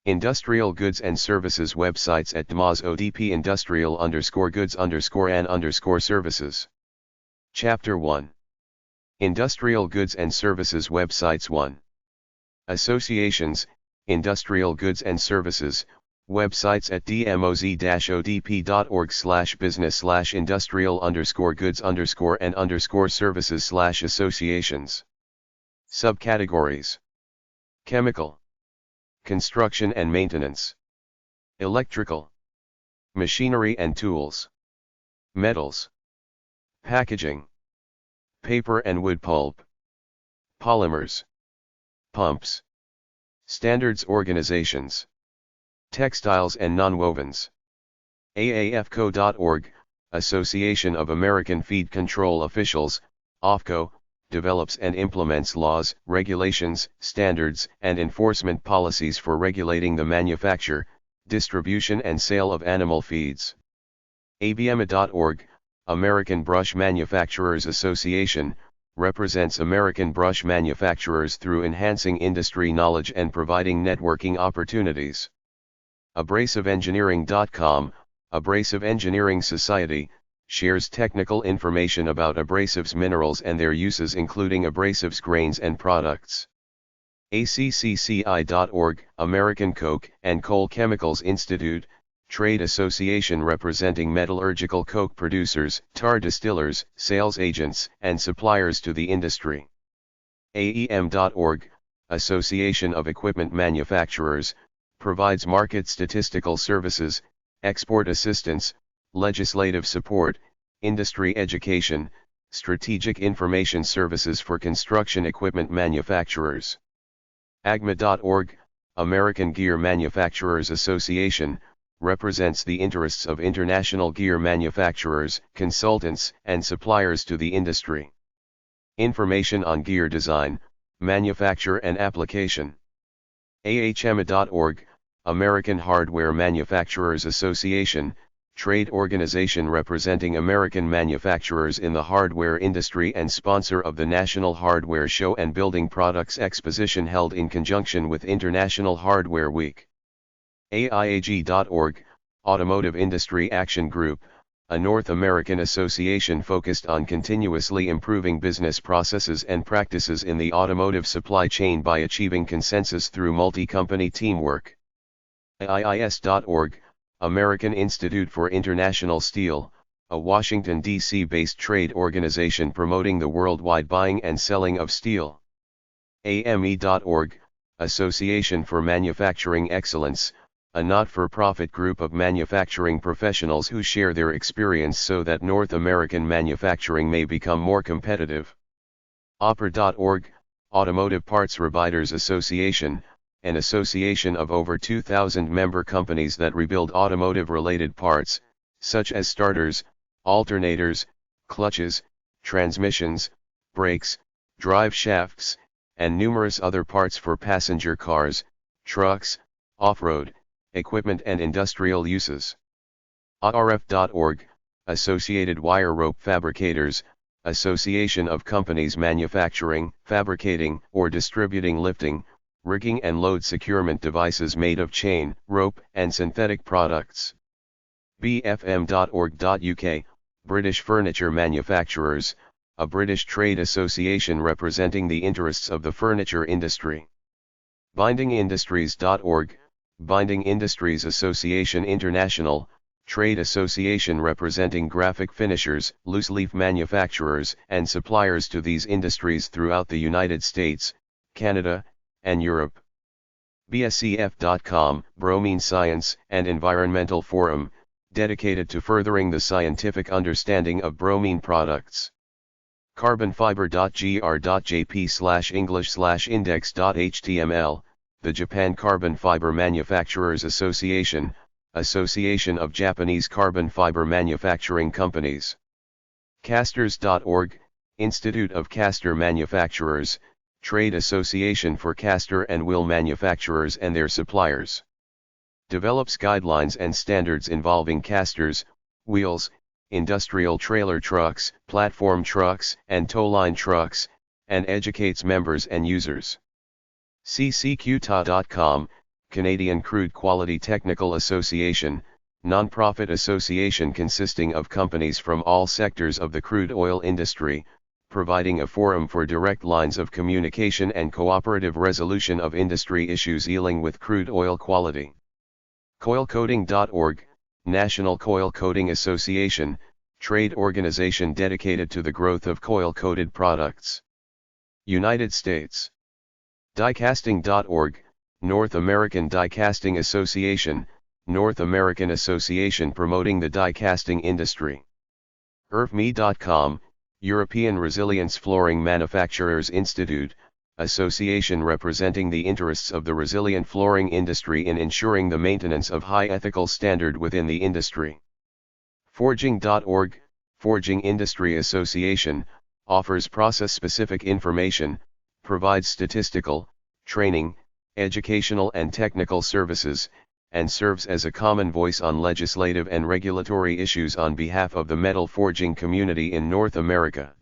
Industrial goods and services websites at Dmoz-Odp industrial_goods_and_services. Chapter 1. Industrial goods and services websites 1. Associations, industrial goods and services, websites at dmoz-odp.org/business/industrial_goods_and_services/associations. Subcategories: chemical, construction and maintenance, electrical, machinery and tools, metals, packaging, paper and wood pulp, polymers, pumps, standards organizations, textiles and nonwovens. AAFCO.org, Association of American Feed Control Officials, AFCO, develops and implements laws, regulations, standards, and enforcement policies for regulating the manufacture, distribution and sale of animal feeds. ABMA.org, American Brush Manufacturers Association, represents American brush manufacturers through enhancing industry knowledge and providing networking opportunities. AbrasiveEngineering.com, Abrasive Engineering Society, shares technical information about abrasives minerals and their uses including abrasives grains and products. ACCCI.org, American Coke and Coal Chemicals Institute, trade association representing metallurgical coke producers, tar distillers, sales agents, and suppliers to the industry. AEM.org, Association of Equipment Manufacturers, provides market statistical services, export assistance, legislative support, industry education, strategic information services for construction equipment manufacturers. AGMA.org, American Gear Manufacturers Association, represents the interests of international gear manufacturers, consultants, and suppliers to the industry. Information on gear design, manufacture and application. AHMA.org, American Hardware Manufacturers Association, trade organization representing American manufacturers in the hardware industry and sponsor of the National Hardware Show and Building Products Exposition held in conjunction with International Hardware Week. AIAG.org, Automotive Industry Action Group, a North American association focused on continuously improving business processes and practices in the automotive supply chain by achieving consensus through multi-company teamwork. AIIS.org, American Institute for International Steel, a Washington, D.C. based trade organization promoting the worldwide buying and selling of steel. AME.org, Association for Manufacturing Excellence, a not-for-profit group of manufacturing professionals who share their experience so that North American manufacturing may become more competitive. AUPR.org, Automotive Parts Providers Association, an association of over 2,000 member companies that rebuild automotive-related parts, such as starters, alternators, clutches, transmissions, brakes, drive shafts, and numerous other parts for passenger cars, trucks, off-road, equipment and industrial uses. ARF.org, Associated Wire Rope Fabricators, association of companies manufacturing, fabricating, or distributing lifting, rigging and load securement devices made of chain, rope, and synthetic products. BFM.org.uk, British Furniture Manufacturers, a British trade association representing the interests of the furniture industry. BindingIndustries.org, Binding Industries Association International, trade association representing graphic finishers, loose-leaf manufacturers, and suppliers to these industries throughout the United States, Canada, and Europe. BSCF.com, Bromine Science and Environmental Forum, dedicated to furthering the scientific understanding of bromine products. Carbonfiber.gr.jp/english/index.html, the Japan Carbon Fiber Manufacturers Association, association of Japanese carbon fiber manufacturing companies. Casters.org, Institute of Caster Manufacturers, trade association for caster and wheel manufacturers and their suppliers. Develops guidelines and standards involving casters, wheels, industrial trailer trucks, platform trucks, and towline trucks, and educates members and users. CCQTA.com, Canadian Crude Quality Technical Association, non-profit association consisting of companies from all sectors of the crude oil industry, providing a forum for direct lines of communication and cooperative resolution of industry issues dealing with crude oil quality. Coilcoating.org, National Coil Coating Association, trade organization dedicated to the growth of coil-coated products. United States. Diecasting.org, North American Die Casting Association, North American association promoting the die casting industry. ERFME.com, European Resilience Flooring Manufacturers Institute, association representing the interests of the resilient flooring industry in ensuring the maintenance of high ethical standard within the industry. Forging.org, Forging Industry Association, offers process-specific information, provides statistical, training, educational and technical services, and serves as a common voice on legislative and regulatory issues on behalf of the metal forging community in North America.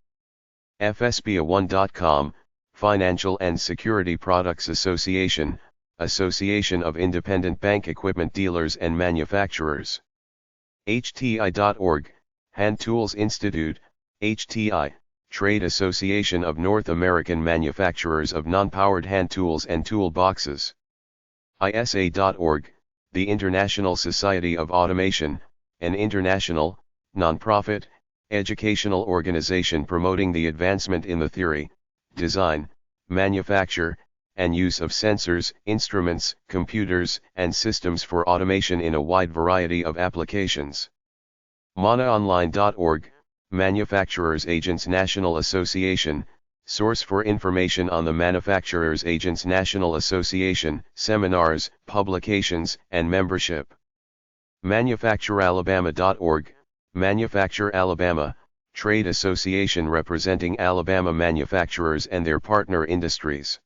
FSBA1.com, Financial and Security Products Association, Association of Independent Bank Equipment Dealers and Manufacturers. HTI.org, Hand Tools Institute, HTI, Trade Association of North American Manufacturers of Non-Powered Hand Tools and Toolboxes. ISA.org, the International Society of Automation, an international, non-profit, educational organization promoting the advancement in the theory, design, manufacture, and use of sensors, instruments, computers, and systems for automation in a wide variety of applications. MANAonline.org, Manufacturers Agents National Association, source for information on the Manufacturers Agents National Association, seminars, publications, and membership. ManufactureAlabama.org, Manufacture Alabama, trade association representing Alabama manufacturers and their partner industries.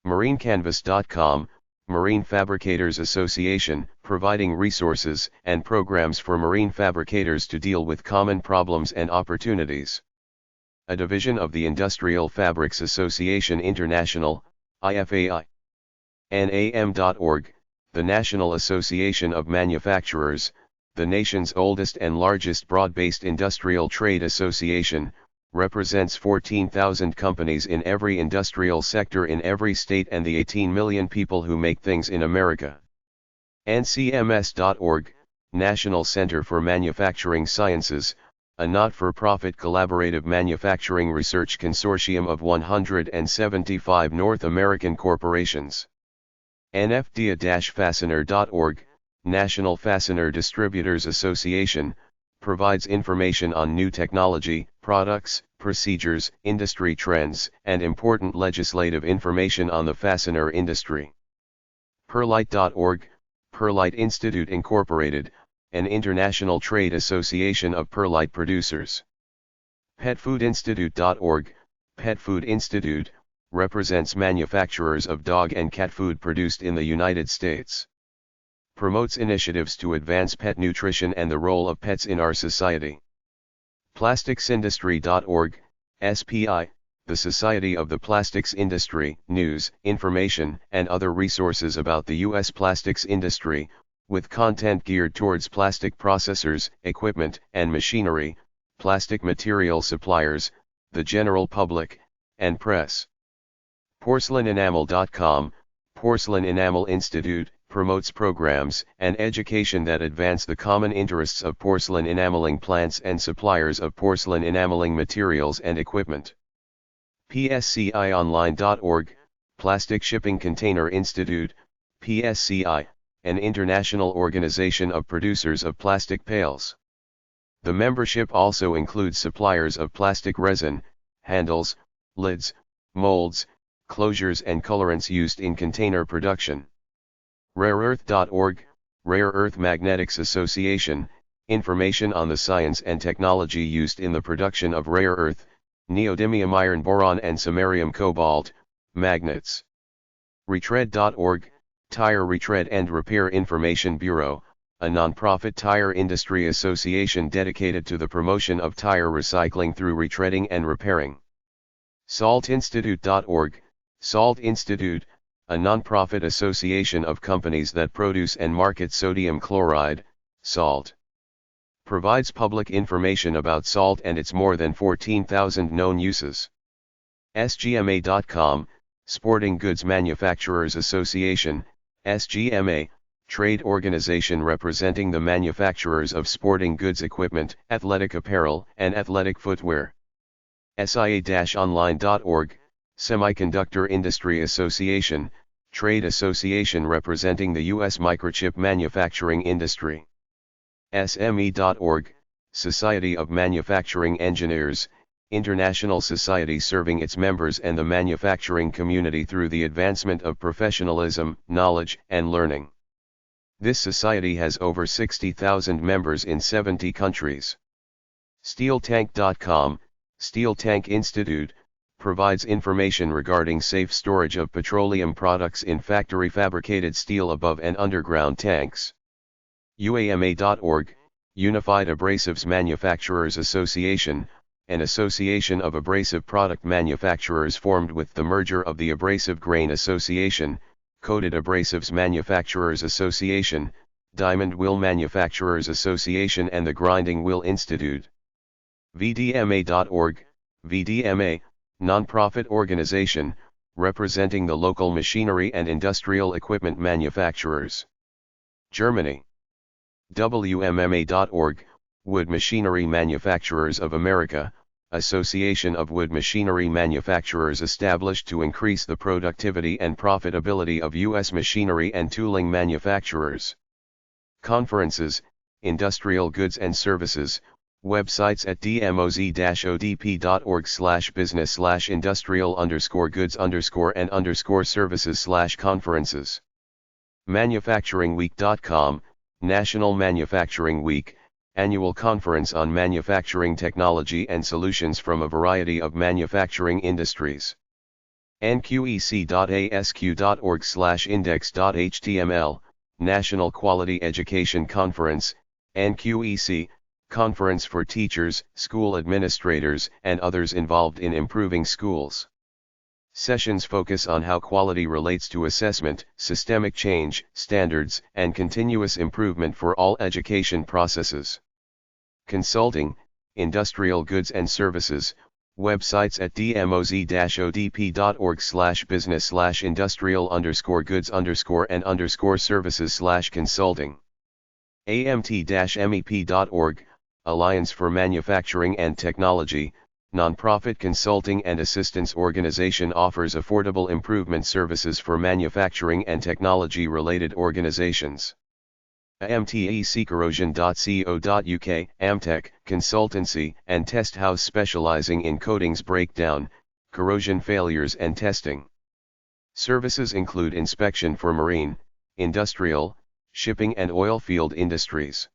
MarineCanvas.com, Marine Fabricators Association, providing resources and programs for marine fabricators to deal with common problems and opportunities. A division of the Industrial Fabrics Association International, IFAI. NAM.org, the National Association of Manufacturers, the nation's oldest and largest broad-based industrial trade association, represents 14,000 companies in every industrial sector in every state and the 18 million people who make things in America. NCMS.org, National Center for Manufacturing Sciences, a not-for-profit collaborative manufacturing research consortium of 175 North American corporations. NFDA-Fastener.org, National Fastener Distributors Association, provides information on new technology, products, procedures, industry trends, and important legislative information on the fastener industry. Perlite.org, Perlite Institute Incorporated, an international trade association of perlite producers. PetFoodInstitute.org, Pet Food Institute, represents manufacturers of dog and cat food produced in the United States. Promotes initiatives to advance pet nutrition and the role of pets in our society. PlasticsIndustry.org, SPI, the Society of the Plastics Industry, news, information, and other resources about the U.S. plastics industry, with content geared towards plastic processors, equipment and machinery, plastic material suppliers, the general public, and press. PorcelainEnamel.com, Porcelain Enamel Institute, promotes programs and education that advance the common interests of porcelain enameling plants and suppliers of porcelain enameling materials and equipment. PSCIOnline.org, Plastic Shipping Container Institute, PSCI, an international organization of producers of plastic pails. The membership also includes suppliers of plastic resin, handles, lids, molds, closures and colorants used in container production. RareEarth.org, Rare Earth Magnetics Association, information on the science and technology used in the production of rare earth, neodymium iron boron and samarium cobalt, magnets. Retread.org, Tire Retread and Repair Information Bureau, a non-profit tire industry association dedicated to the promotion of tire recycling through retreading and repairing. SaltInstitute.org, Salt Institute, a non-profit association of companies that produce and market sodium chloride, salt. Provides public information about salt and its more than 14,000 known uses. SGMA.com, Sporting Goods Manufacturers Association, SGMA, trade organization representing the manufacturers of sporting goods equipment, athletic apparel, and athletic footwear. SIA-online.org, Semiconductor Industry Association, trade association representing the U.S. microchip manufacturing industry. SME.org, Society of Manufacturing Engineers, international society serving its members and the manufacturing community through the advancement of professionalism, knowledge, and learning. This society has over 60,000 members in 70 countries. SteelTank.com, Steel Tank Institute, provides information regarding safe storage of petroleum products in factory-fabricated steel above and underground tanks. UAMA.org, Unified Abrasives Manufacturers Association, an association of abrasive product manufacturers formed with the merger of the Abrasive Grain Association, Coated Abrasives Manufacturers Association, Diamond Wheel Manufacturers Association and the Grinding Wheel Institute. VDMA.org, VDMA, non-profit organization, representing the local machinery and industrial equipment manufacturers. Germany. WMMA.org, Wood Machinery Manufacturers of America, Association of Wood Machinery Manufacturers established to increase the productivity and profitability of U.S. machinery and tooling manufacturers. Conferences, Industrial Goods and Services, websites at dmoz-odp.org/business/industrial_goods_and_services/conferences. Manufacturingweek.com, National Manufacturing Week, annual conference on manufacturing technology and solutions from a variety of manufacturing industries. nqec.asq.org/index.html, National Quality Education Conference, NQEC, conference for teachers, school administrators, and others involved in improving schools. Sessions focus on how quality relates to assessment, systemic change, standards, and continuous improvement for all education processes. Consulting, Industrial Goods and Services, websites at dmoz-odp.org/business/industrial_goods_and_services/consulting. amt-mep.org, Alliance for Manufacturing and Technology, nonprofit consulting and assistance organization offers affordable improvement services for manufacturing and technology-related organizations. amteccorrosion.co.uk, Amtech, consultancy and test house specializing in coatings breakdown, corrosion failures and testing. Services include inspection for marine, industrial, shipping and oil field industries.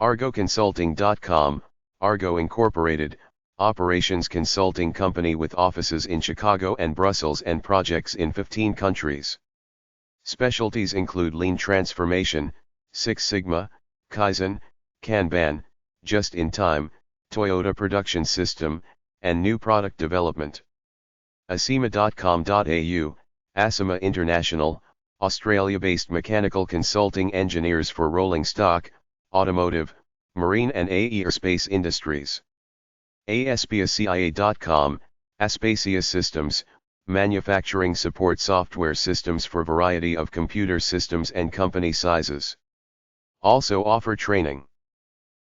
ArgoConsulting.com, Argo Incorporated, operations consulting company with offices in Chicago and Brussels and projects in 15 countries. Specialties include lean transformation, Six Sigma, Kaizen, Kanban, just-in-time, Toyota production system, and new product development. Asima.com.au, Asima International, Australia-based mechanical consulting engineers for rolling stock, automotive, marine and aerospace industries. ASPACIA.com, Aspacia Systems, manufacturing support software systems for variety of computer systems and company sizes. Also offer training.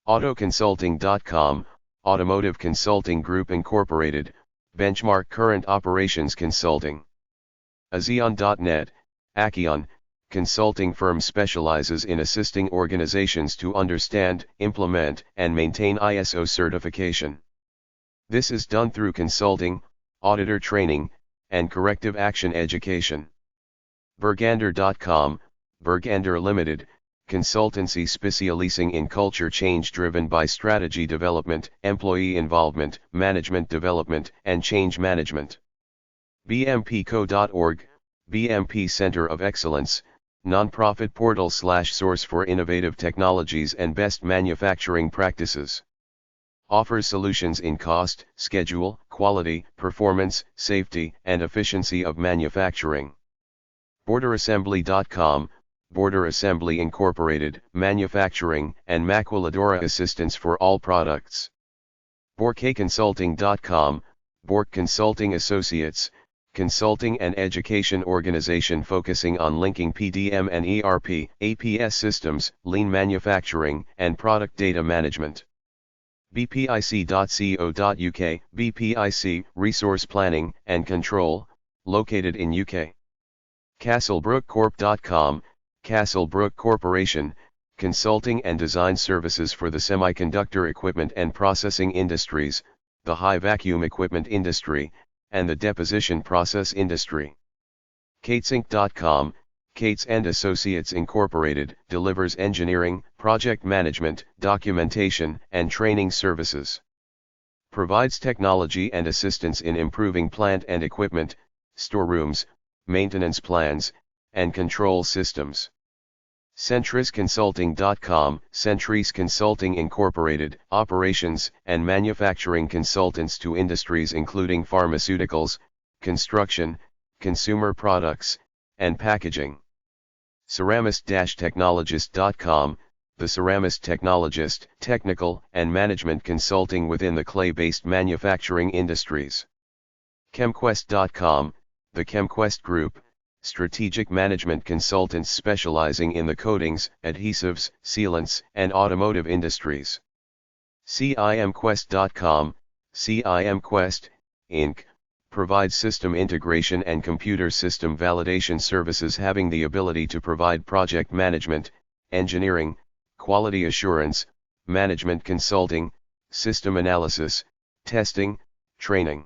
AutoConsulting.com, Automotive Consulting Group Incorporated, Benchmark Current Operations Consulting. Azion.net, Akion, consulting firm specializes in assisting organizations to understand, implement, and maintain ISO certification. This is done through consulting, auditor training, and corrective action education. Bergander.com, Bergander Limited, consultancy specializing in culture change driven by strategy development, employee involvement, management development, and change management. BMPco.org, BMP Center of Excellence, nonprofit portal/source for innovative technologies and best manufacturing practices. Offers solutions in cost, schedule, quality, performance, safety, and efficiency of manufacturing. BorderAssembly.com, Border Assembly Incorporated, manufacturing and maquiladora assistance for all products. BorkConsulting.com, Bork Consulting Associates, consulting and education organization focusing on linking PDM and ERP, APS systems, lean manufacturing, and product data management. bpic.co.uk, BPIC, Resource Planning and Control, located in UK. CastlebrookCorp.com, Castlebrook Corporation, consulting and design services for the semiconductor equipment and processing industries, the high vacuum equipment industry, and the deposition process industry. CatesInc.com, Cates & Associates Incorporated, delivers engineering, project management, documentation, and training services. Provides technology and assistance in improving plant and equipment, storerooms, maintenance plans, and control systems. CentrisConsulting.com, Centris Consulting Incorporated, operations and manufacturing consultants to industries including pharmaceuticals, construction, consumer products, and packaging. Ceramist-Technologist.com, the Ceramist Technologist, technical and management consulting within the clay-based manufacturing industries. ChemQuest.com, the ChemQuest Group, strategic management consultants specializing in the coatings, adhesives, sealants, and automotive industries. CIMQuest.com, CIMQuest, Inc., provides system integration and computer system validation services having the ability to provide project management, engineering, quality assurance, management consulting, system analysis, testing, training.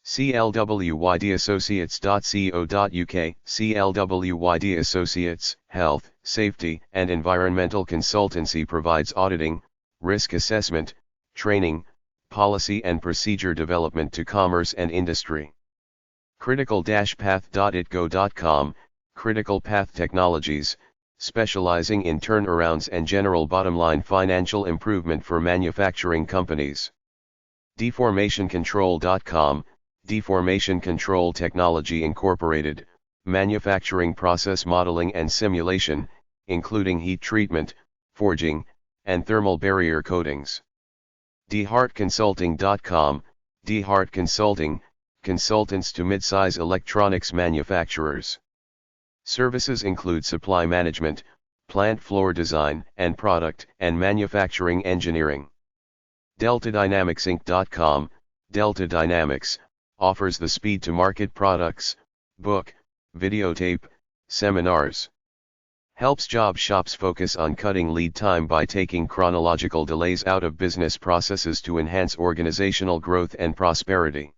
CLWYDassociates.co.uk, CLWYD Associates, Health, Safety and Environmental Consultancy provides auditing, risk assessment, training, policy and procedure development to commerce and industry. Critical-path.itgo.com, Critical Path Technologies, specializing in turnarounds and general bottom-line financial improvement for manufacturing companies. Deformationcontrol.com, Deformation Control Technology Incorporated, manufacturing process modeling and simulation, including heat treatment, forging, and thermal barrier coatings. DeHartConsulting.com, DeHart Consulting, consultants to midsize electronics manufacturers. Services include supply management, plant floor design and product and manufacturing engineering. DeltaDynamicsinc.com, Delta Dynamics, offers the speed-to-market products, book, videotape, seminars. Helps job shops focus on cutting lead time by taking chronological delays out of business processes to enhance organizational growth and prosperity.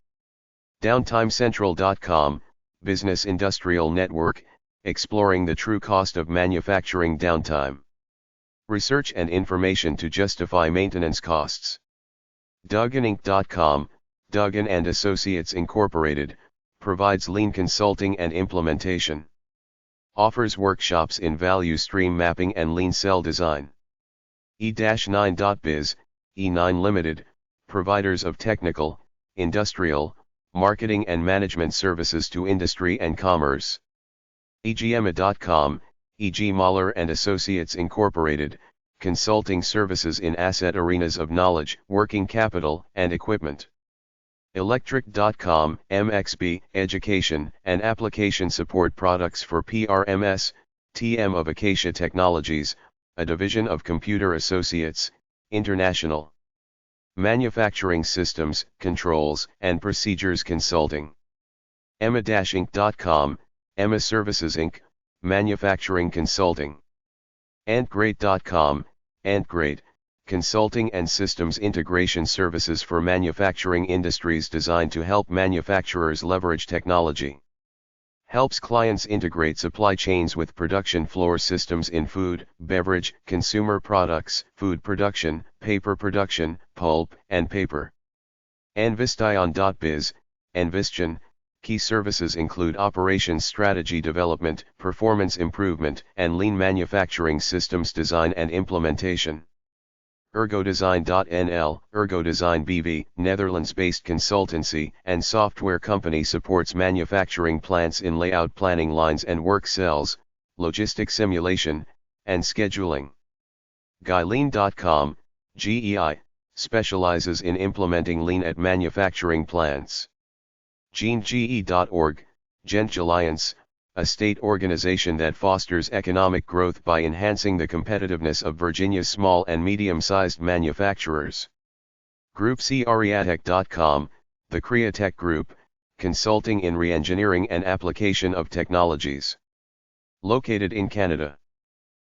DowntimeCentral.com, Business Industrial Network, exploring the true cost of manufacturing downtime. Research and information to justify maintenance costs. DugganInc.com, Duggan & Associates Incorporated, provides lean consulting and implementation. Offers workshops in value stream mapping and lean cell design. E-9.biz, E9 Limited, providers of technical, industrial, marketing and management services to industry and commerce. EGMA.com, E.G. Mahler & Associates Incorporated, consulting services in asset arenas of knowledge, working capital, and equipment. Electric.com, MXB, education and application support products for PRMS, TM of Acacia Technologies, a division of Computer Associates, International. Manufacturing systems, controls, and procedures consulting. Emma-Inc.com, Emma Services Inc., manufacturing consulting. Antgrade.com, Antgrade, consulting and systems integration services for manufacturing industries designed to help manufacturers leverage technology. Helps clients integrate supply chains with production floor systems in food, beverage, consumer products, food production, paper production, pulp and paper. Envistion.biz, Envistion, key services include operations strategy development, performance improvement, and lean manufacturing systems design and implementation. Ergodesign.nl, Ergodesign BV, Netherlands-based consultancy and software company supports manufacturing plants in layout planning lines and work cells, logistic simulation, and scheduling. GuyLean.com, GEI, specializes in implementing lean at manufacturing plants. GeneGE.org, Gent Alliance, a state organization that fosters economic growth by enhancing the competitiveness of Virginia's small and medium-sized manufacturers. GroupCreatech.com, the Createch Group, consulting in re-engineering and application of technologies. Located in Canada.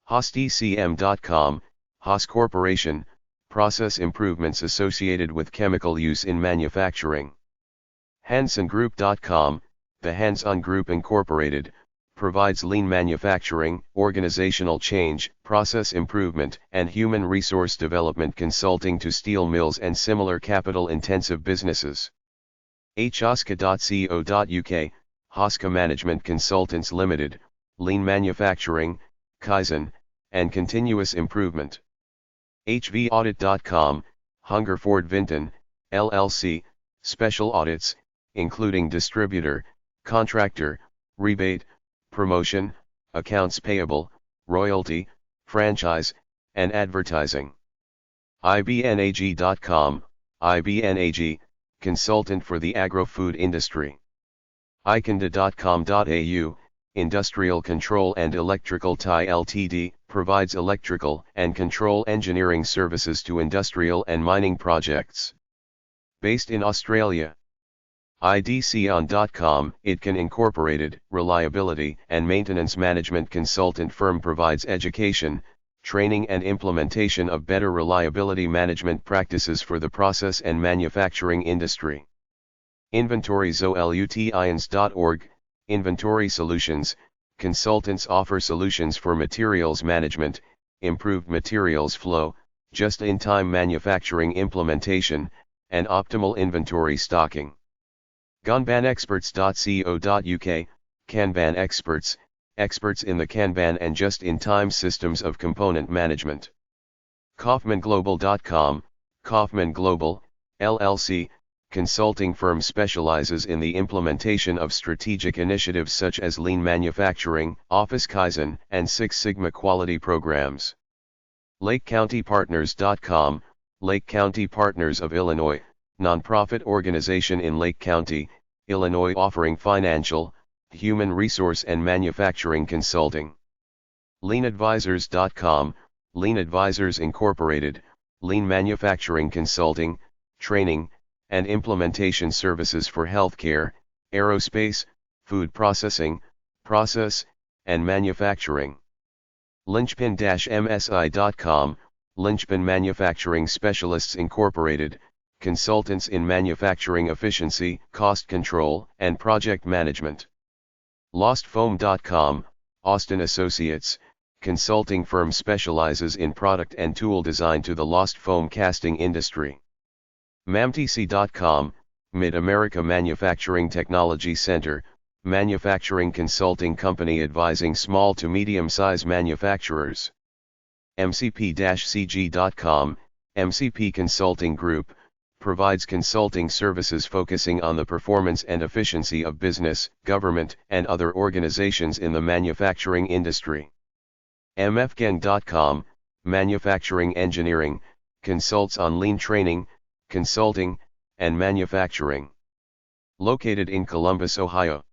HaasDCM.com, Haas Corporation, process improvements associated with chemical use in manufacturing. HansonGroup.com, the Hanson Group Incorporated, provides lean manufacturing, organizational change, process improvement, and human resource development consulting to steel mills and similar capital-intensive businesses. HOSCA.co.uk, HOSCA Management Consultants Limited, Lean Manufacturing, Kaizen, and Continuous Improvement. HVAudit.com, Hungerford Vinton, LLC, Special Audits, including distributor, contractor, rebate, promotion, accounts payable, royalty, franchise, and advertising. IBNAG.com, IBNAG, consultant for the agro-food industry. Iconda.com.au, Industrial Control and Electrical Tie Ltd, provides electrical and control engineering services to industrial and mining projects. Based in Australia. IDCon.com, Itcon Incorporated, reliability and maintenance management consultant firm provides education, training and implementation of better reliability management practices for the process and manufacturing industry. InventorySolutions.org, Inventory Solutions, consultants offer solutions for materials management, improved materials flow, just-in-time manufacturing implementation, and optimal inventory stocking. Kanbanexperts.co.uk, Kanban experts, experts in the Kanban and just-in-time systems of component management. KaufmannGlobal.com, Kaufmann Global, LLC, consulting firm specializes in the implementation of strategic initiatives such as lean manufacturing, Office Kaizen, and Six Sigma quality programs. LakeCountyPartners.com, Lake County Partners of Illinois, nonprofit organization in Lake County, Illinois offering financial, human resource and manufacturing consulting. LeanAdvisors.com, Lean Advisors Incorporated, lean manufacturing consulting, training, and implementation services for healthcare, aerospace, food processing, process, and manufacturing. Lynchpin-msi.com, Lynchpin Manufacturing Specialists Incorporated, consultants in manufacturing efficiency, cost control, and project management. LostFoam.com, Austin Associates, consulting firm specializes in product and tool design to the lost foam casting industry. MAMTC.com, Mid-America Manufacturing Technology Center, manufacturing consulting company advising small to medium-size manufacturers. MCP-CG.com, MCP Consulting Group, provides consulting services focusing on the performance and efficiency of business, government, and other organizations in the manufacturing industry. MFGen.com, Manufacturing Engineering, consults on lean training, consulting, and manufacturing. Located in Columbus, Ohio.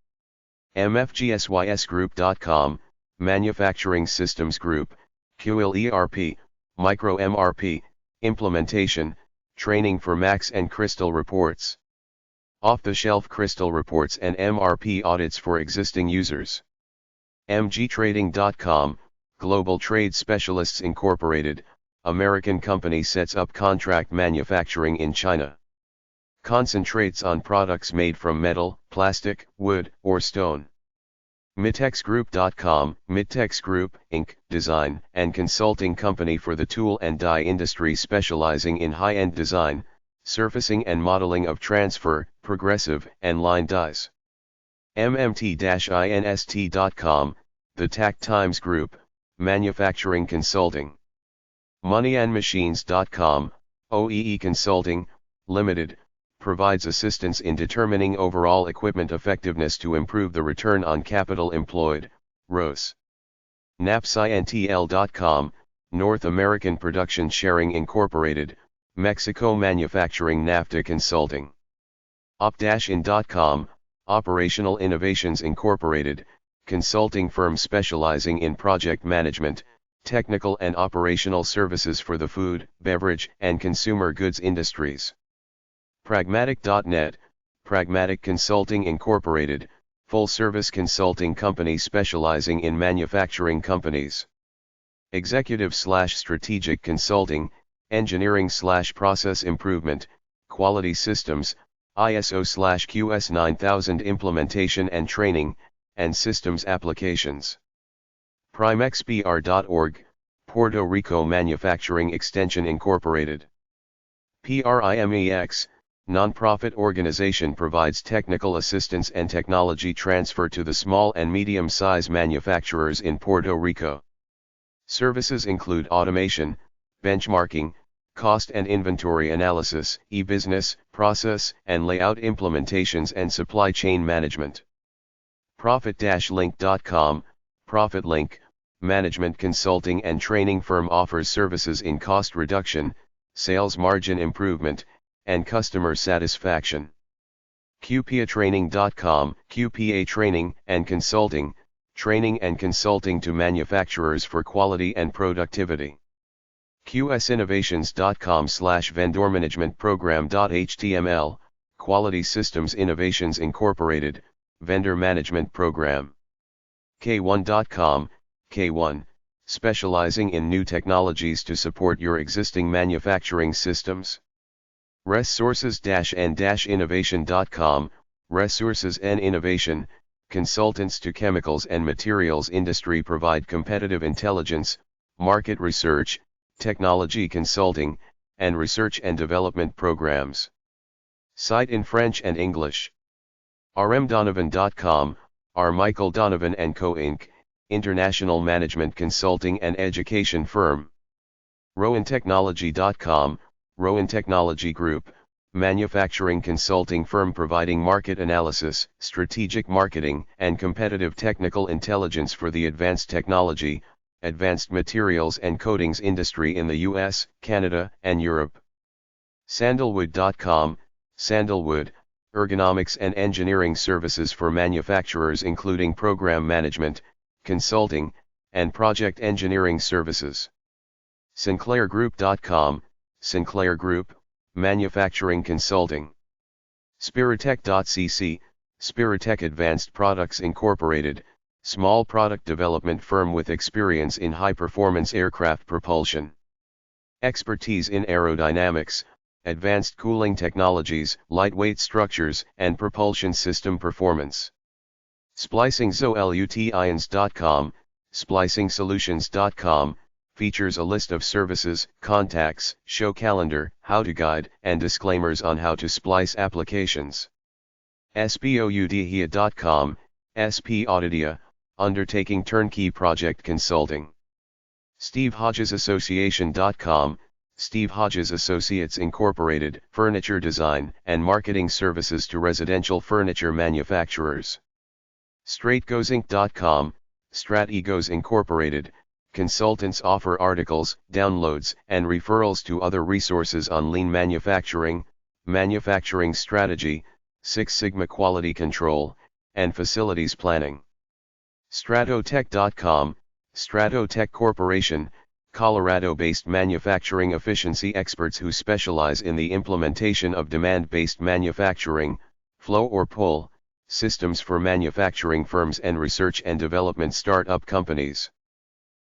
MFGSYSgroup.com, Manufacturing Systems Group, QLERP, Micro MRP, implementation, training for Max and Crystal reports. Off-the-shelf Crystal reports and MRP audits for existing users. MGTrading.com, Global Trade Specialists Incorporated, American company sets up contract manufacturing in China. Concentrates on products made from metal, plastic, wood, or stone. MITEXGroup.com, Mitex Group, Inc., design and consulting company for the tool and die industry specializing in high-end design, surfacing and modeling of transfer, progressive, and line dies. MMT-INST.com, The Tact Times Group, manufacturing consulting. moneyandmachines.com, OEE Consulting, Limited, provides assistance in determining overall equipment effectiveness to improve the return on capital employed, ROCE. napscientl.com, North American Production Sharing Incorporated, Mexico Manufacturing NAFTA Consulting. op-in.com, Operational Innovations Incorporated, consulting firm specializing in project management, technical and operational services for the food, beverage, and consumer goods industries. Pragmatic.net, Pragmatic Consulting Incorporated, full-service consulting company specializing in manufacturing companies. Executive/strategic consulting, engineering/process improvement, quality systems, ISO/QS 9000 implementation and training, and systems applications. primexpr.org, Puerto Rico Manufacturing Extension Incorporated. PRIMEX, nonprofit organization provides technical assistance and technology transfer to the small and medium-size manufacturers in Puerto Rico. Services include automation, benchmarking, cost and inventory analysis, e-business, process and layout implementations and supply chain management. Profit-link.com, ProfitLink, management consulting and training firm offers services in cost reduction, sales margin improvement, and customer satisfaction. QPAtraining.com, QPA training and consulting to manufacturers for quality and productivity. QSinnovations.com/vendormanagementprogram.html, Quality Systems Innovations Incorporated, Vendor Management Program. K1.com, K1, specializing in new technologies to support your existing manufacturing systems. Resources-n-innovation.com, Resources and Innovation, consultants to chemicals and materials industry provide competitive intelligence, market research, technology consulting, and research and development programs. Site in French and English. rmdonovan.com, R. Michael Donovan & Co. Inc., international management consulting and education firm. rowentechnology.com, Rowan Technology Group, manufacturing consulting firm providing market analysis, strategic marketing, and competitive technical intelligence for the advanced technology, advanced materials and coatings industry in the US, Canada, and Europe. Sandalwood.com, Sandalwood, ergonomics and engineering services for manufacturers including program management, consulting, and project engineering services. SinclairGroup.com, Sinclair Group, manufacturing consulting. Spiritech.cc, Spiritech Advanced Products Incorporated, small product development firm with experience in high-performance aircraft propulsion. Expertise in aerodynamics, advanced cooling technologies, lightweight structures, and propulsion system performance. SplicingSolutions.com, SplicingSolutions.com, features a list of services, contacts, show calendar, how-to guide, and disclaimers on how to splice applications. SPOUDHIA.com, SP Auditia, undertaking turnkey project consulting. SteveHodgesAssociation.com, Steve Hodges Associates Incorporated, furniture design and marketing services to residential furniture manufacturers. StraightGoesInc.com, StratEgos Incorporated, consultants offer articles, downloads, and referrals to other resources on lean manufacturing, manufacturing strategy, Six Sigma quality control, and facilities planning. Stratotech.com, Stratotech Corporation, Colorado-based manufacturing efficiency experts who specialize in the implementation of demand-based manufacturing, flow or pull, systems for manufacturing firms and research and development startup companies.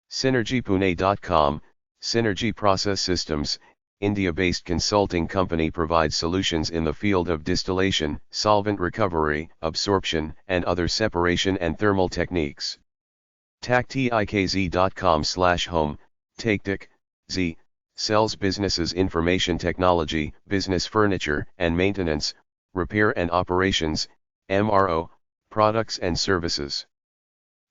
SynergyPune.com, Synergy Process Systems, India-based consulting company provides solutions in the field of distillation, solvent recovery, absorption, and other separation and thermal techniques. TACTIKZ.com/home, TACTIC, Z, sells businesses information technology, business furniture and maintenance, repair and operations, MRO, products and services.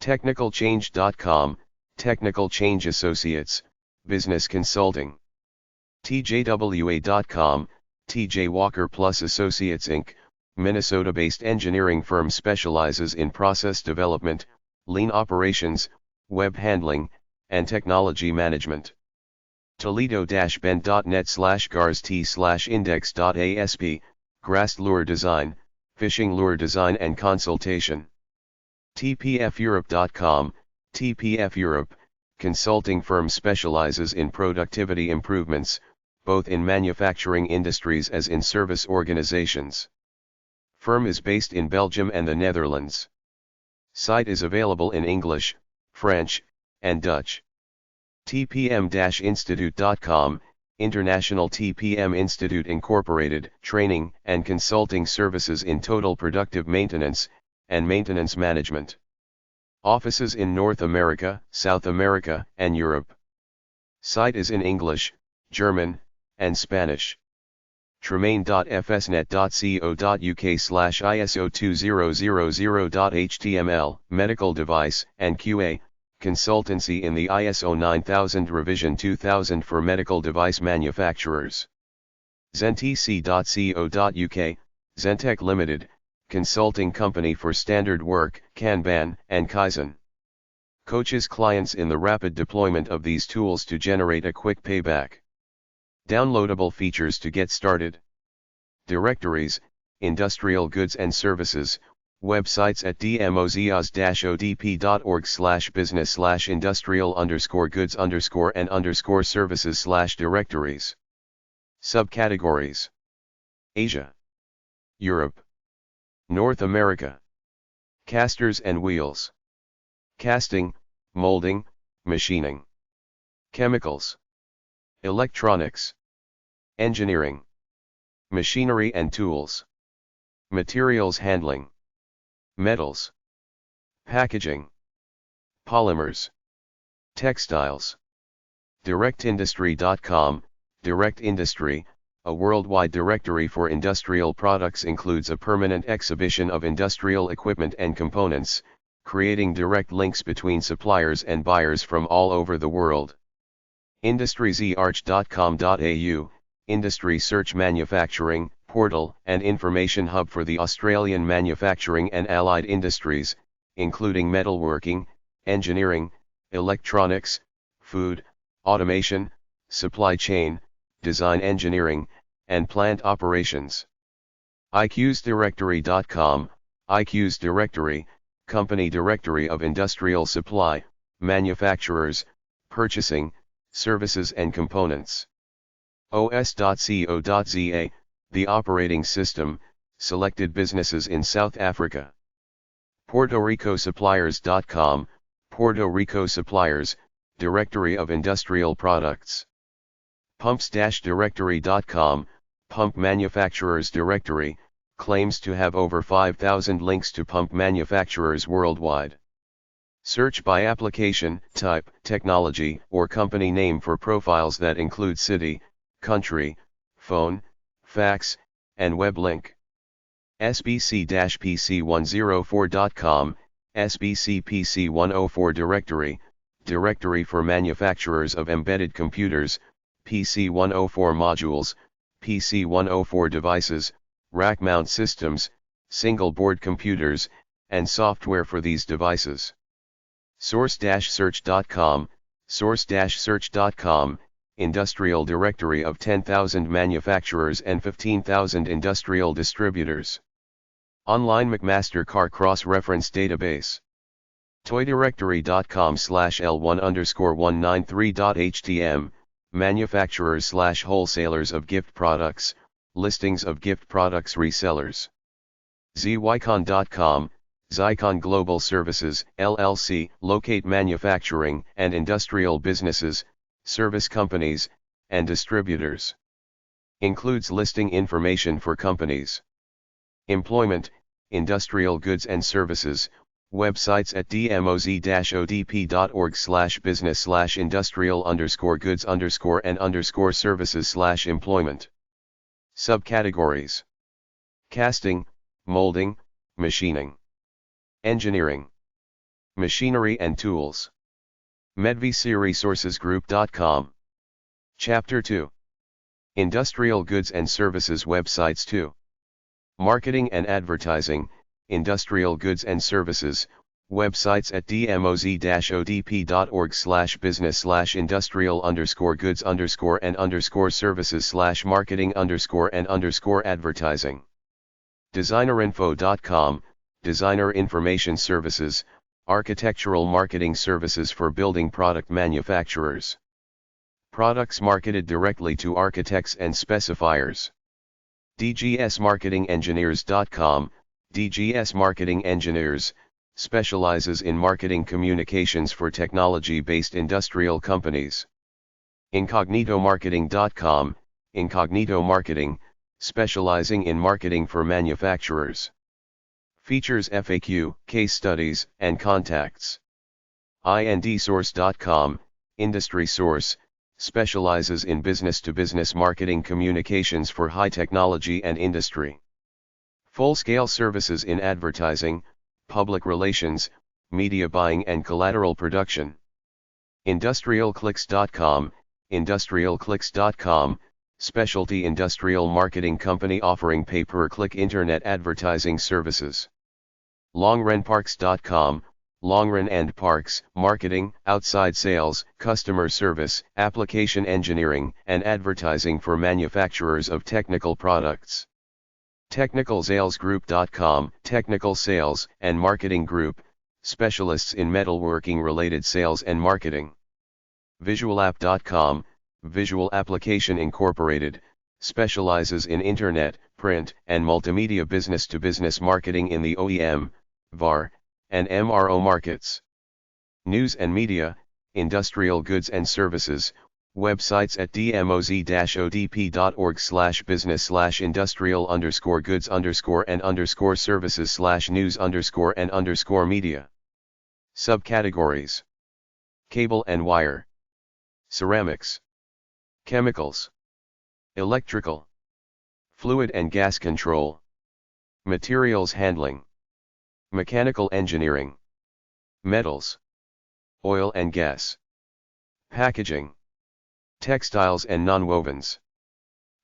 TechnicalChange.com, Technical Change Associates, Business Consulting. TJWA.com, TJ Walker Plus Associates Inc., Minnesota-based engineering firm specializes in process development, lean operations, web handling, and technology management. Toledo-bend.net/gars/t/index.asp, Grass Lure Design, Fishing Lure Design and Consultation. TPFEurope.com, TPF Europe, consulting firm specializes in productivity improvements, both in manufacturing industries as in service organizations. Firm is based in Belgium and the Netherlands. Site is available in English, French, and Dutch. TPM-Institute.com, International TPM Institute Incorporated, training and consulting services in total productive maintenance and maintenance management. Offices in North America, South America, and Europe. Site is in English, German, and Spanish. tremaine.fsnet.co.uk/ISO2000.html, medical device and QA, consultancy in the ISO 9000 revision 2000 for medical device manufacturers. zentc.co.uk, Zentech Limited, consulting company for standard work, Kanban, and Kaizen. Coaches clients in the rapid deployment of these tools to generate a quick payback. Downloadable features to get started. Directories, industrial goods and services, websites at dmoz-odp.org/business/industrial_goods_and_services/directories. Subcategories: Asia, Europe, North America. Casters and wheels. Casting, molding, machining. Chemicals. Electronics. Engineering. Machinery and tools. Materials handling. Metals. Packaging. Polymers. Textiles. DirectIndustry.com, Direct Industry, a worldwide directory for industrial products, includes a permanent exhibition of industrial equipment and components, creating direct links between suppliers and buyers from all over the world. IndustryZarch.com.au, Industry Search Manufacturing, portal and information hub for the Australian manufacturing and allied industries, including metalworking, engineering, electronics, food, automation, supply chain, design engineering, and plant operations. iQsDirectory.com, iQ's Directory, company directory of industrial supply, manufacturers, purchasing, services and components. os.co.za, the operating system, selected businesses in South Africa. PuertoRicoSuppliers.com, Puerto Rico Suppliers, directory of industrial products. Pumps-Directory.com, pump manufacturers directory, claims to have over 5,000 links to pump manufacturers worldwide. Search by application, type, technology, or company name for profiles that include city, country, phone, fax, and web link. SBC-PC104.com, SBC PC104 directory, directory for manufacturers of embedded computers, PC104 modules, PC104 devices, rack mount systems, single board computers, and software for these devices. Source-Search.com, Source-Search.com, industrial directory of 10,000 manufacturers and 15,000 industrial distributors. Online McMaster Car Cross-Reference Database. Toydirectory.com/L1_193.htm, manufacturers/wholesalers of gift products, listings of gift products resellers. Zycon.com, Zycon Global Services, LLC, locate manufacturing and industrial businesses, service companies, and distributors. Includes listing information for companies. Employment, industrial goods and services, websites at dmoz-odp.org/business/industrial_goods_and_services/employment. Subcategories: casting, molding, machining. Engineering. Machinery and tools. MedVCResourcesGroup.com. Chapter 2. Industrial Goods and Services Websites 2. Marketing and Advertising, Industrial Goods and Services, websites at dmoz-odp.org/business/industrial_goods_and_services/marketing_and_advertising. Designerinfo.com, Designer Information Services, Architectural Marketing Services for building product manufacturers. Products marketed directly to architects and specifiers. dgsmarketingengineers.com, DGS Marketing Engineers, specializes in marketing communications for technology-based industrial companies. Incognitomarketing.com, Incognito Marketing, specializing in marketing for manufacturers. Features FAQ, case studies, and contacts. indsource.com, Industry Source, specializes in business-to-business marketing communications for high technology and industry. Full-scale services in advertising, public relations, media buying and collateral production. Industrialclicks.com, Industrialclicks.com, specialty industrial marketing company offering pay-per-click internet advertising services. LongRunParks.com, Longrun and Parks, marketing, outside sales, customer service, application engineering, and advertising for manufacturers of technical products. TechnicalSalesGroup.com, technical sales and marketing group, specialists in metalworking-related sales and marketing. VisualApp.com, Visual Application Incorporated, specializes in internet, print, and multimedia business-to-business marketing in the OEM, VAR, and MRO markets. News and Media, Industrial Goods and Services, websites at dmoz-odp.org/business/industrial_goods_and_services/news_and_media. Subcategories: Cable and wire, ceramics, chemicals, electrical, fluid and gas control, materials handling, mechanical engineering, metals, oil and gas, packaging, textiles and nonwovens.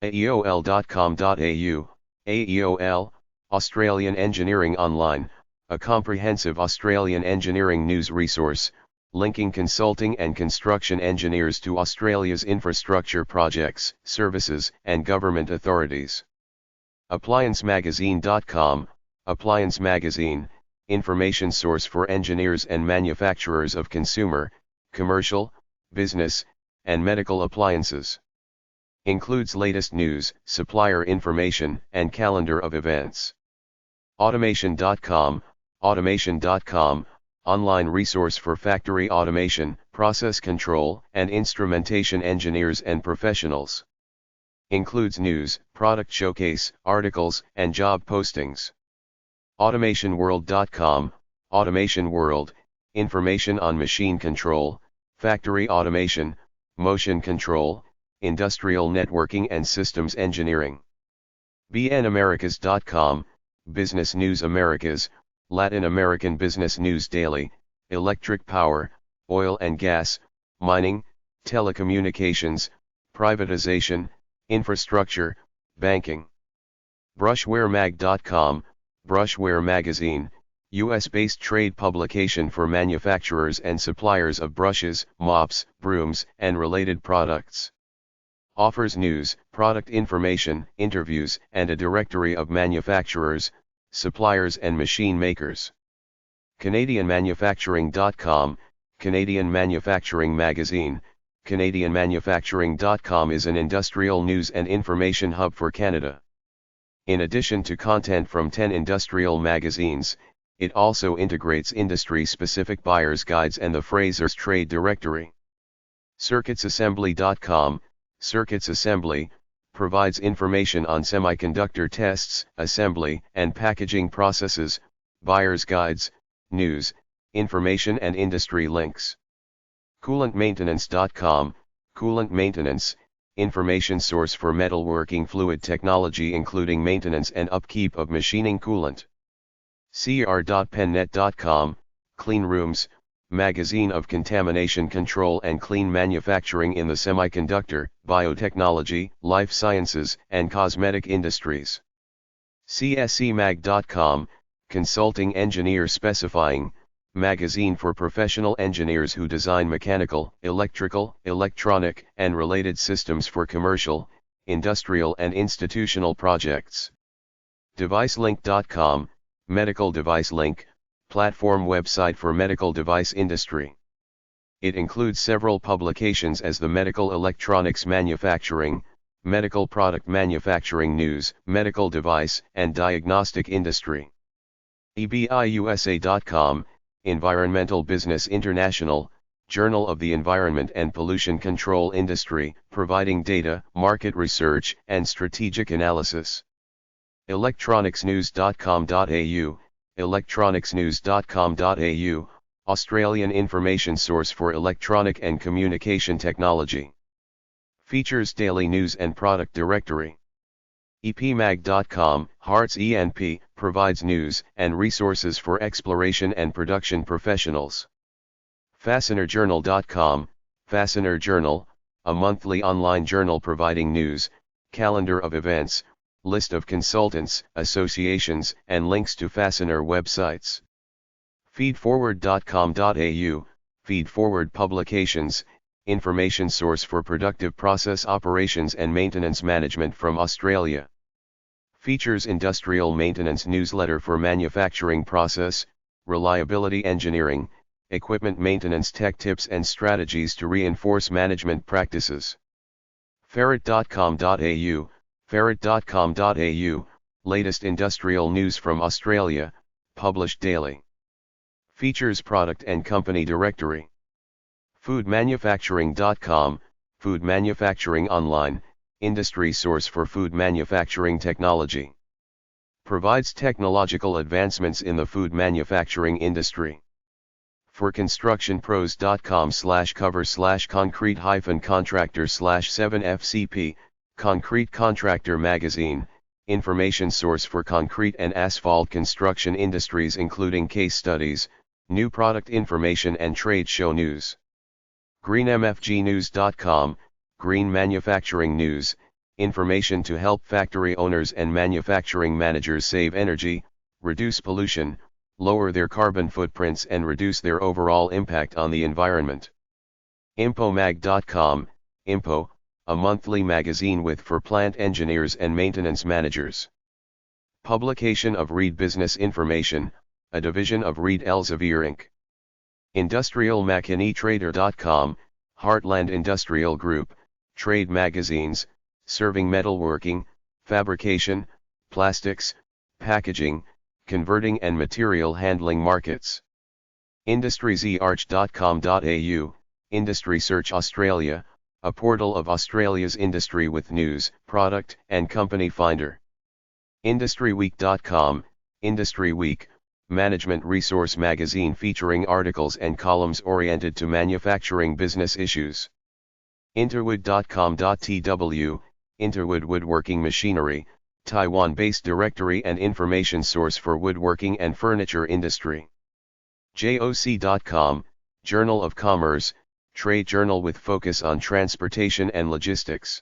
aeol.com.au, AEOL, Australian Engineering Online, a comprehensive Australian engineering news resource, linking consulting and construction engineers to Australia's infrastructure projects, services, and government authorities. ApplianceMagazine.com, Appliance Magazine, information source for engineers and manufacturers of consumer, commercial, business, and medical appliances. Includes latest news, supplier information, and calendar of events. Automation.com, Automation.com, online resource for factory automation, process control, and instrumentation engineers and professionals. Includes news, product showcase, articles, and job postings. AutomationWorld.com, Automation World, information on machine control, factory automation, motion control, industrial networking and systems engineering. BNAmericas.com, Business News Americas, Latin American Business News Daily, electric power, oil and gas, mining, telecommunications, privatization, infrastructure, banking. Brushwaremag.com, Brushware Magazine, US-based trade publication for manufacturers and suppliers of brushes, mops, brooms, and related products. Offers news, product information, interviews, and a directory of manufacturers, suppliers and machine makers. CanadianManufacturing.com, Canadian Manufacturing Magazine. CanadianManufacturing.com is an industrial news and information hub for Canada. In addition to content from 10 industrial magazines, it also integrates industry-specific buyer's guides and the Fraser's Trade Directory. CircuitsAssembly.com, Circuits Assembly, provides information on semiconductor tests, assembly, and packaging processes, buyer's guides, news, information and industry links. CoolantMaintenance.com, Coolant Maintenance, information source for metalworking fluid technology including maintenance and upkeep of machining coolant. cr.pennet.com, clean rooms, magazine of contamination control and clean manufacturing in the semiconductor, biotechnology, life sciences, and cosmetic industries. cscmag.com, consulting engineer specifying, magazine for professional engineers who design mechanical, electrical, electronic, and related systems for commercial, industrial and institutional projects. Devicelink.com, medical device link, platform website for medical device industry. It includes several publications as the medical electronics manufacturing, medical product manufacturing news, medical device and diagnostic industry. ebiusa.com, Environmental Business International, Journal of the Environment and Pollution Control Industry, providing data, market research, and strategic analysis. electronicsnews.com.au, electronicsnews.com.au, Australian information source for electronic and communication technology. Features daily news and product directory. epmag.com, Hearts ENP, provides news and resources for exploration and production professionals. FastenerJournal.com, Fastener Journal, a monthly online journal providing news, calendar of events, list of consultants, associations, and links to fastener websites. Feedforward.com.au, Feedforward Publications, information source for productive process operations and maintenance management from Australia. Features industrial maintenance newsletter for manufacturing process, reliability engineering, equipment maintenance tech tips and strategies to reinforce management practices. Ferret.com.au, Ferret.com.au, latest industrial news from Australia, published daily. Features product and company directory. Foodmanufacturing.com, food manufacturing online, industry source for food manufacturing technology. Provides technological advancements in the food manufacturing industry. For construction-pros.com/cover/concrete-contractor/7FCP, Concrete Contractor Magazine, information source for concrete and asphalt construction industries including case studies, new product information and trade show news. GreenMFGnews.com, Green Manufacturing News, information to help factory owners and manufacturing managers save energy, reduce pollution, lower their carbon footprints and reduce their overall impact on the environment. Impomag.com, Impo, a monthly magazine for plant engineers and maintenance managers. Publication of Reed Business Information, a division of Reed Elsevier Inc. IndustrialMachineTrader.com, Heartland Industrial Group, trade magazines, serving metalworking, fabrication, plastics, packaging, converting and material handling markets. IndustryZarch.com.au, Industry Search Australia, a portal of Australia's industry with news, product and company finder. IndustryWeek.com, Industry Week, management resource magazine featuring articles and columns oriented to manufacturing business issues. Interwood.com.tw, Interwood Woodworking Machinery, Taiwan-based directory and information source for woodworking and furniture industry. JOC.com, Journal of Commerce, trade journal with focus on transportation and logistics.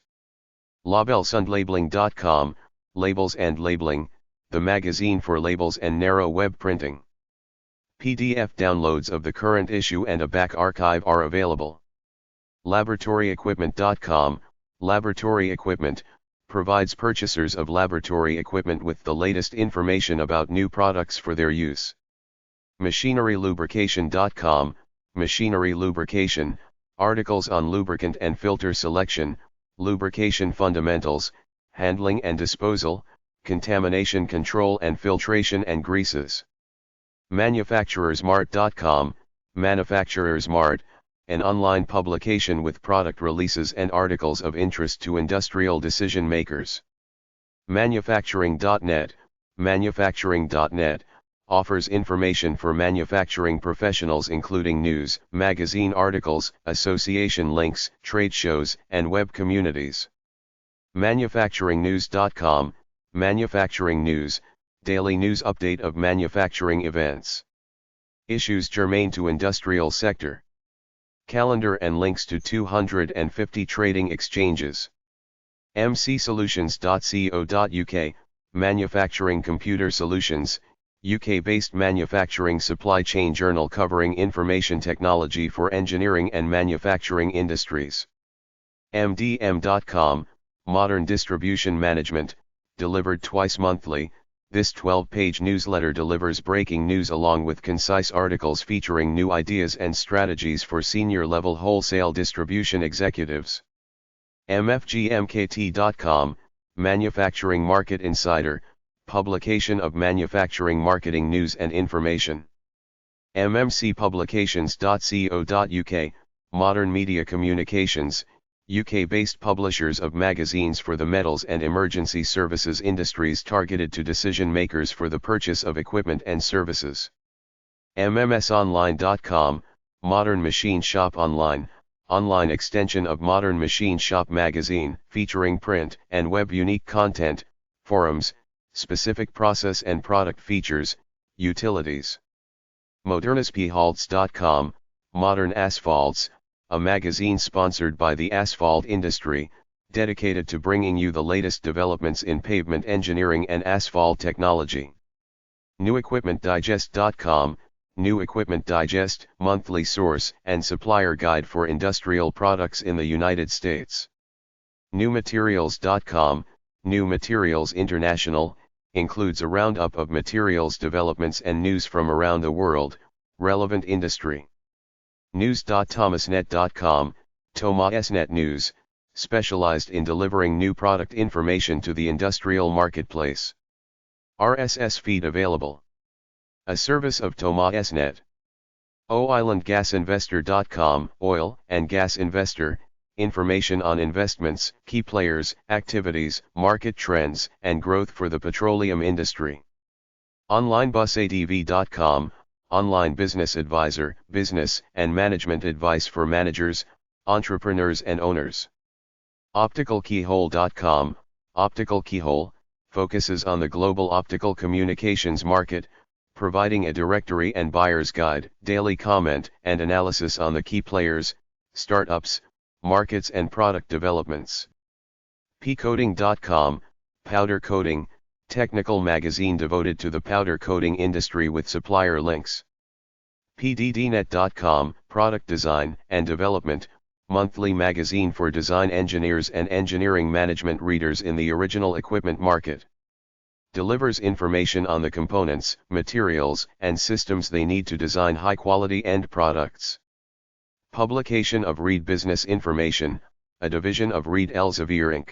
Labelsundlabeling.com, Labels and Labeling, the magazine for labels and narrow web printing. PDF downloads of the current issue and a back archive are available. Laboratoryequipment.com, Laboratory Equipment, provides purchasers of laboratory equipment with the latest information about new products for their use. Machinerylubrication.com, Machinery Lubrication, articles on lubricant and filter selection, lubrication fundamentals, handling and disposal, contamination control and filtration and greases. Manufacturersmart.com, Manufacturersmart, an online publication with product releases and articles of interest to industrial decision makers. Manufacturing.net, Manufacturing.net, offers information for manufacturing professionals including news, magazine articles, association links, trade shows, and web communities. Manufacturingnews.com, Manufacturing News, daily news update of manufacturing events. Issues germane to industrial sector. Calendar and links to 250 trading exchanges. mcsolutions.co.uk, Manufacturing Computer Solutions, UK-based manufacturing supply chain journal covering information technology for engineering and manufacturing industries. mdm.com, Modern Distribution Management, delivered twice monthly. This 12-page newsletter delivers breaking news along with concise articles featuring new ideas and strategies for senior-level wholesale distribution executives. mfgmkt.com, Manufacturing Market Insider, publication of manufacturing marketing news and information. mmcpublications.co.uk, Modern Media Communications, UK-based publishers of magazines for the metals and emergency services industries targeted to decision makers for the purchase of equipment and services. mmsonline.com, Modern Machine Shop Online, online extension of Modern Machine Shop magazine, featuring print and web unique content, forums, specific process and product features, utilities. modernisphals.com, Modern Asphalts, a magazine sponsored by the asphalt industry, dedicated to bringing you the latest developments in pavement engineering and asphalt technology. newequipmentdigest.com, New Equipment Digest, monthly source and supplier guide for industrial products in the United States. newmaterials.com, New Materials International, includes a roundup of materials developments and news from around the world, relevant industry. news.thomasnet.com, Thomasnet News, specialized in delivering new product information to the industrial marketplace. RSS feed available. A service of Thomasnet. oilandgasinvestor.com, oil and gas investor, information on investments, key players, activities, market trends, and growth for the petroleum industry. onlinebusadv.com, online business advisor, business and management advice for managers, entrepreneurs and owners. opticalkeyhole.com, Optical Keyhole, focuses on the global optical communications market, providing a directory and buyer's guide, daily comment and analysis on the key players, startups, markets and product developments. pcoating.com, Powder Coating, technical magazine devoted to the powder coating industry with supplier links. pddnet.com, Product Design and Development, monthly magazine for design engineers and engineering management readers in the original equipment market. Delivers information on the components, materials, and systems they need to design high-quality end products. Publication of Reed Business Information, a division of Reed Elsevier Inc.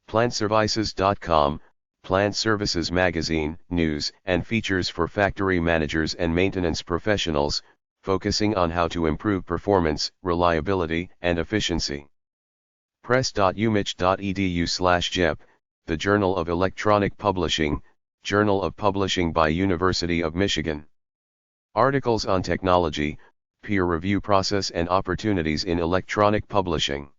plantservices.com, Plant Services Magazine, news and features for factory managers and maintenance professionals, focusing on how to improve performance, reliability, and efficiency. press.umich.edu/jep, the Journal of Electronic Publishing, Journal of Publishing by University of Michigan. Articles on technology, peer review process and opportunities in electronic publishing.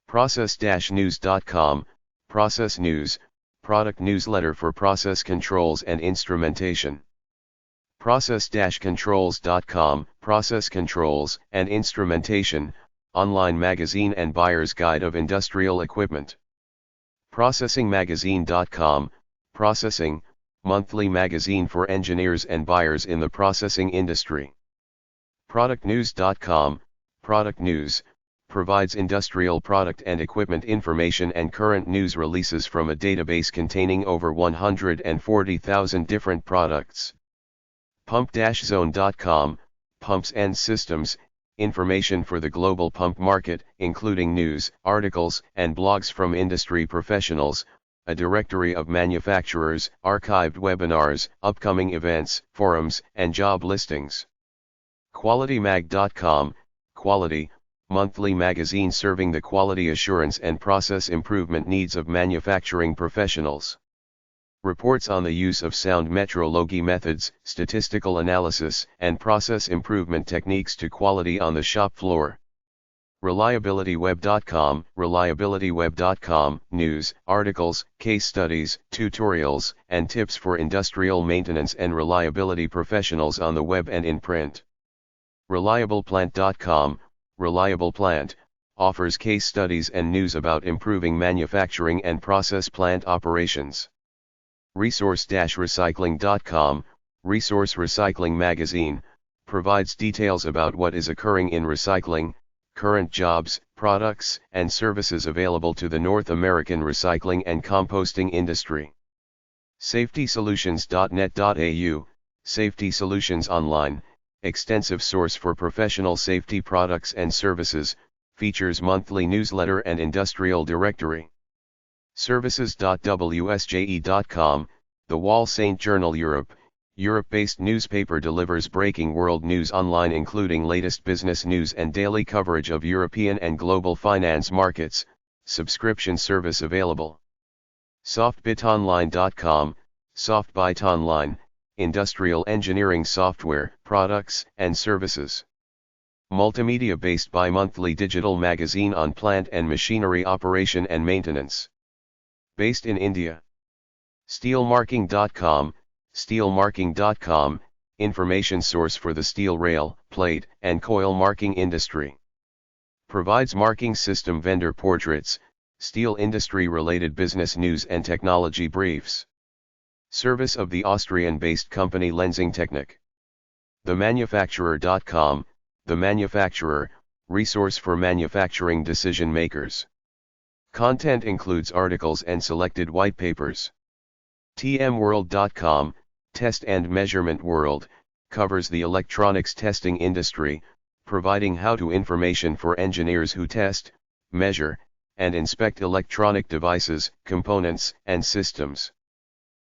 process-news.com, Process News, product newsletter for process controls and instrumentation. process-controls.com, Process Controls and Instrumentation, online magazine and buyer's guide of industrial equipment. processingmagazine.com, Processing, monthly magazine for engineers and buyers in the processing industry. productnews.com, Product News, provides industrial product and equipment information and current news releases from a database containing over 140,000 different products. pump-zone.com, Pumps and Systems, information for the global pump market, including news, articles, and blogs from industry professionals, a directory of manufacturers, archived webinars, upcoming events, forums, and job listings. qualitymag.com, Quality, monthly magazine serving the quality assurance and process improvement needs of manufacturing professionals. Reports on the use of sound metrology methods, statistical analysis, and process improvement techniques to quality on the shop floor. reliabilityweb.com, news, articles, case studies, tutorials, and tips for industrial maintenance and reliability professionals on the web and in print. reliableplant.com, Reliable Plant, offers case studies and news about improving manufacturing and process plant operations. resource-recycling.com, Resource Recycling Magazine, provides details about what is occurring in recycling, current jobs, products, and services available to the North American recycling and composting industry. safetysolutions.net.au, Safety Solutions Online, extensive source for professional safety products and services, features monthly newsletter and industrial directory. Services.wsje.com, The Wall St. Journal Europe, Europe-based newspaper delivers breaking world news online including latest business news and daily coverage of European and global finance markets, subscription service available. Softbitonline.com, Softbite Online, industrial engineering software, products, and services. Multimedia-based bi-monthly digital magazine on plant and machinery operation and maintenance. Based in India. Steelmarking.com, Steelmarking.com, information source for the steel rail, plate, and coil marking industry. Provides marking system vendor portraits, steel industry-related business news and technology briefs. Service of the Austrian-based company Lenzingtechnik. TheManufacturer.com, The Manufacturer, resource for manufacturing decision makers. Content includes articles and selected white papers. TMWorld.com, Test and Measurement World, covers the electronics testing industry, providing how-to information for engineers who test, measure, and inspect electronic devices, components, and systems.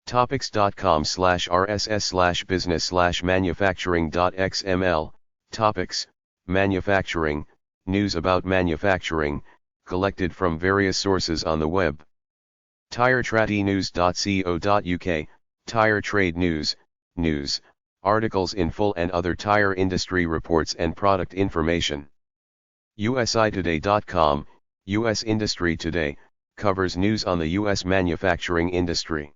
Topics.com/rss/business/manufacturing.xml, Topics, Manufacturing, news about manufacturing, collected from various sources on the web. TireTradeNews.co.uk, Tire Trade News, news, articles in full and other tire industry reports and product information. USIToday.com, US Industry Today, covers news on the US manufacturing industry.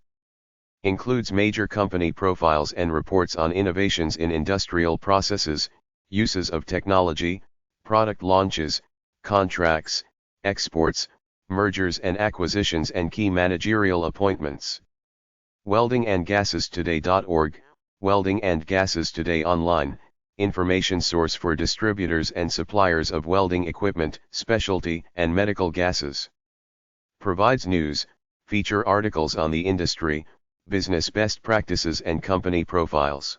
Includes major company profiles and reports on innovations in industrial processes, uses of technology, product launches, contracts, exports, mergers and acquisitions and key managerial appointments. Weldingandgasestoday.org, Welding and Gases Today Online, information source for distributors and suppliers of welding equipment, specialty and medical gases. Provides news, feature articles on the industry, business best practices and company profiles.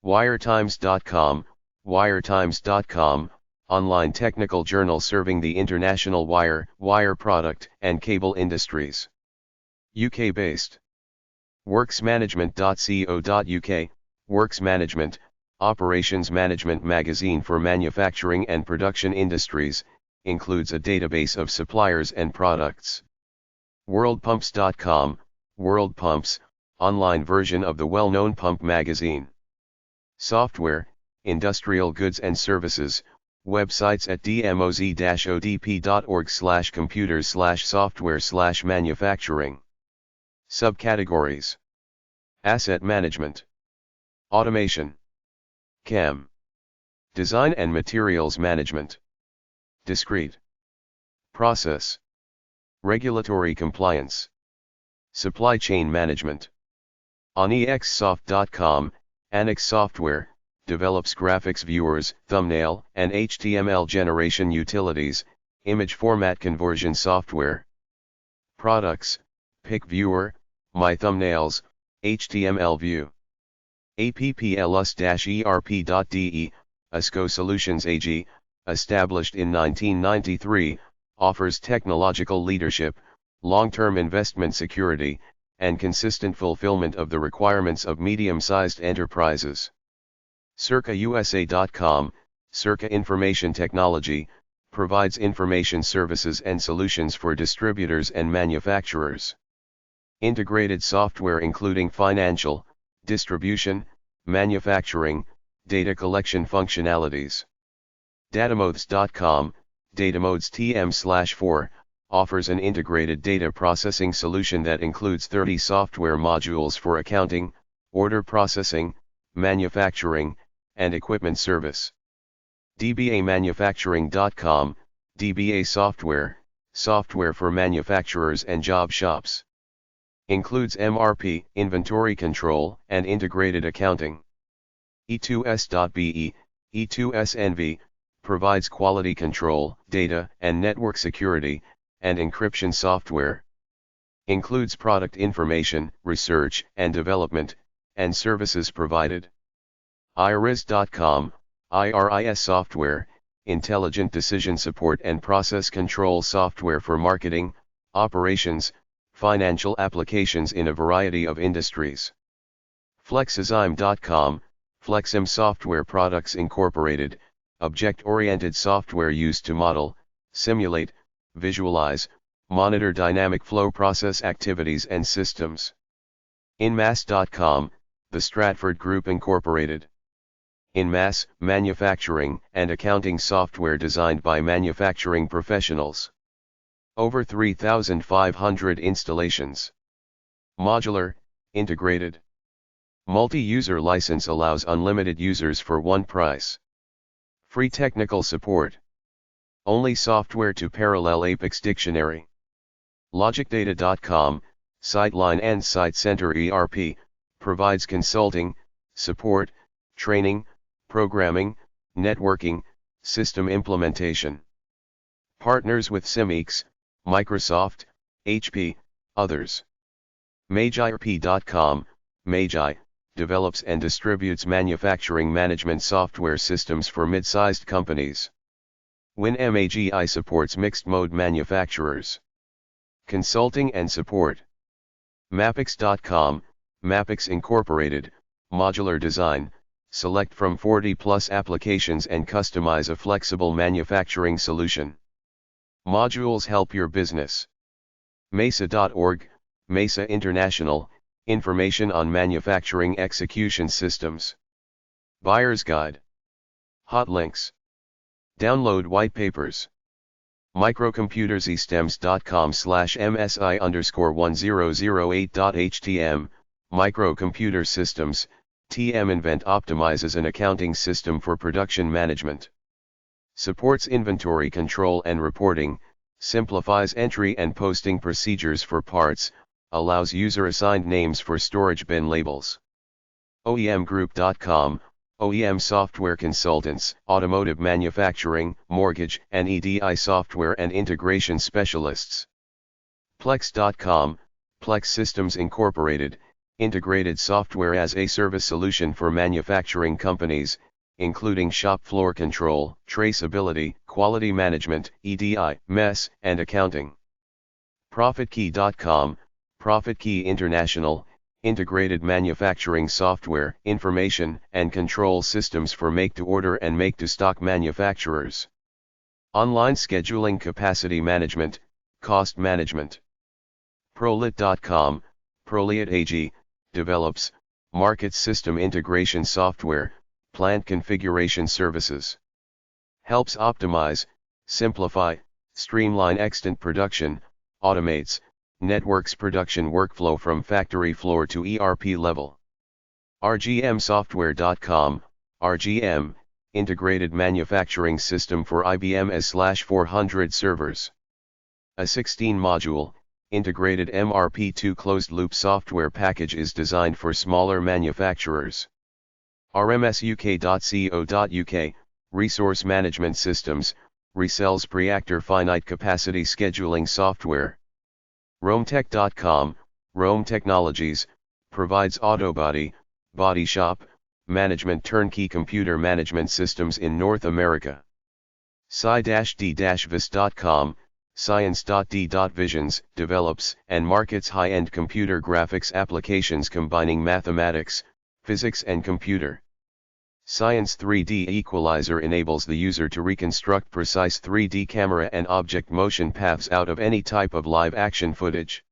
WireTimes.com, WireTimes.com, online technical journal serving the international wire product, and cable industries. UK-based. Worksmanagement.co.uk, Works Management, operations management magazine for manufacturing and production industries, includes a database of suppliers and products. WorldPumps.com, World Pumps, online version of the well-known pump magazine. Software, industrial goods and services, websites at dmoz-odp.org/computers/software/manufacturing. Subcategories: Asset Management, Automation, Chem, Design and Materials Management, Discrete, Process, Regulatory Compliance, Supply Chain Management. AnixSoft.com, Annex Software, develops graphics viewers, thumbnail, and HTML generation utilities, image format conversion software. Products, Pic Viewer, My Thumbnails, HTML View. APPLus-ERP.de, ASCO Solutions AG, established in 1993, offers technological leadership, long-term investment security, and consistent fulfillment of the requirements of medium-sized enterprises. CircaUSA.com, Circa Information Technology, provides information services and solutions for distributors and manufacturers. Integrated software including financial, distribution, manufacturing, data collection functionalities. Datamoz.com, Dmoz-Odp offers an integrated data processing solution that includes 30 software modules for accounting, order processing, manufacturing, and equipment service. dbamanufacturing.com, DBA software, software for manufacturers and job shops. Includes MRP, inventory control, and integrated accounting. E2S.be, E2SNV, provides quality control, data and network security, and encryption software. Includes product information, research and development, and services provided. IRIS.com, IRIS software, intelligent decision support and process control software for marketing, operations, financial applications in a variety of industries. Flexzyme.com, Flexim Software Products Incorporated, object-oriented software used to model, simulate, visualize, monitor dynamic flow process activities and systems. Inmass.com, The Stratford Group Incorporated. Inmass, manufacturing and accounting software designed by manufacturing professionals. Over 3,500 installations. Modular, integrated. Multi-user license allows unlimited users for one price. Free technical support. Only software to parallel Apex Dictionary. Logicdata.com, Siteline and Site Center ERP, provides consulting, support, training, programming, networking, system implementation. Partners with Simix, Microsoft, HP, others. MagiRP.com, Magi, develops and distributes manufacturing management software systems for mid-sized companies. WinMagi supports mixed-mode manufacturers. Consulting and support. Mapix.com, Mapix Incorporated, modular design, select from 40+ applications and customize a flexible manufacturing solution. Modules help your business. Mesa.org, Mesa International, information on manufacturing execution systems. Buyer's Guide. Hot links. Download white papers. Microcomputersystems.com/MSI_1008.htm, Microcomputer Systems, TM Invent optimizes an accounting system for production management. Supports inventory control and reporting, simplifies entry and posting procedures for parts, allows user-assigned names for storage bin labels. OEMgroup.com, OEM software consultants, automotive manufacturing, mortgage and EDI software and integration specialists. Plex.com, Plex Systems Incorporated, integrated software as a service solution for manufacturing companies, including shop floor control, traceability, quality management, EDI, MES, and accounting. ProfitKey.com, ProfitKey International, integrated manufacturing software, information and control systems for make-to-order and make-to-stock manufacturers. Online scheduling, capacity management, cost management. Prolit.com, Prolit AG, develops, markets system integration software, plant configuration services. Helps optimize, simplify, streamline extant production, automates, networks production workflow from factory floor to ERP level. RGMsoftware.com, RGM, integrated manufacturing system for IBM S/400 servers. A 16-module, integrated MRP2 closed-loop software package is designed for smaller manufacturers. RMSUK.co.uk, resource management systems, resells Preactor finite capacity scheduling software. RomeTech.com, Rome Technologies, provides autobody, body shop, management turnkey computer management systems in North America. Sci-D-Vis.com, Science.D.Visions, develops and markets high-end computer graphics applications combining mathematics, physics and computer. Science 3D Equalizer enables the user to reconstruct precise 3D camera and object motion paths out of any type of live action footage.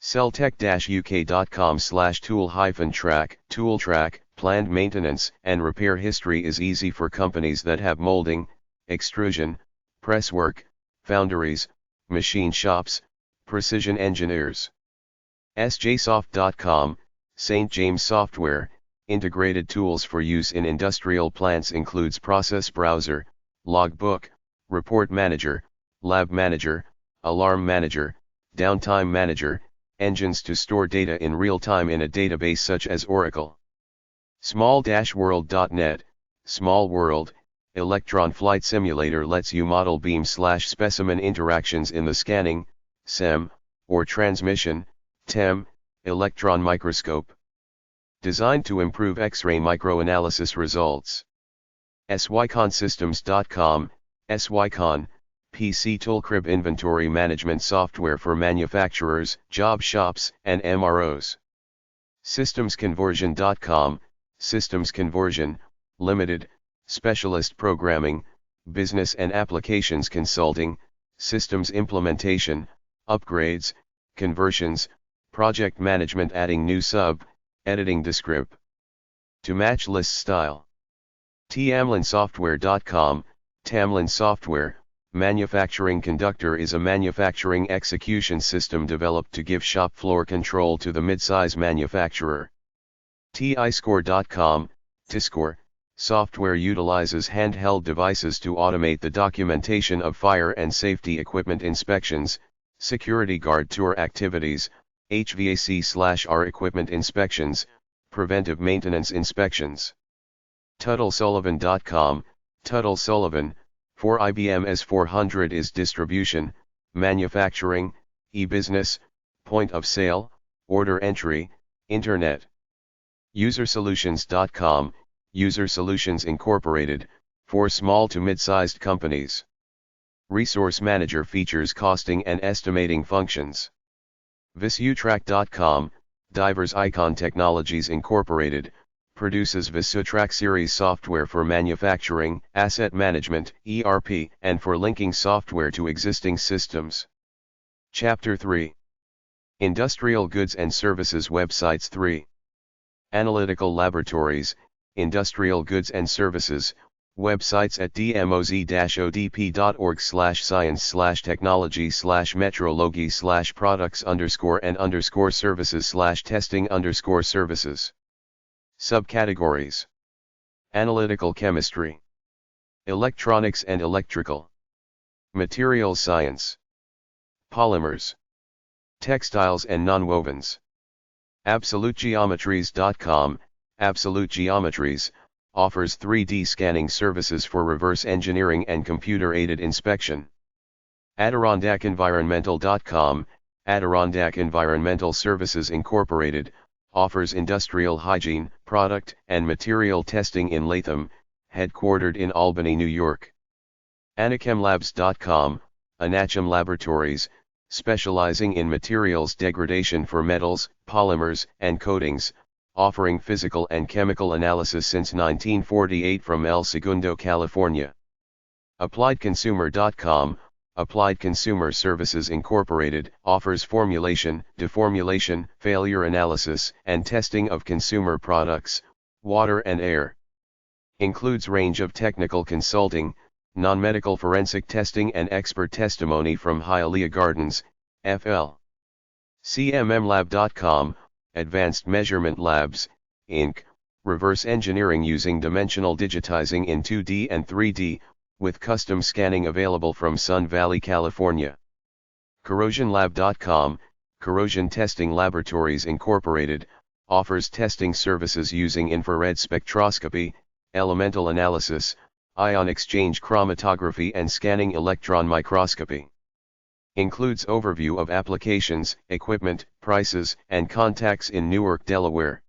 Celltech-uk.com/tool-track, ToolTrack, planned maintenance and repair history is easy for companies that have molding, extrusion, presswork, foundries, machine shops, precision engineers. sjsoft.com, St. James Software, integrated tools for use in industrial plants includes process browser, logbook, report manager, lab manager, alarm manager, downtime manager, engines to store data in real time in a database such as Oracle. Small-world.net, Small World, electron flight simulator lets you model beam/specimen interactions in the scanning, SEM, or transmission, TEM, electron microscope. Designed to improve X-ray microanalysis results. syconsystems.com, sycon, PC toolcrib inventory management software for manufacturers, job shops, and MROs. Systemsconversion.com, Systems Conversion, Limited, Specialist Programming, Business and Applications Consulting, Systems Implementation, Upgrades, Conversions, Project Management adding new editing descript. To match list style. tamlinsoftware.com, Tamlin Software, Manufacturing Conductor is a manufacturing execution system developed to give shop floor control to the midsize manufacturer. tiscore.com, Tiscore, software utilizes handheld devices to automate the documentation of fire and safety equipment inspections, security guard tour activities, HVAC/R equipment inspections, preventive maintenance inspections. TuttleSullivan.com, Tuttle Sullivan, for IBM S400 is distribution, manufacturing, e-business, point of sale, order entry, internet. Usersolutions.com, User Solutions Incorporated, for small to mid-sized companies. Resource Manager features costing and estimating functions. Visutrack.com, Divers Icon Technologies Incorporated, produces Visutrack series software for manufacturing, asset management, ERP, and for linking software to existing systems. Chapter 3. Industrial Goods and Services Websites 3. Analytical Laboratories, Industrial Goods and Services, websites at dmoz-odp.org/science/technology/metrology/services/testing_services. Subcategories. Analytical Chemistry, Electronics and Electrical, Materials Science, Polymers, Textiles and Nonwovens. AbsoluteGeometries.com, Absolute Geometries, offers 3D scanning services for reverse engineering and computer-aided inspection. AdirondackEnvironmental.com, Adirondack Environmental Services Incorporated, offers industrial hygiene, product, and material testing in Latham, headquartered in Albany, New York. Anachemlabs.com, Anachem Laboratories, specializing in materials degradation for metals, polymers, and coatings, offering physical and chemical analysis since 1948 from El Segundo, California. AppliedConsumer.com, Applied Consumer Services Incorporated, offers formulation, deformulation, failure analysis, and testing of consumer products, water and air. Includes range of technical consulting, non-medical forensic testing and expert testimony from Hialeah Gardens, FL. CMMLab.com, Advanced Measurement Labs, Inc., reverse engineering using dimensional digitizing in 2D and 3D, with custom scanning available from Sun Valley, California. CorrosionLab.com, Corrosion Testing Laboratories Incorporated, offers testing services using infrared spectroscopy, elemental analysis, ion exchange chromatography and scanning electron microscopy. Includes overview of applications, equipment, prices, and contacts in Newark, Delaware.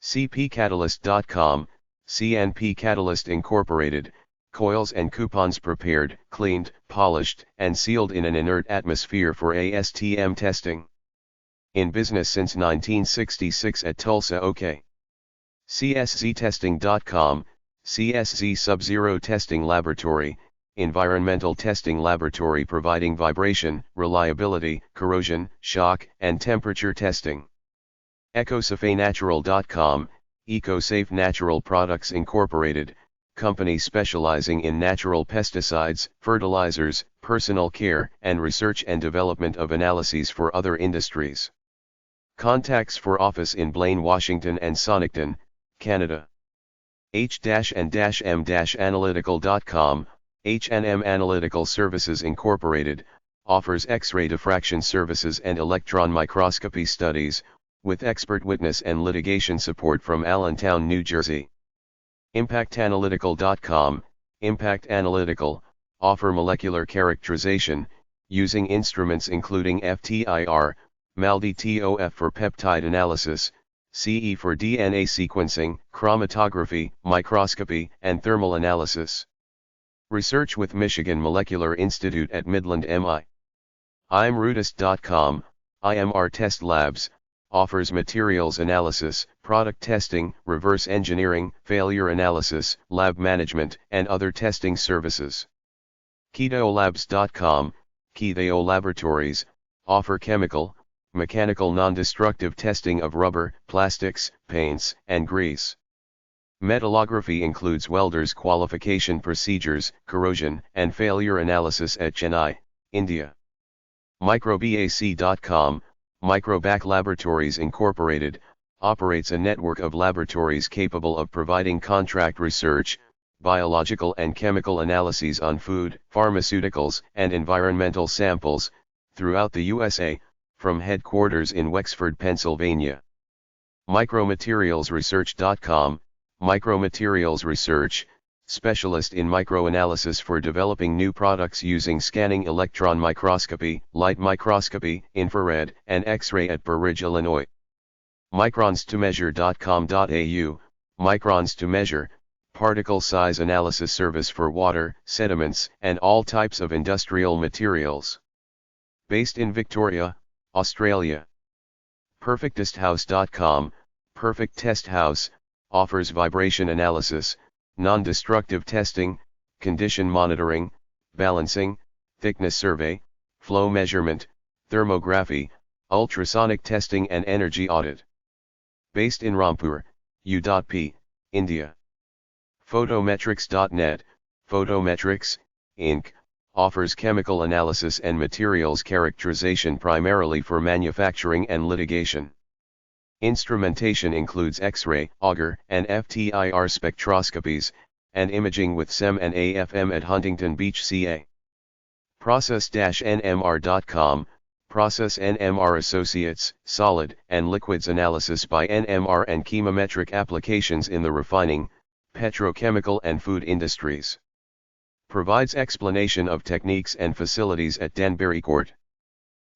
CPCatalyst.com, CNP Catalyst Incorporated, coils and coupons prepared, cleaned, polished, and sealed in an inert atmosphere for ASTM testing. In business since 1966 at Tulsa, OK. CSZTesting.com, CSZ Sub-Zero Testing Laboratory, environmental testing laboratory providing vibration, reliability, corrosion, shock, and temperature testing. EcoSafeNatural.com, EcoSafe Natural Products Incorporated, company specializing in natural pesticides, fertilizers, personal care, and research and development of analyses for other industries. Contacts for office in Blaine, Washington and Sonic-ton, Canada. h-m-analytical.com, H&M Analytical Services Incorporated, offers X-ray diffraction services and electron microscopy studies, with expert witness and litigation support from Allentown, New Jersey. ImpactAnalytical.com, Impact Analytical, offer molecular characterization, using instruments including FTIR, MALDI-TOF for peptide analysis, CE for DNA sequencing, chromatography, microscopy, and thermal analysis. Research with Michigan Molecular Institute at Midland, MI. IMRUDIS.com, IMR Test Labs, offers materials analysis, product testing, reverse engineering, failure analysis, lab management, and other testing services. KetoLabs.com, Keto Laboratories, offer chemical, mechanical non-destructive testing of rubber, plastics, paints, and grease. Metallography includes welders' qualification procedures, corrosion, and failure analysis at Chennai, India. Microbac.com, Microbac Laboratories Incorporated, operates a network of laboratories capable of providing contract research, biological and chemical analyses on food, pharmaceuticals, and environmental samples, throughout the USA, from headquarters in Wexford, Pennsylvania. Micromaterialsresearch.com, Micromaterials Research, specialist in microanalysis for developing new products using scanning electron microscopy, light microscopy, infrared, and X-ray at Burr Ridge, Illinois. Microns2measure.com.au, Microns to Measure, particle size analysis service for water, sediments, and all types of industrial materials. Based in Victoria, Australia. Perfectesthouse.com, Perfect Test House, offers vibration analysis, non-destructive testing, condition monitoring, balancing, thickness survey, flow measurement, thermography, ultrasonic testing and energy audit. Based in Rampur, UP, India. Photometrics.net, Photometrics, Inc., offers chemical analysis and materials characterization primarily for manufacturing and litigation. Instrumentation includes X-ray, auger, and FTIR spectroscopies, and imaging with SEM and AFM at Huntington Beach, CA. Process-NMR.com, Process NMR Associates, solid and liquids analysis by NMR and chemometric applications in the refining, petrochemical and food industries. Provides explanation of techniques and facilities at Danbury Court.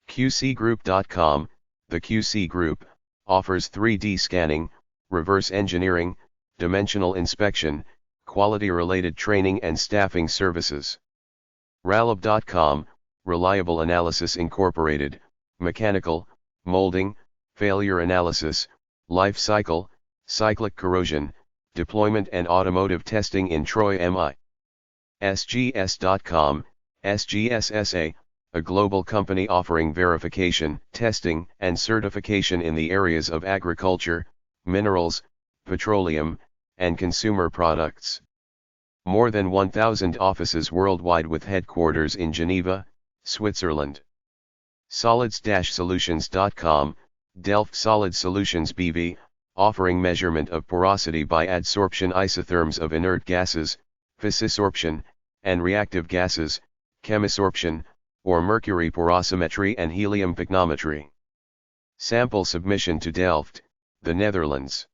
QCGroup.com, the QC Group, offers 3D scanning, reverse engineering, dimensional inspection, quality-related training and staffing services. Ralab.com, Reliable Analysis Incorporated, mechanical, molding, failure analysis, life cycle, cyclic corrosion, deployment and automotive testing in Troy, MI. SGS.com, SGSSA, a global company offering verification, testing, and certification in the areas of agriculture, minerals, petroleum, and consumer products. More than 1,000 offices worldwide with headquarters in Geneva, Switzerland. Solids-Solutions.com, Delft Solid Solutions BV, offering measurement of porosity by adsorption isotherms of inert gases, physisorption, and reactive gases, chemisorption, or mercury porosimetry and helium pycnometry. Sample submission to Delft, the Netherlands.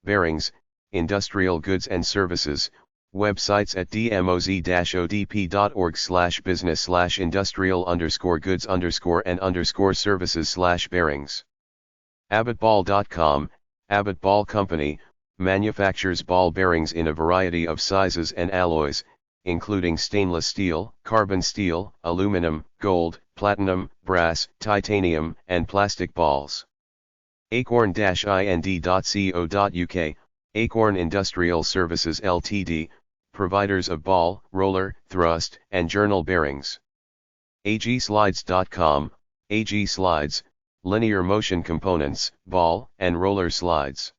Bearings, industrial goods and services, websites at dmoz-odp.org/business/industrial_goods_and_services/bearings. Abbottball.com, Abbott Ball Company, manufactures ball bearings in a variety of sizes and alloys, including stainless steel, carbon steel, aluminum, gold, platinum, brass, titanium, and plastic balls. acorn-ind.co.uk, Acorn Industrial Services Ltd., providers of ball, roller, thrust, and journal bearings. agslides.com, AG Slides, linear motion components, ball and roller slides.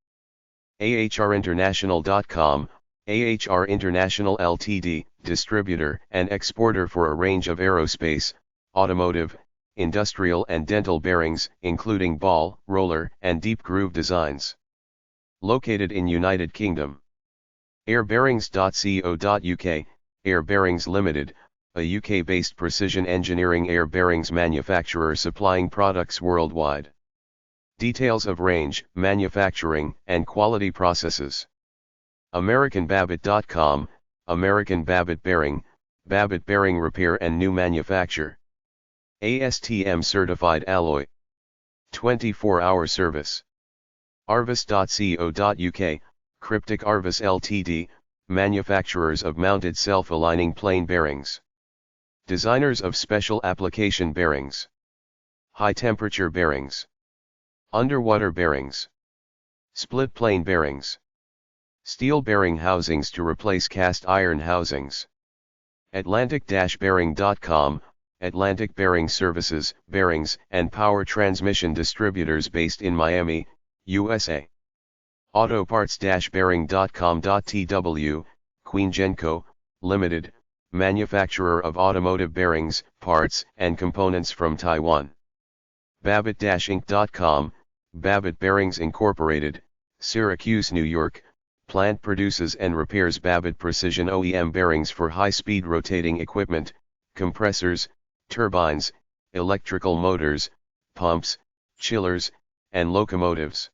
ahrinternational.com, AHR International Ltd, distributor and exporter for a range of aerospace, automotive, industrial and dental bearings, including ball, roller, and deep groove designs. Located in United Kingdom. Airbearings.co.uk, Air Bearings Limited, a UK-based precision engineering air bearings manufacturer supplying products worldwide. Details of range, manufacturing, and quality processes. AmericanBabbitt.com, American Babbitt Bearing, Babbitt Bearing Repair and New Manufacture. ASTM Certified Alloy. 24-hour service. Arvis.co.uk, Cryptic Arvis Ltd, manufacturers of mounted self-aligning plain bearings. Designers of special application bearings. High-temperature bearings. Underwater bearings. Split plane bearings. Steel bearing housings to replace cast iron housings. Atlantic-bearing.com, Atlantic Bearing Services, bearings and power transmission distributors based in Miami, USA. Autoparts-bearing.com.tw, Queen Genco, Limited, manufacturer of automotive bearings, parts and components from Taiwan. Babbitt-inc.com, Babbitt Bearings Incorporated, Syracuse, New York, plant produces and repairs Babbitt Precision OEM bearings for high-speed rotating equipment, compressors, turbines, electrical motors, pumps, chillers, and locomotives.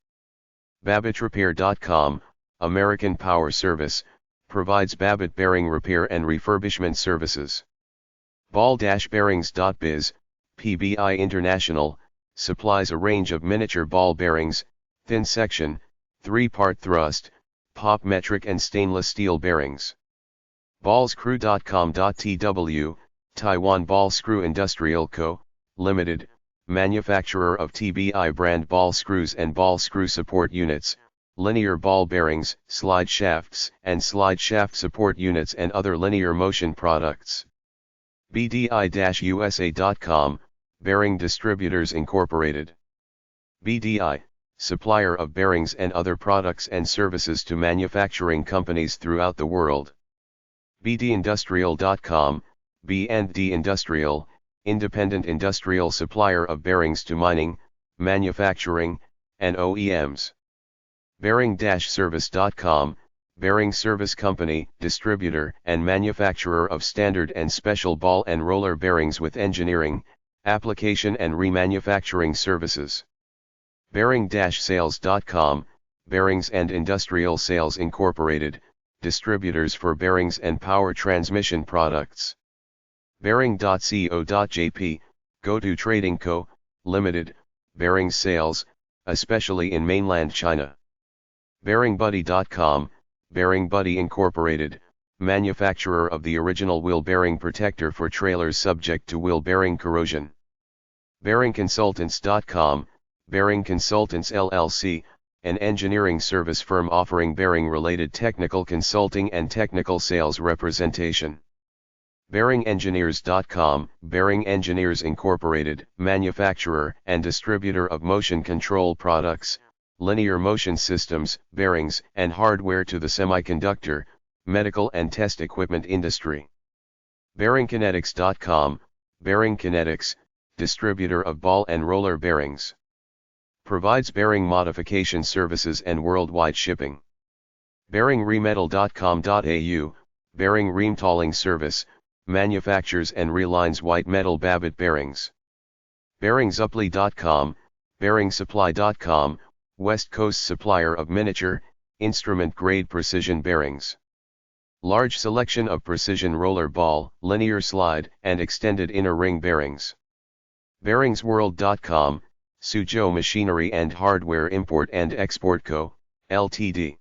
BabbittRepair.com, American Power Service, provides Babbitt bearing repair and refurbishment services. Ball-bearings.biz, PBI International, supplies a range of miniature ball bearings, thin section, 3-part thrust, pop metric and stainless steel bearings. Ballscrew.com.tw, Taiwan Ball Screw Industrial Co., Limited, manufacturer of TBI brand ball screws and ball screw support units, linear ball bearings, slide shafts and slide shaft support units and other linear motion products. BDI-USA.com, Bearing Distributors Incorporated. BDI, supplier of bearings and other products and services to manufacturing companies throughout the world. BDindustrial.com, B&D Industrial, independent industrial supplier of bearings to mining, manufacturing, and OEMs. Bearing-service.com, bearing service company, distributor and manufacturer of standard and special ball and roller bearings with engineering, application and remanufacturing services. Bearing-sales.com, Bearings and Industrial Sales Incorporated, distributors for bearings and power transmission products. Bearing.co.jp, Go-To Trading Co., Limited, bearings sales, especially in mainland China. BearingBuddy.com, Bearing Buddy Incorporated, manufacturer of the original wheel bearing protector for trailers subject to wheel bearing corrosion. BearingConsultants.com, Bearing Consultants LLC, an engineering service firm offering bearing-related technical consulting and technical sales representation. BearingEngineers.com, Bearing Engineers Incorporated, manufacturer and distributor of motion control products, linear motion systems, bearings and hardware to the semiconductor, medical and test equipment industry. BearingKinetics.com, Bearing Kinetics, distributor of ball and roller bearings. Provides bearing modification services and worldwide shipping. BearingRemetal.com.au, Bearing Ream Tolling Service, manufactures and relines white metal Babbitt bearings. BearingsUply.com, BearingSupply.com, West Coast supplier of miniature, instrument-grade precision bearings. Large selection of precision roller ball, linear slide, and extended inner ring bearings. BearingsWorld.com, Suzhou Machinery and Hardware Import and Export Co., Ltd.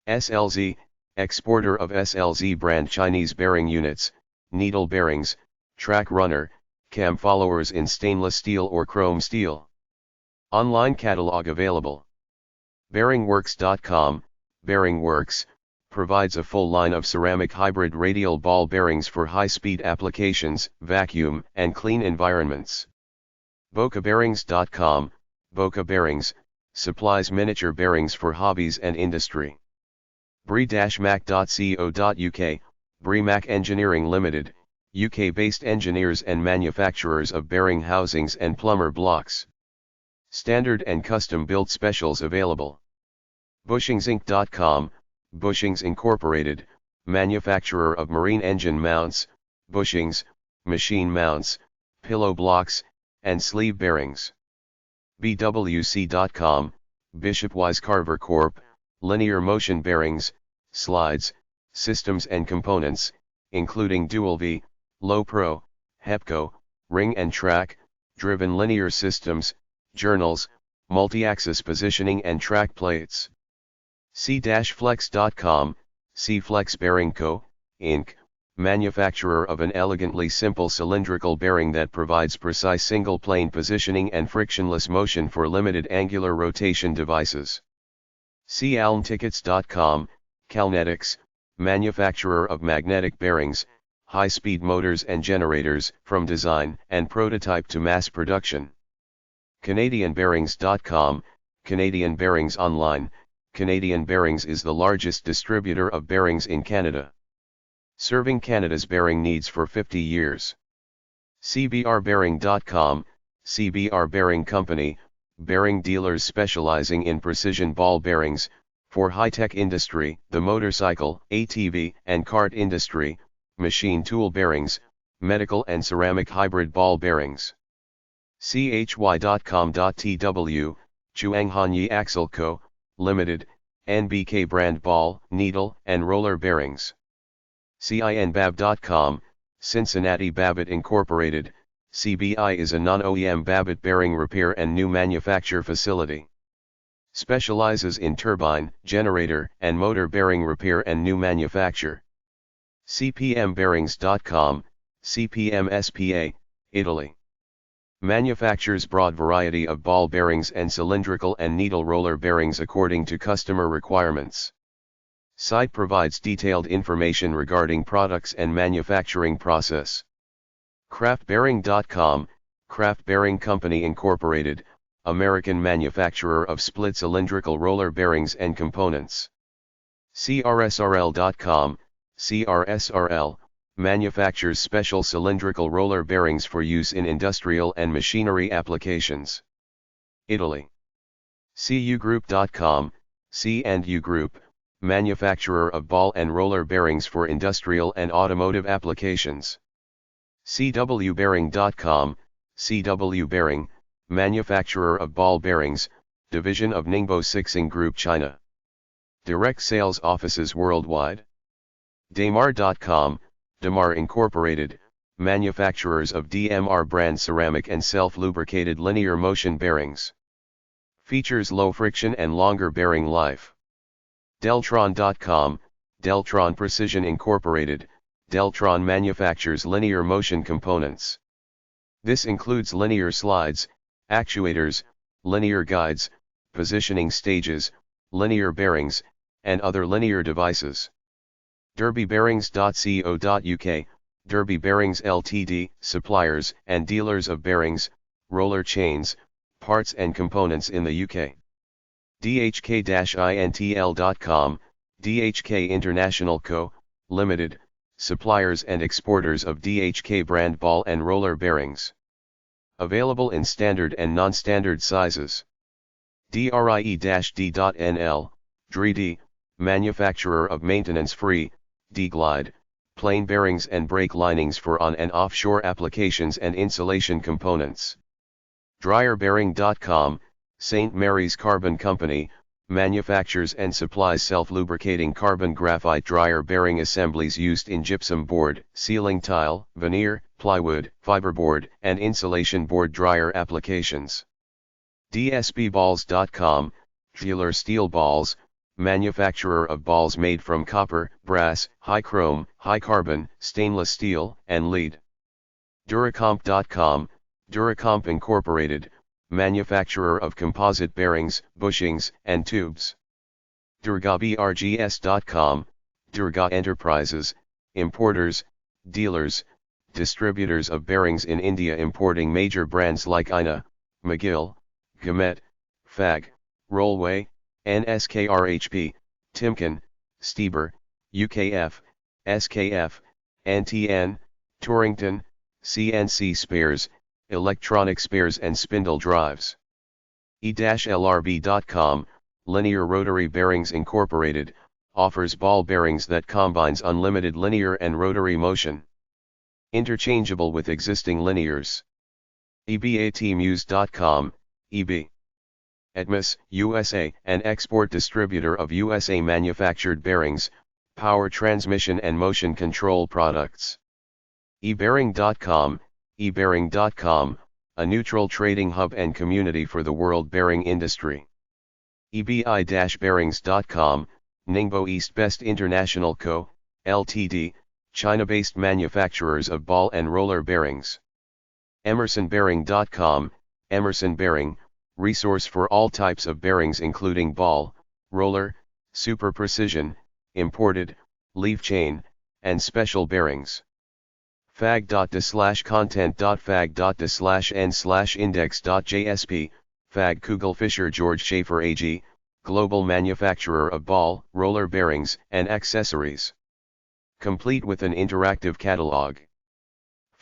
SLZ, exporter of SLZ brand Chinese bearing units, needle bearings, track runner, cam followers in stainless steel or chrome steel. Online catalog available. BearingWorks.com, BearingWorks, provides a full line of ceramic hybrid radial ball bearings for high-speed applications, vacuum and clean environments. BocaBearings.com, Boca Bearings, supplies miniature bearings for hobbies and industry. bre-mac.co.uk, Bre-Mac Engineering Limited, UK-based engineers and manufacturers of bearing housings and plumber blocks. Standard and custom-built specials available. Bushingsinc.com, Bushings Incorporated, manufacturer of marine engine mounts, bushings, machine mounts, pillow blocks, and sleeve bearings. BWC.com, Bishop Wise Carver Corp., linear motion bearings, slides, systems and components, including Dual V, Low Pro, HEPCO, ring and track, driven linear systems, journals, multi-axis positioning and track plates. C-Flex.com, C-Flex Bearing Co., Inc., manufacturer of an elegantly simple cylindrical bearing that provides precise single-plane positioning and frictionless motion for limited angular rotation devices. C-Almtickets.com, Calnetics, manufacturer of magnetic bearings, high-speed motors and generators, from design and prototype to mass production. CanadianBearings.com, Canadian Bearings Online, Canadian Bearings is the largest distributor of bearings in Canada, serving Canada's bearing needs for 50 years. CBRBearing.com, CBR Bearing Company, bearing dealers specializing in precision ball bearings, for high-tech industry, the motorcycle, ATV, and kart industry, machine tool bearings, medical and ceramic hybrid ball bearings. CHY.com.tw, Chuanghanyi Axle Co., Limited, NBK brand ball, needle, and roller bearings. CINBAB.com, Cincinnati Babbitt Incorporated, CBI is a non-OEM Babbitt bearing repair and new manufacture facility. Specializes in turbine, generator, and motor bearing repair and new manufacture. CPMBearings.com, CPM SPA, Italy. Manufactures broad variety of ball bearings and cylindrical and needle roller bearings according to customer requirements. Site provides detailed information regarding products and manufacturing process. Craftbearing.com, Craft Bearing Company Incorporated, American manufacturer of split cylindrical roller bearings and components. CRSRL.com, CRSRL, manufactures special cylindrical roller bearings for use in industrial and machinery applications. Italy. CUGroup.com, C&U Group, manufacturer of ball and roller bearings for industrial and automotive applications. CWBearing.com, CW Bearing, manufacturer of ball bearings, division of Ningbo Sixing Group China. Direct sales offices worldwide. Damar.com, Damar Incorporated, manufacturers of DMR brand ceramic and self-lubricated linear motion bearings. Features low friction and longer bearing life. Deltron.com, Deltron Precision Incorporated, Deltron manufactures linear motion components. This includes linear slides, actuators, linear guides, positioning stages, linear bearings, and other linear devices. derbybearings.co.uk, Derby Bearings Ltd, suppliers and dealers of bearings, roller chains, parts and components in the UK. dhk-intl.com, DHK International Co., Limited, suppliers and exporters of DHK brand ball and roller bearings. Available in standard and non-standard sizes. DRIE-D.NL, DRID, manufacturer of maintenance-free, D-Glide, plain bearings and brake linings for on- and offshore applications and insulation components. Dryerbearing.com, St. Mary's Carbon Company, manufactures and supplies self-lubricating carbon graphite dryer bearing assemblies used in gypsum board, ceiling tile, veneer, plywood, fiberboard, and insulation board dryer applications. DSBballs.com, Dealer Steel Balls, manufacturer of balls made from copper, brass, high chrome, high carbon, stainless steel, and lead. Duracomp.com, Duracomp Incorporated, manufacturer of composite bearings, bushings, and tubes. DurgaBRGS.com, Durga Enterprises, importers, dealers, distributors of bearings in India importing major brands like INA, McGill, Gamet, FAG, Rollway, NSKRHP, Timken, Stieber, UKF, SKF, NTN, Torrington, CNC spares, electronic spares and spindle drives. E-LRB.com, Linear Rotary Bearings Incorporated, offers ball bearings that combines unlimited linear and rotary motion. Interchangeable with existing linears. EBATMuse.com, EB. Dmoz, USA, an export distributor of USA manufactured bearings, power transmission and motion control products. eBearing.com, eBearing.com, a neutral trading hub and community for the world bearing industry. EBI-Bearings.com, Ningbo East Best International Co., Ltd., China-based manufacturers of ball and roller bearings. EmersonBearing.com, Emerson Bearing, resource for all types of bearings including ball, roller, super precision, imported, leaf chain, and special bearings. fag.de/content.fag.de/n/index.jsp, Fag Kugelfischer George Schaefer AG, global manufacturer of ball, roller bearings, and accessories. Complete with an interactive catalog.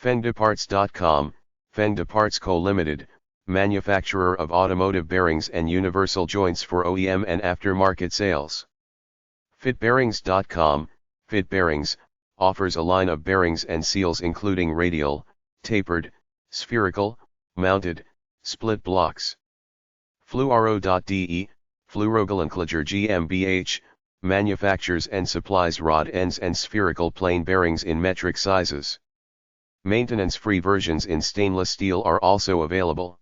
Fengdeparts.com, Fengdeparts Co. Limited, manufacturer of automotive bearings and universal joints for OEM and aftermarket sales. Fitbearings.com, Fit Bearings, offers a line of bearings and seals including radial, tapered, spherical, mounted, split blocks. Fluoro.de, Fluorogalanklager GmbH, manufactures and supplies rod ends and spherical plain bearings in metric sizes. Maintenance-free versions in stainless steel are also available.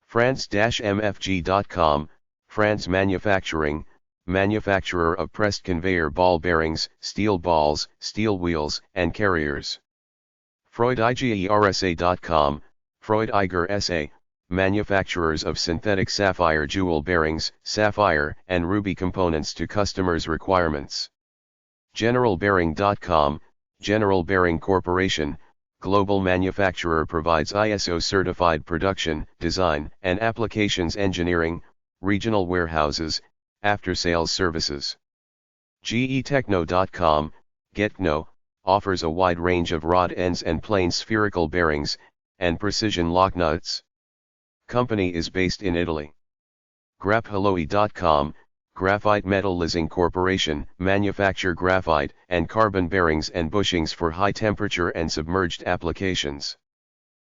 France-MFG.com, France Manufacturing, manufacturer of pressed conveyor ball bearings, steel balls, steel wheels, and carriers. FreudIgerSA.com, Freud Eiger SA, manufacturers of synthetic sapphire jewel bearings, sapphire and ruby components to customers' requirements. GeneralBearing.com, General Bearing Corporation, global manufacturer, provides ISO-certified production, design, and applications engineering, regional warehouses, after-sales services. GETechno.com, GetKno, offers a wide range of rod ends and plain spherical bearings, and precision lock nuts. Company is based in Italy. Grapholoy.com, Graphite Metal Leasing Corporation, manufacture graphite and carbon bearings and bushings for high-temperature and submerged applications.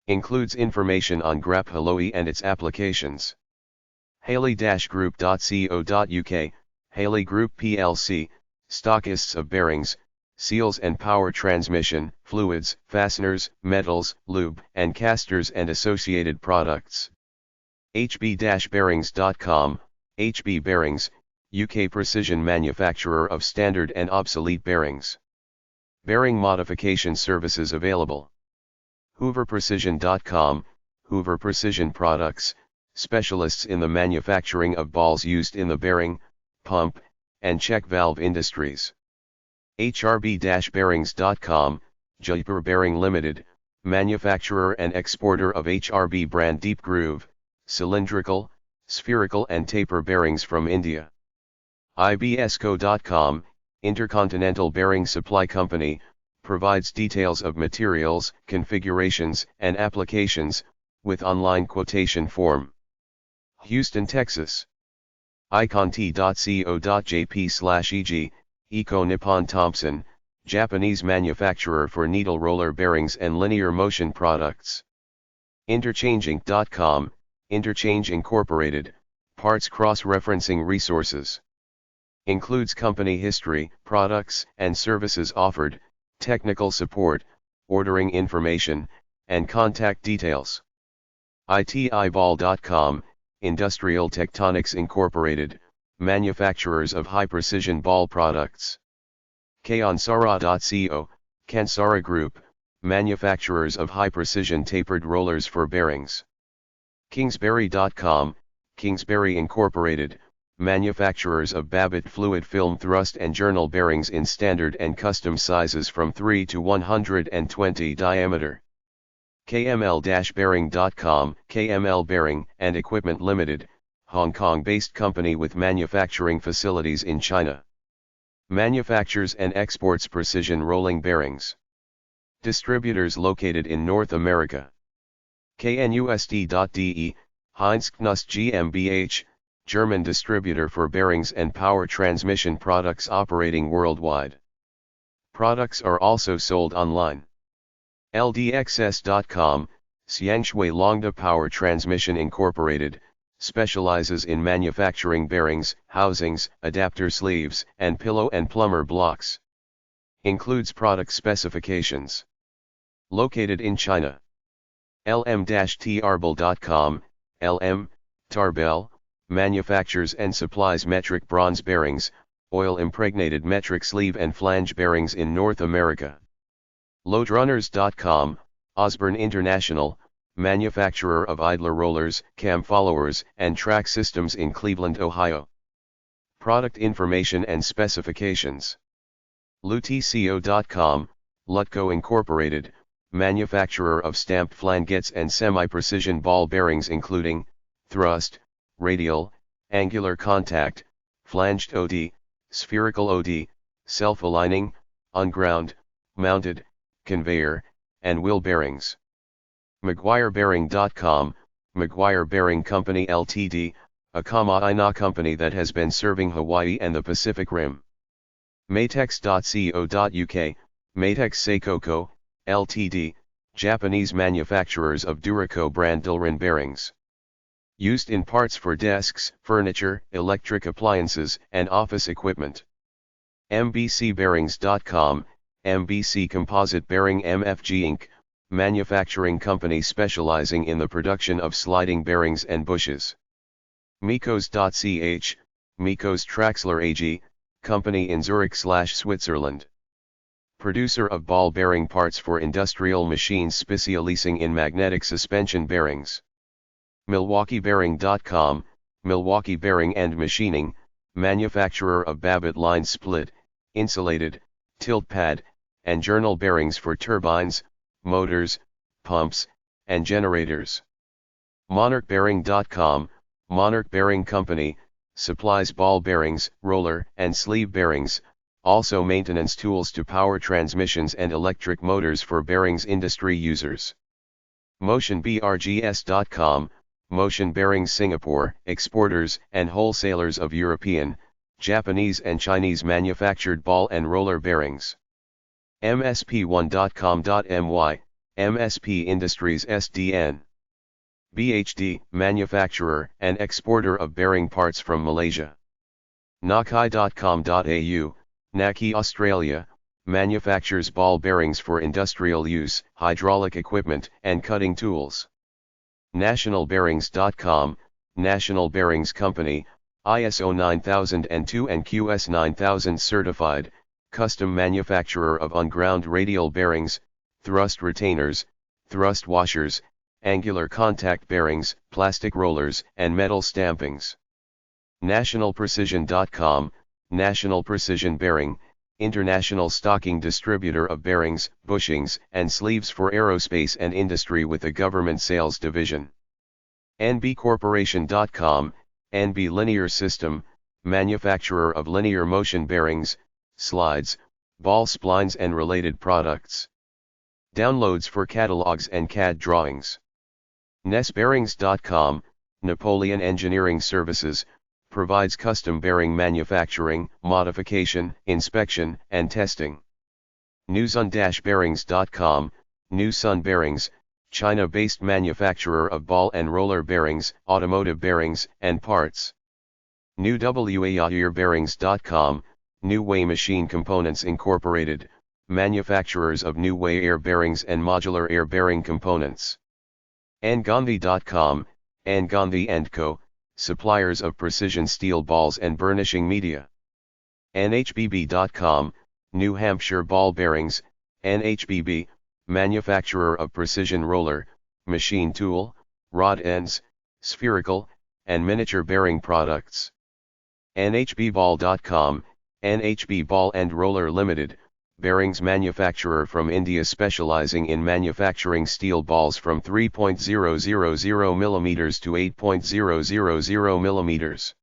Includes information on Grapholoy and its applications. Haley-group.co.uk, Haley Group plc, stockists of bearings, seals and power transmission, fluids, fasteners, metals, lube, and casters and associated products. hb-bearings.com, HB Bearings, UK precision manufacturer of standard and obsolete bearings. Bearing modification services available. HooverPrecision.com, Hoover Precision Products, specialists in the manufacturing of balls used in the bearing, pump, and check valve industries. HRB-Bearings.com, Jaipur Bearing Limited, manufacturer and exporter of HRB brand deep groove, cylindrical, spherical and taper bearings from India. IBSco.com, Intercontinental Bearing Supply Company, provides details of materials, configurations, and applications, with online quotation form. Houston, Texas. iconT.co.jp/eg, Eco Nippon Thompson, Japanese manufacturer for needle roller bearings and linear motion products. Interchanging.com, Interchange Incorporated, parts cross-referencing resources. Includes company history, products and services offered, technical support, ordering information, and contact details. ITEyeball.com, Industrial Tectonics Incorporated, manufacturers of high-precision ball products. Kansara.co, Kansara Group, manufacturers of high-precision tapered rollers for bearings. Kingsbury.com, Kingsbury Incorporated, manufacturers of Babbitt fluid film thrust and journal bearings in standard and custom sizes from 3 to 120 diameter. KML-Bearing.com, KML Bearing and Equipment Limited, Hong Kong-based company with manufacturing facilities in China. Manufactures and exports precision rolling bearings. Distributors located in North America. KNUSD.de, Heinz Knust GmbH, German distributor for bearings and power transmission products operating worldwide. Products are also sold online. LDXS.com, Xiangshui Longda Power Transmission Incorporated, specializes in manufacturing bearings, housings, adapter sleeves, and pillow and plumber blocks. Includes product specifications. Located in China. LM-Tarbell.com, LM, Tarbell, manufactures and supplies metric bronze bearings, oil-impregnated metric sleeve and flange bearings in North America. Loadrunners.com, Osborne International, manufacturer of idler rollers, cam followers, and track systems in Cleveland, Ohio. Product information and specifications. Lutco.com, Lutco Incorporated, manufacturer of stamped flangets and semi-precision ball bearings including thrust, radial, angular contact, flanged OD, spherical OD, self-aligning, unground, mounted, conveyor, and wheel bearings. McGuireBearing.com, McGuire Bearing Company Ltd., a Kama-Ina company that has been serving Hawaii and the Pacific Rim. Matex.co.uk, Matex Seikoko, Ltd., Japanese manufacturers of Duraco brand Delrin bearings. Used in parts for desks, furniture, electric appliances, and office equipment. MBCBearings.com, MBC Composite Bearing MFG Inc., manufacturing company specializing in the production of sliding bearings and bushes. Mikos.ch, Mikos Traxler AG, company in Zurich/Switzerland. Producer of ball bearing parts for industrial machines specializing in magnetic suspension bearings. MilwaukeeBearing.com, Milwaukee Bearing and Machining, manufacturer of Babbitt line split, insulated, tilt pad, and journal bearings for turbines, motors, pumps, and generators. MonarchBearing.com, Monarch Bearing Company, supplies ball bearings, roller and sleeve bearings, also maintenance tools to power transmissions and electric motors for bearings industry users. MotionBRGS.com, Motion Bearings Singapore, exporters and wholesalers of European, Japanese and Chinese manufactured ball and roller bearings. MSP1.com.my, MSP Industries SDN. BHD, manufacturer and exporter of bearing parts from Malaysia. Nakai.com.au, Naki Australia, manufactures ball bearings for industrial use, hydraulic equipment, and cutting tools. Nationalbearings.com, National Bearings Company, ISO 9002 and QS 9000 certified, custom manufacturer of unground radial bearings, thrust retainers, thrust washers, angular contact bearings, plastic rollers, and metal stampings. Nationalprecision.com, National Precision Bearing, international stocking distributor of bearings, bushings, and sleeves for aerospace and industry with a government sales division. NBcorporation.com, NB Linear System, manufacturer of linear motion bearings, slides, ball splines and related products. Downloads for catalogs and CAD drawings. NESBearings.com, Napoleon Engineering Services, provides custom bearing manufacturing, modification, inspection, and testing. Newsun-Bearings.com, Newsun Bearings, China-based manufacturer of ball and roller bearings, automotive bearings, and parts. NewWayAirBearings.com, New Way Machine Components Incorporated, manufacturers of New Way air bearings and modular air bearing components. Ngandhi.com, Ngandhi & Co., suppliers of precision steel balls and burnishing media. NHBB.com, New Hampshire Ball Bearings, NHBB, manufacturer of precision roller, machine tool, rod ends, spherical, and miniature bearing products. NHBBall.com, NHB Ball and Roller Limited, bearings manufacturer from India specializing in manufacturing steel balls from 3.000 mm to 8.000 mm.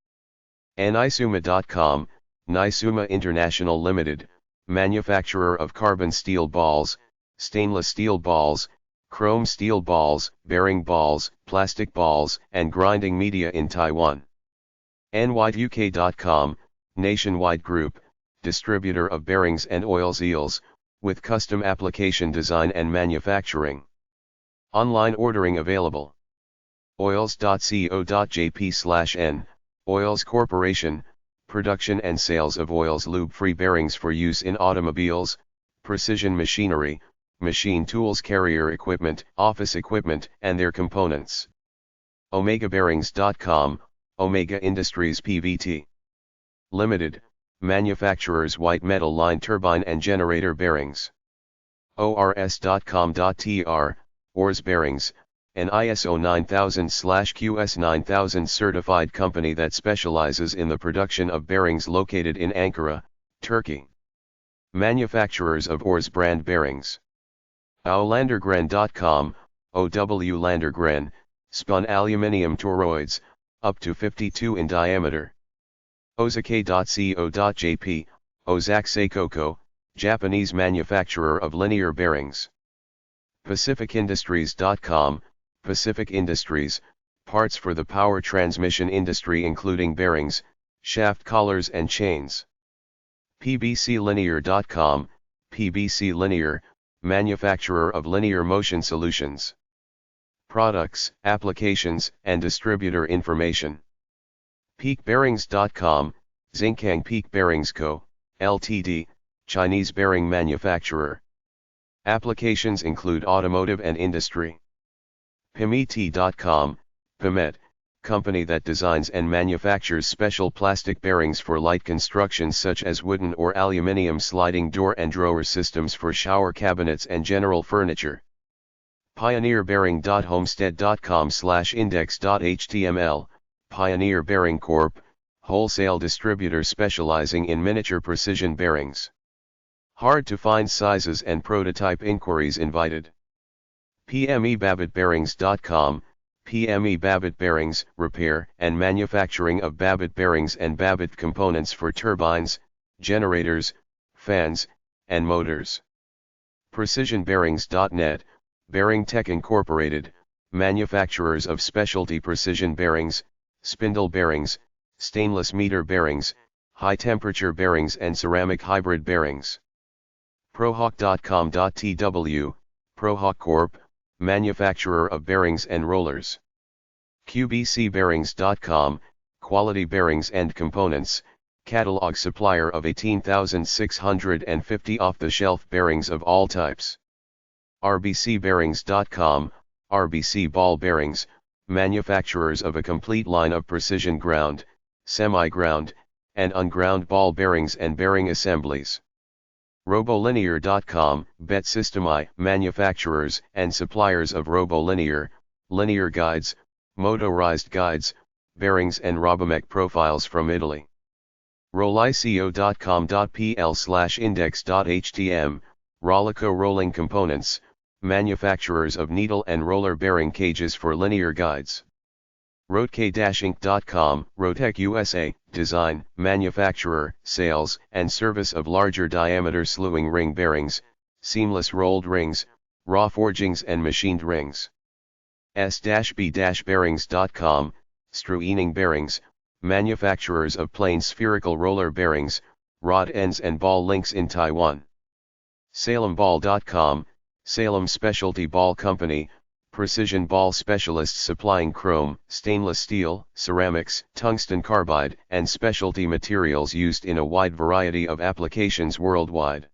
Nisuma.com, Nisuma International Limited, manufacturer of carbon steel balls, stainless steel balls, chrome steel balls, bearing balls, plastic balls, and grinding media in Taiwan. NYUK.com, nationwide group, distributor of bearings and oil seals, with custom application design and manufacturing. Online ordering available. Oils.co.jp/n, Oils Corporation, production and sales of oils lube-free bearings for use in automobiles, precision machinery, machine tools, carrier equipment, office equipment, and their components. OmegaBearings.com, Omega Industries Pvt. Limited, manufacturers white metal line turbine and generator bearings. ORS.com.tr, ORS Bearings, an ISO 9000/QS 9000 certified company that specializes in the production of bearings located in Ankara, Turkey. Manufacturers of ORS brand bearings. OWlandergren.com, OW Landergren, spun aluminium toroids, up to 52 in diameter. Ozake.co.jp, Ozak Seikoko, Japanese manufacturer of linear bearings. PacificIndustries.com, Pacific Industries, parts for the power transmission industry including bearings, shaft collars and chains. PBCLinear.com, PBC Linear, manufacturer of linear motion solutions. Products, applications, and distributor information. PeakBearings.com, Xinkang Peak Bearings Co., Ltd., Chinese bearing manufacturer. Applications include automotive and industry. Pimet.com, Pimet, company that designs and manufactures special plastic bearings for light constructions such as wooden or aluminium sliding door and drawer systems for shower cabinets and general furniture. Pioneerbearing.homestead.com/index.html, Pioneer Bearing Corp., wholesale distributor specializing in miniature precision bearings. Hard to find sizes and prototype inquiries invited. PMEBabbitt.Bearings.com, PME Babbitt Bearings, repair and manufacturing of Babbitt bearings and Babbitt components for turbines, generators, fans, and motors. PrecisionBearings.net, Bearing Tech Incorporated, manufacturers of specialty precision bearings, spindle bearings, stainless meter bearings, high-temperature bearings and ceramic hybrid bearings. Prohawk.com.tw, Prohawk Corp., manufacturer of bearings and rollers. QBCBearings.com, quality bearings and components, catalog supplier of 18,650 off-the-shelf bearings of all types. RBCBearings.com, RBC Ball Bearings, manufacturers of a complete line of precision ground, semi-ground, and unground ball bearings and bearing assemblies. RoboLinear.com, Bet Systemi, manufacturers and suppliers of RoboLinear, linear guides, motorized guides, bearings and Robomec profiles from Italy. Rollico.com.pl/index.htm, Rollico Rolling Components, manufacturers of needle and roller bearing cages for linear guides. Rotke-Inc.com, Rotec USA, design, manufacturer, sales, and service of larger diameter slewing ring bearings, seamless rolled rings, raw forgings and machined rings. S-B-Bearings.com, Struening Bearings, manufacturers of plain spherical roller bearings, rod ends and ball links in Taiwan. SalemBall.com, Salem Specialty Ball Company, precision ball specialists supplying chrome, stainless steel, ceramics, tungsten carbide, and specialty materials used in a wide variety of applications worldwide.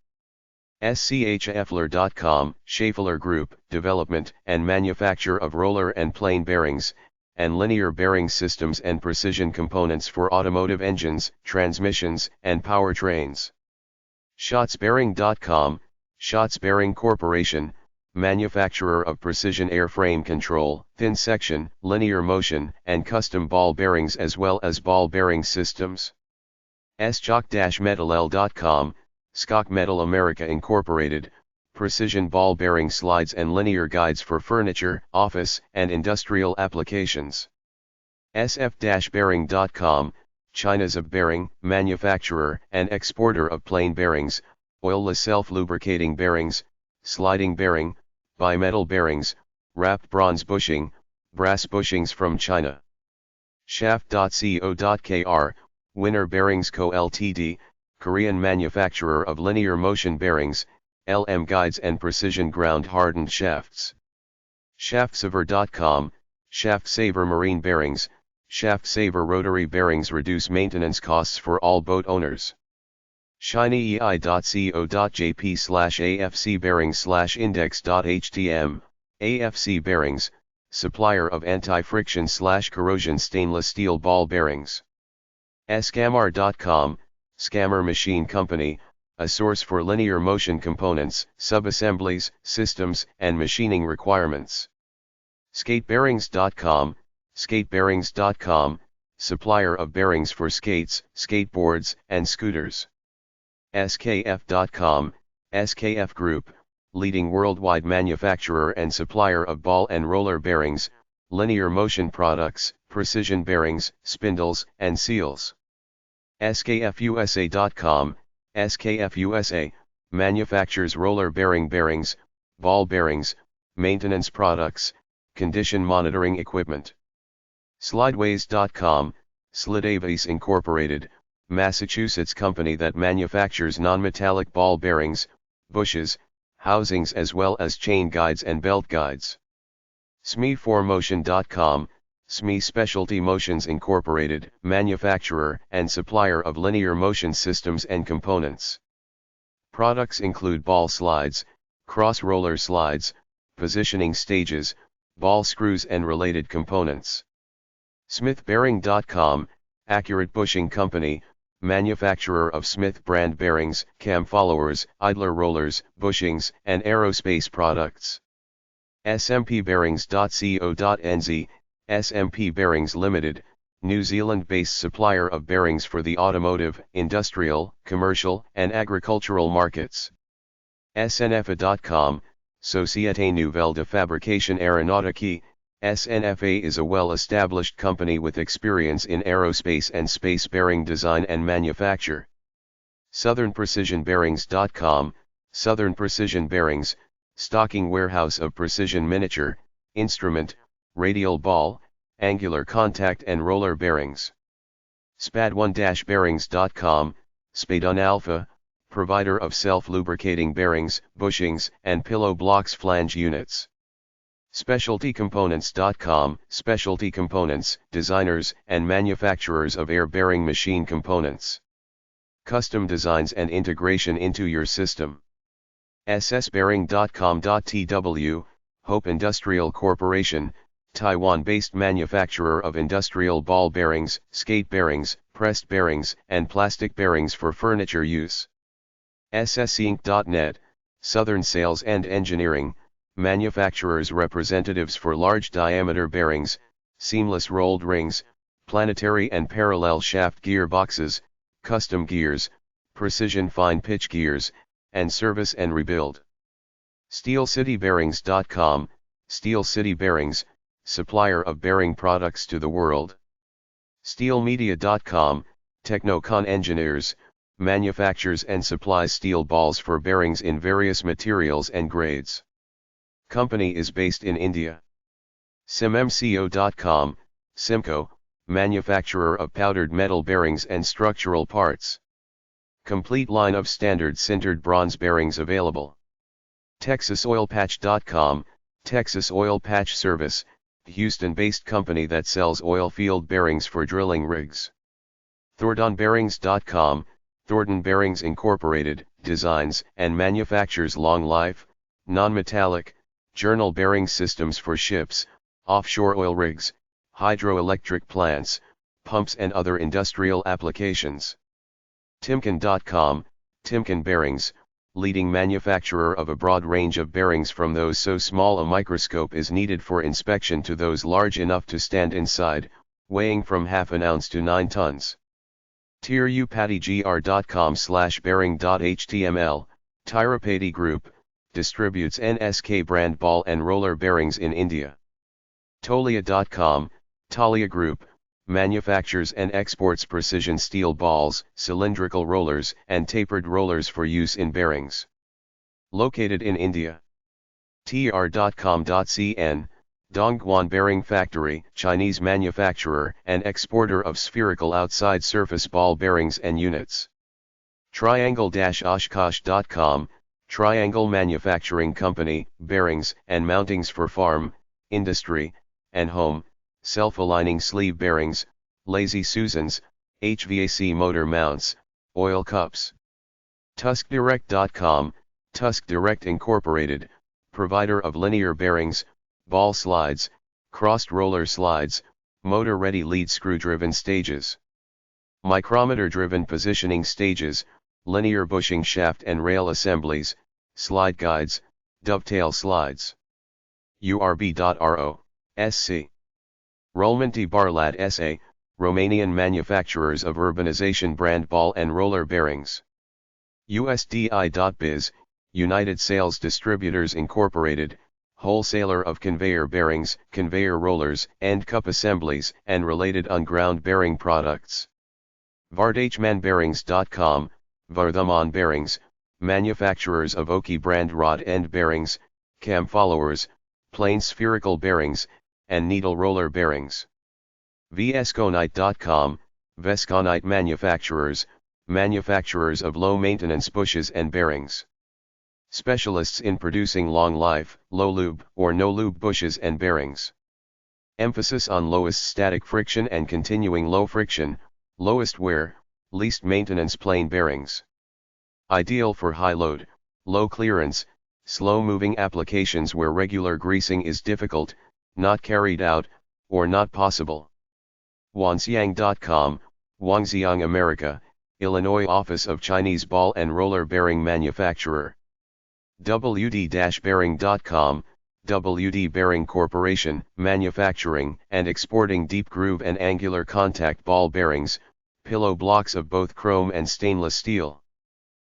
SCHFler.com, Schaeffler Group, development and manufacture of roller and plain bearings, and linear bearing systems and precision components for automotive engines, transmissions, and powertrains. SchotzBearing.com, Schatz Bearing Corporation, manufacturer of precision airframe control, thin section, linear motion, and custom ball bearings as well as ball bearing systems. Schok-Metal.com, Skok Metal America Incorporated, precision ball bearing slides and linear guides for furniture, office, and industrial applications. SF-Bearing.com, China's a bearing manufacturer and exporter of plain bearings, oilless self-lubricating bearings, sliding bearing, bimetal bearings, wrapped bronze bushing, brass bushings from China. Shaft.co.kr, Winner Bearings Co. Ltd., Korean manufacturer of linear motion bearings, LM guides and precision ground-hardened shafts. Shaftsaver.com, Shaft Saver Marine Bearings, Shaft Saver Rotary Bearings reduce maintenance costs for all boat owners. shinyei.co.jp/AFC Bearings/index.htm, AFC Bearings, supplier of anti-friction/corrosion stainless steel ball bearings. Scammer.com, Scammer Machine Company, a source for linear motion components, subassemblies, systems, and machining requirements. Skatebearings.com, Skatebearings.com, supplier of bearings for skates, skateboards, and scooters. SKF.com, SKF Group, leading worldwide manufacturer and supplier of ball and roller bearings, linear motion products, precision bearings, spindles, and seals. SKFUSA.com, SKF USA, manufactures roller bearing bearings, ball bearings, maintenance products, condition monitoring equipment. Slideways.com, Slidaways Incorporated, Massachusetts company that manufactures non-metallic ball bearings, bushes, housings as well as chain guides and belt guides. SME4Motion.com, SME Specialty Motions Incorporated, manufacturer and supplier of linear motion systems and components. Products include ball slides, cross-roller slides, positioning stages, ball screws and related components. SmithBearing.com, Accurate Bushing Company, manufacturer of Smith brand bearings, cam followers, idler rollers, bushings, and aerospace products. SMPBearings.co.nz, SMP Bearings Limited, New Zealand-based supplier of bearings for the automotive, industrial, commercial, and agricultural markets. SNFA.com, Société Nouvelle de Fabrication Aéronautique, SNFA is a well-established company with experience in aerospace and space bearing design and manufacture. SouthernPrecisionBearings.com, Southern Precision Bearings, stocking warehouse of precision miniature, instrument, radial ball, angular contact and roller bearings. Spad1-bearings.com, Spadon Alpha, provider of self-lubricating bearings, bushings, and pillow blocks flange units. SpecialtyComponents.com, Specialty Components, designers and manufacturers of air bearing machine components. Custom designs and integration into your system. ssbearing.com.tw, Hope Industrial Corporation, Taiwan-based manufacturer of industrial ball bearings, skate bearings, pressed bearings, and plastic bearings for furniture use. SSinc.net, Southern Sales and Engineering, manufacturers representatives for large diameter bearings, seamless rolled rings, planetary and parallel shaft gearboxes, custom gears, precision fine pitch gears, and service and rebuild. SteelCityBearings.com, Steel City Bearings, supplier of bearing products to the world. SteelMedia.com, Technocon Engineers, manufactures and supplies steel balls for bearings in various materials and grades. Company is based in India. SimMCO.com, Simco, manufacturer of powdered metal bearings and structural parts. Complete line of standard sintered bronze bearings available. TexasOilPatch.com, Texas Oil Patch Service, Houston-based company that sells oil field bearings for drilling rigs. ThorntonBearings.com, Thornton Bearings Incorporated, designs and manufactures long-life, non-metallic, journal bearing systems for ships, offshore oil rigs, hydroelectric plants, pumps and other industrial applications. Timken.com, Timken Bearings, leading manufacturer of a broad range of bearings from those so small a microscope is needed for inspection to those large enough to stand inside, weighing from half an ounce to 9 tons. TiruPattyGR.com/bearing.html, Tirupati Group, distributes NSK brand ball and roller bearings in India. Tolia.com, Talia Group, manufactures and exports precision steel balls, cylindrical rollers, and tapered rollers for use in bearings. Located in India. tr.com.cn, Dongguan Bearing Factory, Chinese manufacturer and exporter of spherical outside surface ball bearings and units. Triangle-oshkosh.com, Triangle Manufacturing Company, bearings and mountings for farm, industry, and home, self-aligning sleeve bearings, lazy Susans, HVAC motor mounts, oil cups. TuskDirect.com, Tusk Direct Incorporated, provider of linear bearings, ball slides, crossed roller slides, motor-ready lead screw-driven stages, micrometer-driven positioning stages, linear bushing shaft and rail assemblies, slide guides, dovetail slides. urb.ro, sc. Rolmanti Barlat S.A., Romanian manufacturers of urbanization brand ball and roller bearings. USDI.biz, United Sales Distributors Incorporated, wholesaler of conveyor bearings, conveyor rollers, and cup assemblies, and related on-ground bearing products. Vardhmanbearings.com, Vardhaman Bearings, manufacturers of Oki brand rod end bearings, cam followers, plain spherical bearings, and needle roller bearings. Vesconite.com, Vesconite manufacturers, manufacturers of low-maintenance bushes and bearings. Specialists in producing long-life, low-lube or no-lube bushes and bearings. Emphasis on lowest static friction and continuing low friction, lowest wear, least maintenance plain bearings. Ideal for high load, low clearance, slow-moving applications where regular greasing is difficult, not carried out, or not possible. Wanxiang.com, Wangxiang America, Illinois Office of Chinese Ball and Roller Bearing Manufacturer. WD-bearing.com, WD Bearing Corporation, manufacturing and exporting deep groove and angular contact ball bearings, pillow blocks of both chrome and stainless steel.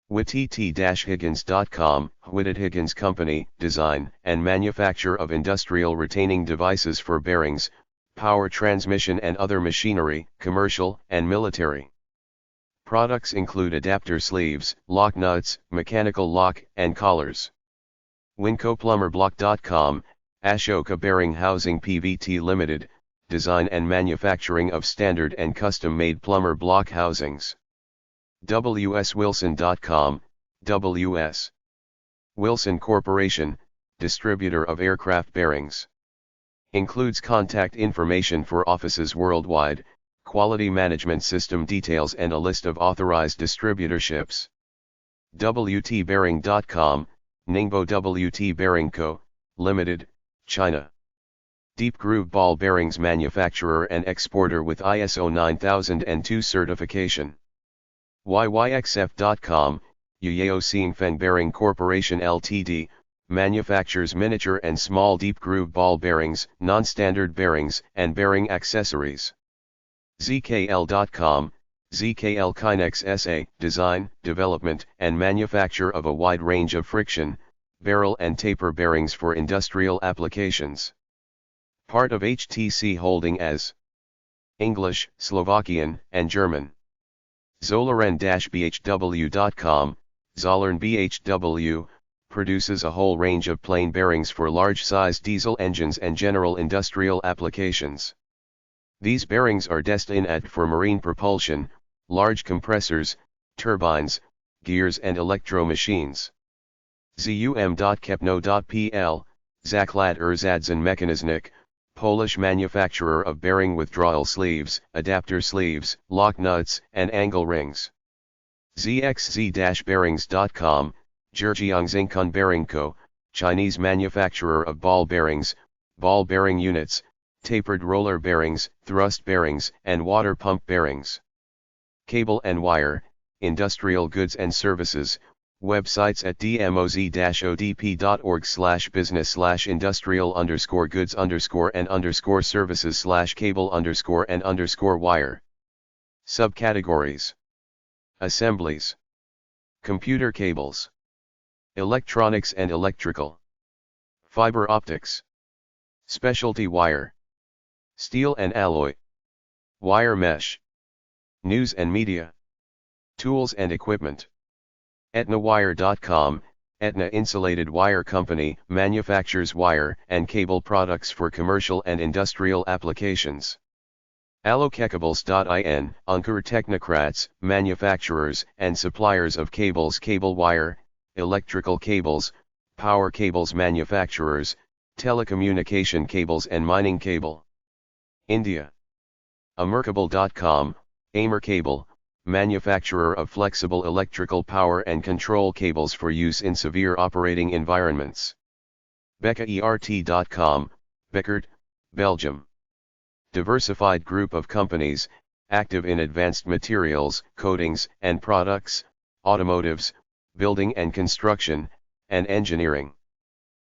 Whitted-Higgins.com, Whitted Higgins Company, design and manufacture of industrial retaining devices for bearings, power transmission and other machinery, commercial and military. Products include adapter sleeves, lock nuts, mechanical lock and collars. WincoPlumberBlock.com, Ashoka Bearing Housing Pvt Limited, design and manufacturing of standard and custom-made plumber block housings. WSWilson.com, W.S. Wilson Corporation, distributor of aircraft bearings. Includes contact information for offices worldwide, quality management system details and a list of authorized distributorships. WTBearing.com, Ningbo WT Bearing Co., Limited, China. Deep groove ball bearings manufacturer and exporter with ISO 9002 certification. YYXF.com, Yuyeo Xingfeng Bearing Corporation Ltd., manufactures miniature and small deep groove ball bearings, non-standard bearings, and bearing accessories. ZKL.com, ZKL Kinex SA, design, development, and manufacture of a wide range of friction, barrel and taper bearings for industrial applications. Part of HTC Holding as English, Slovakian, and German. Zollern-bhw.com, Zollern BHW, produces a whole range of plain bearings for large-size diesel engines and general industrial applications. These bearings are destined for marine propulsion, large compressors, turbines, gears and electro-machines. zum.kepno.pl, Zakład Urzadzin Mechaniznik, Polish manufacturer of bearing withdrawal sleeves, adapter sleeves, lock nuts, and angle rings. zxz-bearings.com, Zhejiangzinkun Bearing Co., Chinese manufacturer of ball bearings, ball bearing units, tapered roller bearings, thrust bearings, and water pump bearings. Cable and wire, industrial goods and services, websites at dmoz-odp.org/business/industrial_goods_and_services/cable_and_wire. Subcategories: assemblies, computer cables, electronics and electrical, fiber optics, specialty wire, steel and alloy, Wire mesh. News and media. Tools and equipment. Etnawire.com, Etna Insulated Wire Company, manufactures wire and cable products for commercial and industrial applications. Allocables.in, Ankur technocrats, manufacturers and suppliers of cables, cable wire, electrical cables, power cables manufacturers, telecommunication cables and mining cable. India. Amercable.com, Amer Cable, manufacturer of flexible electrical power and control cables for use in severe operating environments. BeccaERT.com, Beckert, Belgium. Diversified group of companies, active in advanced materials, coatings and products, automotives, building and construction, and engineering.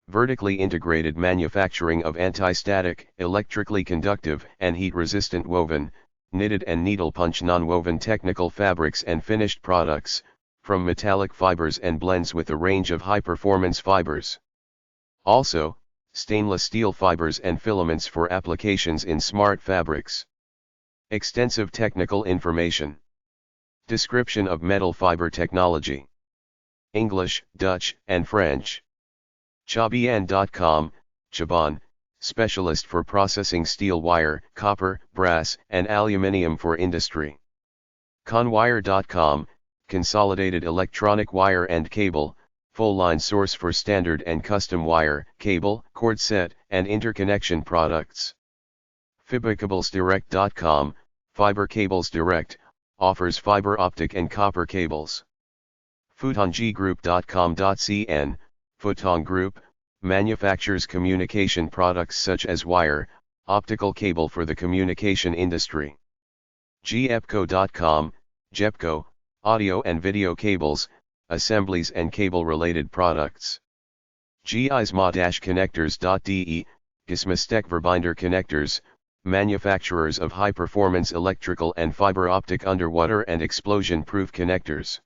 Vertically integrated manufacturing of anti-static, electrically conductive and heat-resistant woven, knitted and needle-punch non-woven technical fabrics and finished products, from metallic fibers and blends with a range of high-performance fibers. Also, stainless steel fibers and filaments for applications in smart fabrics. Extensive technical information. Description of metal fiber technology. English, Dutch, and French. Chabian.com, Chaban, specialist for processing steel wire, copper, brass, and aluminium for industry. Conwire.com, consolidated electronic wire and cable, full-line source for standard and custom wire, cable, cord set, and interconnection products. Fibercablesdirect.com, Fiber Cables Direct, offers fiber optic and copper cables. Futonggroup.com.cn, Futong Group, manufactures communication products such as wire, optical cable for the communication industry. Gepco.com, Gepco, audio and video cables, assemblies and cable-related products. Gizmo-connectors.de, Gizmostek-Verbinder connectors, manufacturers of high-performance electrical and fiber optic underwater and explosion-proof connectors.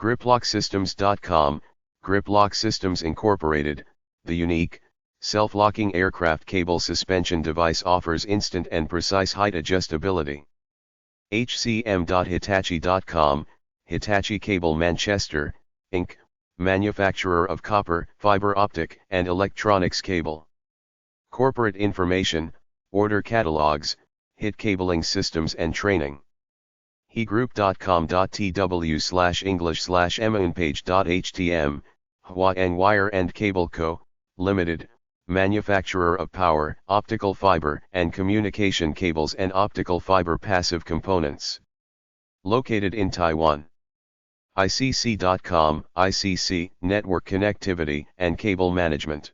Griplocksystems.com, Griplock Systems Incorporated, the unique, self-locking aircraft cable suspension device offers instant and precise height adjustability. HCM.Hitachi.com, Hitachi Cable Manchester, Inc., manufacturer of copper, fiber optic, and electronics cable. Corporate information, order catalogs, HIT cabling systems and training. hegroup.com.tw/english/emaunpage.htm, Hwang Wire and Cable Co., Limited, manufacturer of power, optical fiber and communication cables and optical fiber passive components. Located in Taiwan. ICC.com, ICC, Network Connectivity and Cable Management.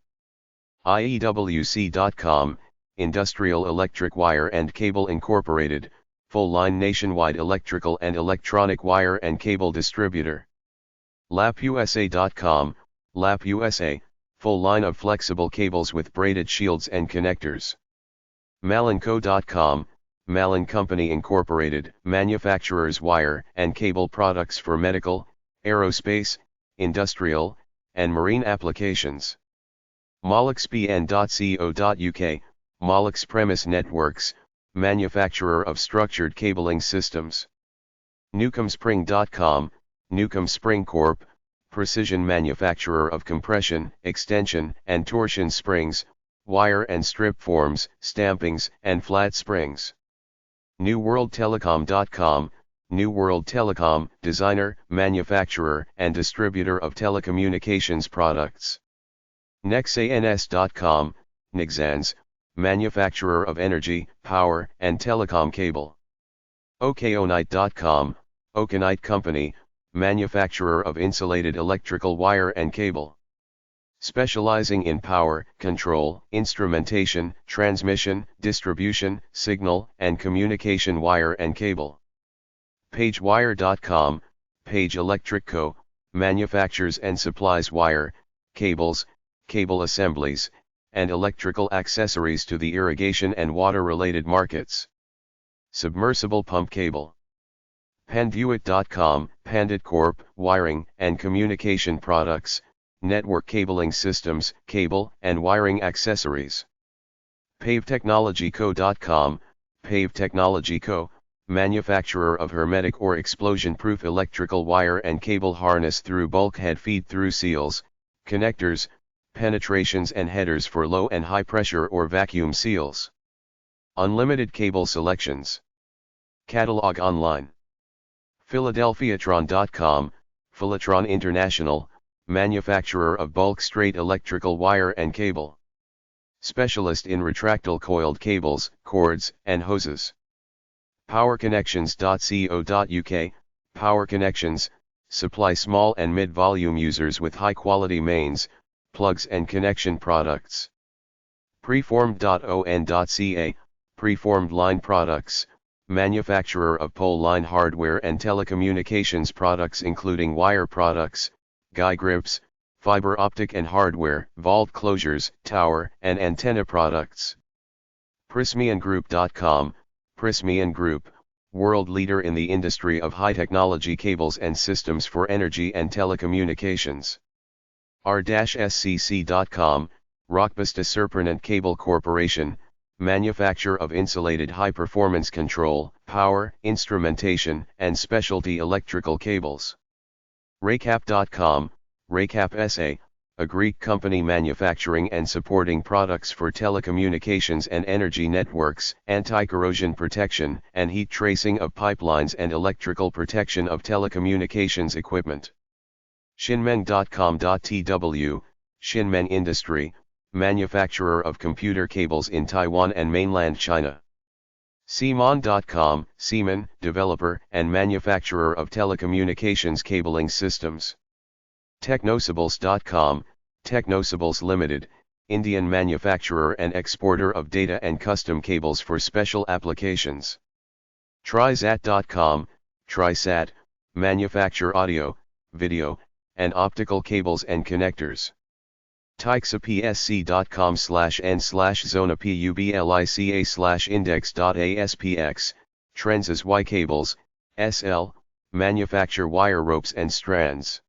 IEWC.com, Industrial Electric Wire and Cable Incorporated, full-line nationwide electrical and electronic wire and cable distributor. LapUSA.com, Lap USA, full line of flexible cables with braided shields and connectors. Malinco.com, Malin Company Incorporated, manufacturers wire and cable products for medical, aerospace, industrial, and marine applications. Mollexpn.co.uk, Mollix Premise Networks, manufacturer of structured cabling systems. Newcomspring.com, Newcomb Spring Corp., precision manufacturer of compression, extension, and torsion springs, wire and strip forms, stampings, and flat springs. NewWorldTelecom.com, New World Telecom, designer, manufacturer, and distributor of telecommunications products. Nexans.com, Nexans, manufacturer of energy, power, and telecom cable. Okonite.com, Okonite Company, manufacturer of insulated electrical wire and cable. Specializing in power, control, instrumentation, transmission, distribution, signal, and communication wire and cable. PageWire.com, Page Electric Co., manufactures and supplies wire, cables, cable assemblies, and electrical accessories to the irrigation and water-related markets. Submersible pump cable. Panduit.com, Pandit Corp., wiring and communication products, network cabling systems, cable and wiring accessories. PaveTechnologyCo.com, Pave Technology Co., manufacturer of hermetic or explosion-proof electrical wire and cable harness through bulkhead feed-through seals, connectors, penetrations and headers for low and high pressure or vacuum seals. Unlimited cable selections. Catalog online. Philadelphiatron.com, Philatron International, manufacturer of bulk straight electrical wire and cable. Specialist in retractile coiled cables, cords, and hoses. Powerconnections.co.uk, Power Connections, supply small and mid-volume users with high-quality mains, plugs and connection products. Preformed.on.ca, Preformed Line Products, manufacturer of pole line hardware and telecommunications products including wire products, guy grips, fiber optic and hardware, vault closures, tower and antenna products. Prysmiangroup.com, Prysmian Group, world leader in the industry of high-technology cables and systems for energy and telecommunications. R-SCC.com, Rockbasta Serpernant Cable Corporation, manufacturer of insulated high-performance control, power, instrumentation, and specialty electrical cables. Raycap.com, Raycap SA, a Greek company manufacturing and supporting products for telecommunications and energy networks, anti-corrosion protection and heat tracing of pipelines and electrical protection of telecommunications equipment. Shinmeng.com.tw, Shinmeng Industry, manufacturer of computer cables in Taiwan and mainland China. Simon.com, Siemens, developer and manufacturer of telecommunications cabling systems. Technosables.com, Technosables Limited, Indian manufacturer and exporter of data and custom cables for special applications. Trisat.com, Trisat, manufacture audio, video, and optical cables and connectors. Tixapsc.com/n/zonapublicA/index.aspx, Trends as Y cables, SL, manufacture wire ropes and strands.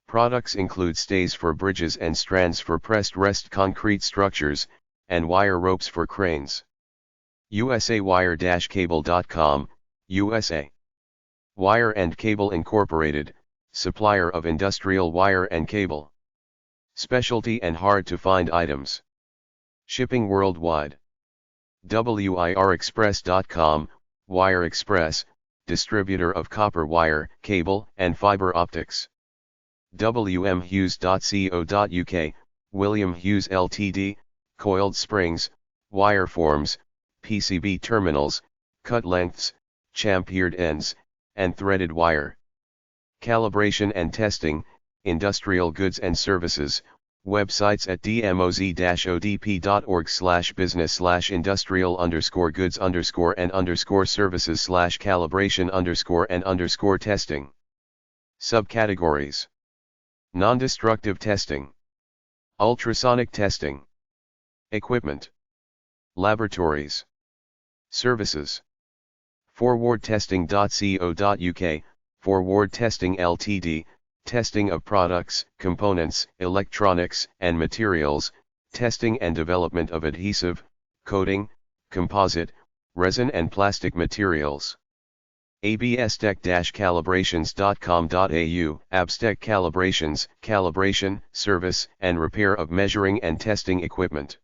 Products include stays for bridges and strands for pressed rest concrete structures, and wire ropes for cranes. USAWire-Cable.com, USA. Wire and Cable Incorporated, supplier of industrial wire and cable. Specialty and hard-to-find items. Shipping worldwide. WIRExpress.com, Wire Express, distributor of copper wire, cable, and fiber optics. WMHughes.co.uk, William Hughes Ltd, coiled springs, wire forms, PCB terminals, cut lengths, chamfered ends, and threaded wire. Calibration and testing, industrial goods and services, websites at dmoz-odp.org/business/industrial_goods_and_services/calibration_and_testing. Subcategories. Non-destructive testing. Ultrasonic testing. Equipment. Laboratories. Services. Forwardtesting.co.uk, Forward Testing Ltd, testing of products, components, electronics, and materials, testing and development of adhesive, coating, composite, resin and plastic materials. abstech-calibrations.com.au, Abstech Calibrations, calibration, service, and repair of measuring and testing equipment.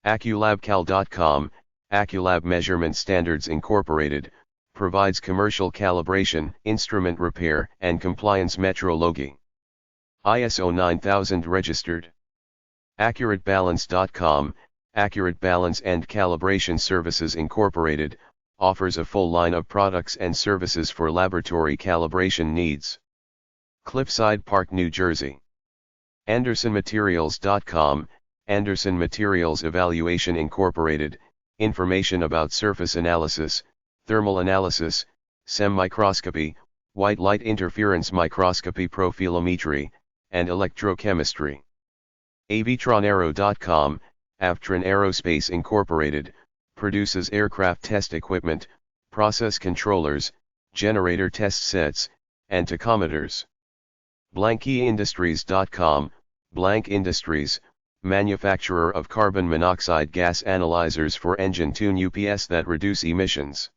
Aculabcal.com, Aculab Measurement Standards Incorporated, provides commercial calibration, instrument repair, and compliance metrology. ISO 9000 registered. AccurateBalance.com, Accurate Balance and Calibration Services Incorporated, offers a full line of products and services for laboratory calibration needs. Cliffside Park, New Jersey. AndersonMaterials.com, Anderson Materials Evaluation Incorporated, information about surface analysis, thermal analysis, SEM microscopy, white light interference microscopy, profilometry, and electrochemistry. Avtronaero.com, Avtron Aerospace Incorporated, produces aircraft test equipment, process controllers, generator test sets, and tachometers. BlankIndustries.com, Blank Industries, manufacturer of carbon monoxide gas analyzers for engine tune UPS that reduce emissions.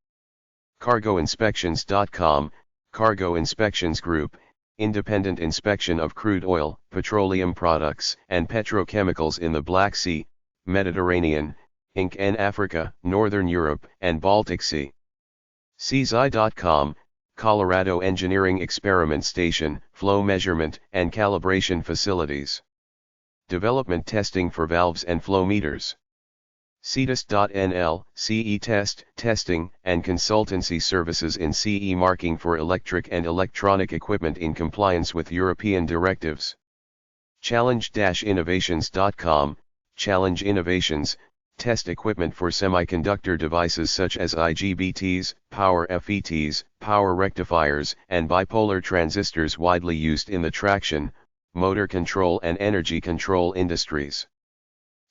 Cargoinspections.com, Cargo Inspections Group, independent inspection of crude oil, petroleum products, and petrochemicals in the Black Sea, Mediterranean, Inc. and Africa, Northern Europe, and Baltic Sea. CZI.com, Colorado Engineering Experiment Station, flow measurement and calibration facilities. Development testing for valves and flow meters. CETES.nl, CE Test, testing, and consultancy services in CE marking for electric and electronic equipment in compliance with European directives. Challenge-innovations.com, Challenge Innovations, test equipment for semiconductor devices such as IGBTs, power FETs, power rectifiers, and bipolar transistors widely used in the traction, motor control and energy control industries.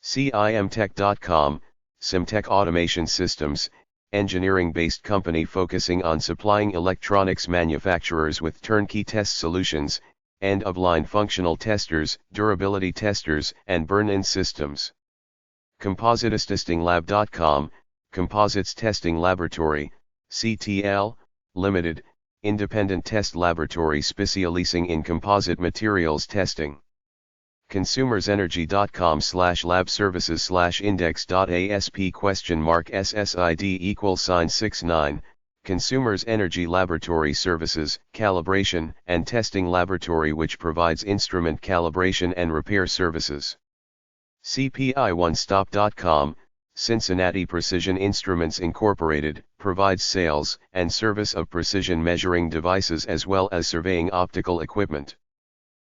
CIMtech.com, Simtech Automation Systems, engineering-based company focusing on supplying electronics manufacturers with turnkey test solutions, end-of-line functional testers, durability testers, and burn-in systems. Compositestestinglab.com, Composites Testing Laboratory, CTL, Limited, independent test laboratory specializing in composite materials testing. consumersenergy.com/labservices/index.asp?SSID =69, Consumers Energy Laboratory Services, Calibration and Testing Laboratory which provides instrument calibration and repair services. CPI-OneStop.com, Cincinnati Precision Instruments Incorporated, provides sales and service of precision measuring devices as well as surveying optical equipment.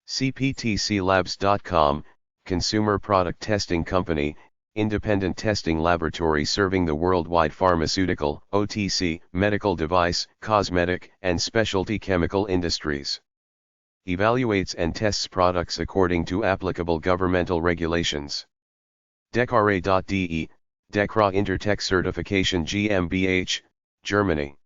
CPTCLabs.com, Consumer Product Testing Company, independent testing laboratory serving the worldwide pharmaceutical, OTC, medical device, cosmetic, and specialty chemical industries. Evaluates and tests products according to applicable governmental regulations. Decare.de, Decra Intertech Certification GmbH, Germany.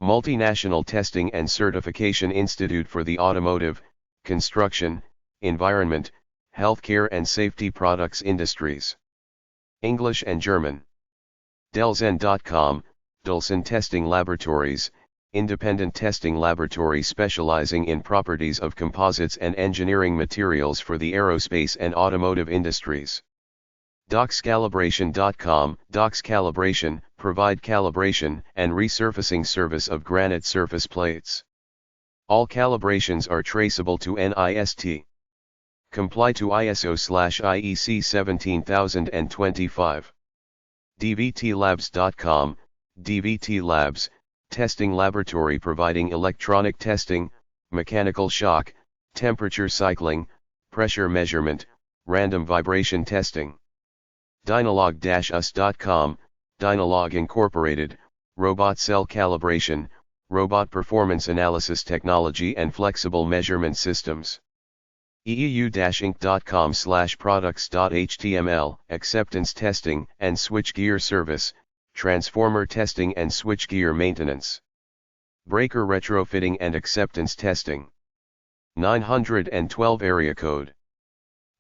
Multinational Testing and Certification Institute for the Automotive, Construction, Environment, Healthcare and Safety Products Industries. English and German. Delzen.com, Delzen Testing Laboratories, independent testing laboratory specializing in properties of composites and engineering materials for the aerospace and automotive industries. DocsCalibration.com, Docs Calibration, provide calibration and resurfacing service of granite surface plates. All calibrations are traceable to NIST. Comply to ISO/IEC 17025. DVTLabs.com, DVT Labs, testing laboratory providing electronic testing, mechanical shock, temperature cycling, pressure measurement, random vibration testing. Dynalog-us.com, Dynalog Incorporated, robot cell calibration, robot performance analysis technology and flexible measurement systems. EU-inc.com/products.html, acceptance testing and switchgear service, transformer testing and switchgear maintenance. Breaker retrofitting and acceptance testing. 912 area code.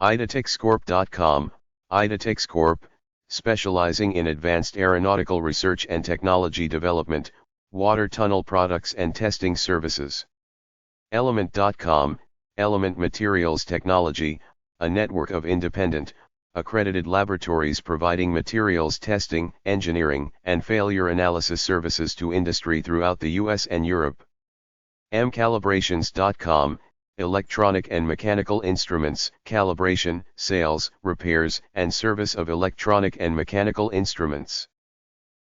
Idatixcorp.com, Idatix Corp, specializing in advanced aeronautical research and technology development, water tunnel products and testing services. Element.com, Element Materials Technology, a network of independent, accredited laboratories providing materials testing, engineering, and failure analysis services to industry throughout the US and Europe. mcalibrations.com, electronic and mechanical instruments, calibration, sales, repairs, and service of electronic and mechanical instruments.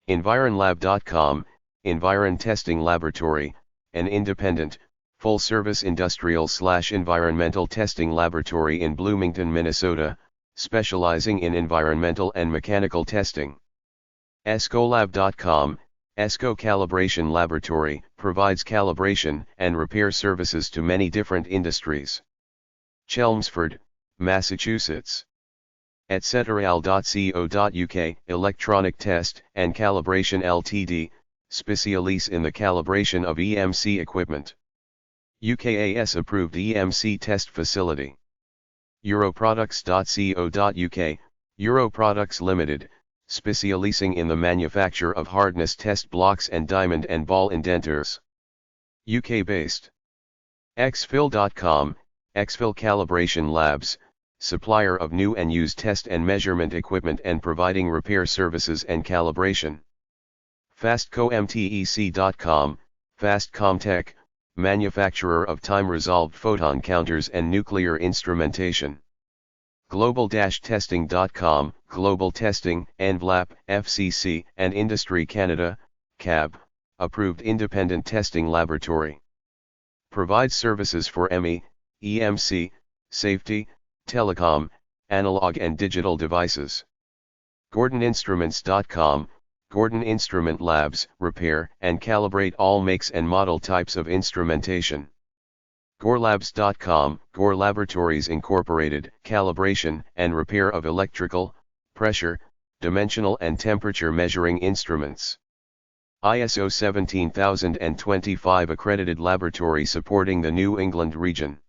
Environlab.com, Environ Testing Laboratory, an independent, full-service industrial/environmental testing laboratory in Bloomington, Minnesota, specializing in environmental and mechanical testing. Escolab.com, ESCO Calibration Laboratory, provides calibration and repair services to many different industries. Chelmsford, Massachusetts. Etcetera.co.uk, Electronic Test and Calibration Ltd, specialise in the calibration of EMC equipment. UKAS approved EMC test facility. Europroducts.co.uk, Europroducts Limited, specialising in the manufacture of hardness test blocks and diamond and ball indentures. UK-based. Exfil.com, Exfil Calibration Labs, supplier of new and used test and measurement equipment and providing repair services and calibration. FastComTEC.com, FastComTech, manufacturer of time-resolved photon counters and nuclear instrumentation. Global-Testing.com, Global Testing, NVLAP, FCC, and Industry Canada, CAB, approved independent testing laboratory. Provides services for ME, EMC, safety, telecom, analog and digital devices. GordonInstruments.com, Gordon Instrument Labs, repair and calibrate all makes and model types of instrumentation. GoreLabs.com, Gore Laboratories Incorporated, calibration and repair of electrical, pressure, dimensional and temperature measuring instruments. ISO 17025 accredited laboratory supporting the New England region.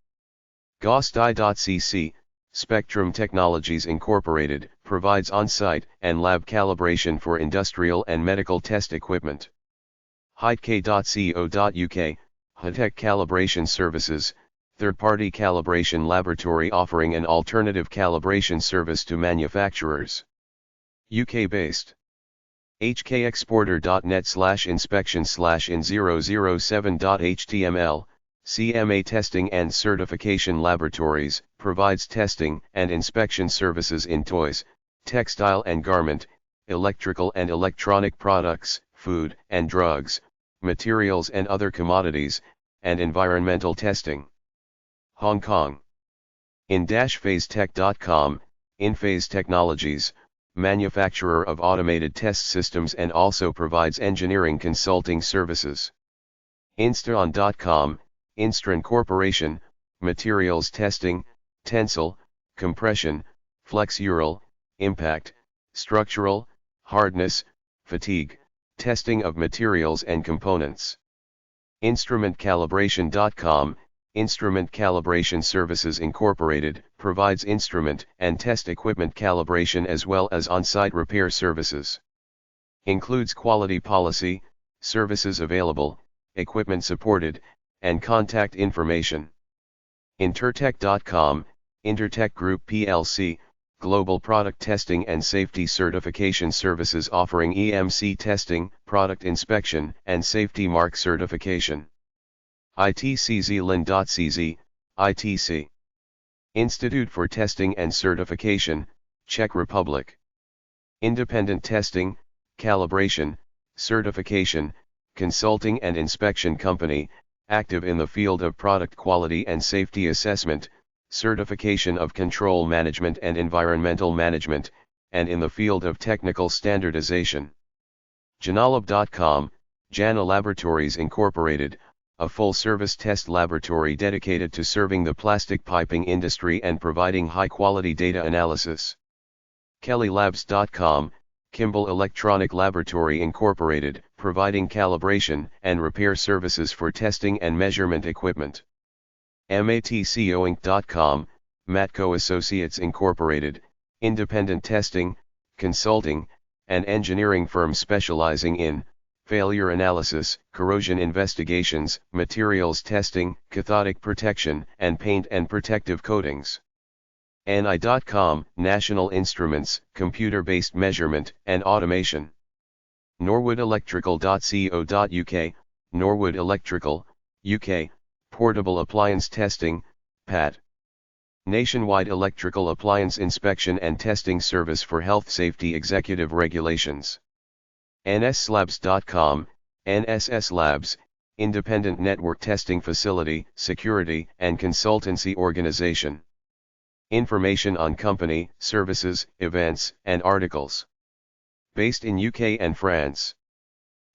GOSDI.cc, Spectrum Technologies Incorporated, provides on-site and lab calibration for industrial and medical test equipment. Heidk.co.uk, HITEC Calibration Services, third-party calibration laboratory offering an alternative calibration service to manufacturers. UK-based. hkexporter.net/inspection/in007.html, CMA Testing and Certification Laboratories, provides testing and inspection services in toys, textile and garment, electrical and electronic products, food and drugs, materials and other commodities, and environmental testing. Hong Kong. In-phasetech.com, InPhase Technologies, manufacturer of automated test systems and also provides engineering consulting services. Instron.com, Instron Corporation, materials testing, tensile, compression, flexural, impact, structural, hardness, fatigue, testing of materials and components. InstrumentCalibration.com, Instrument Calibration Services Incorporated, provides instrument and test equipment calibration as well as on-site repair services. Includes quality policy, services available, equipment supported, and contact information. Intertech.com, Intertech Group plc, global product testing and safety certification services offering EMC testing, product inspection, and safety mark certification. itczlin.cz, ITC. Institute for Testing and Certification, Czech Republic. Independent testing, calibration, certification, consulting and inspection company, active in the field of product quality and safety assessment, certification of control management and environmental management, and in the field of technical standardization. Janalab.com, Jana Laboratories Incorporated, a full-service test laboratory dedicated to serving the plastic piping industry and providing high-quality data analysis. KellyLabs.com, Kimball Electronic Laboratory Incorporated, providing calibration and repair services for testing and measurement equipment. MATCOinc.com, Matco Associates Incorporated, independent testing, consulting, and engineering firm specializing in failure analysis, corrosion investigations, materials testing, cathodic protection, and paint and protective coatings. NI.com, National Instruments, computer-based measurement and automation. NorwoodElectrical.co.uk, Norwood Electrical, UK, portable appliance testing, PAT. Nationwide electrical appliance inspection and testing service for health safety executive regulations. NSLabs.com, NSS Labs, independent network testing facility, security and consultancy organization. Information on company, services, events, and articles. Based in UK and France.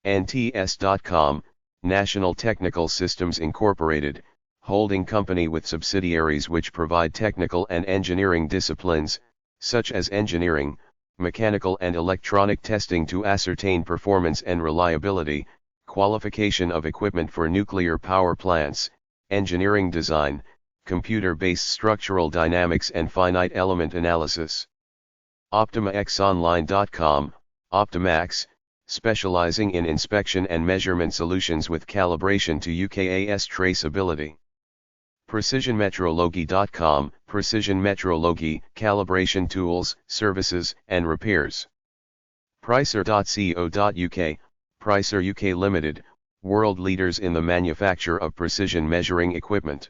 NTS.com, National Technical Systems Incorporated, holding company with subsidiaries which provide technical and engineering disciplines, such as engineering, mechanical and electronic testing to ascertain performance and reliability, qualification of equipment for nuclear power plants, engineering design, computer-based structural dynamics and finite element analysis. OptimaXOnline.com, Optimax, specializing in inspection and measurement solutions with calibration to UKAS traceability. PrecisionMetrology.com, Precision Metrology, calibration tools, services, and repairs. Pricer.co.uk, Pricer UK Limited, world leaders in the manufacture of precision measuring equipment.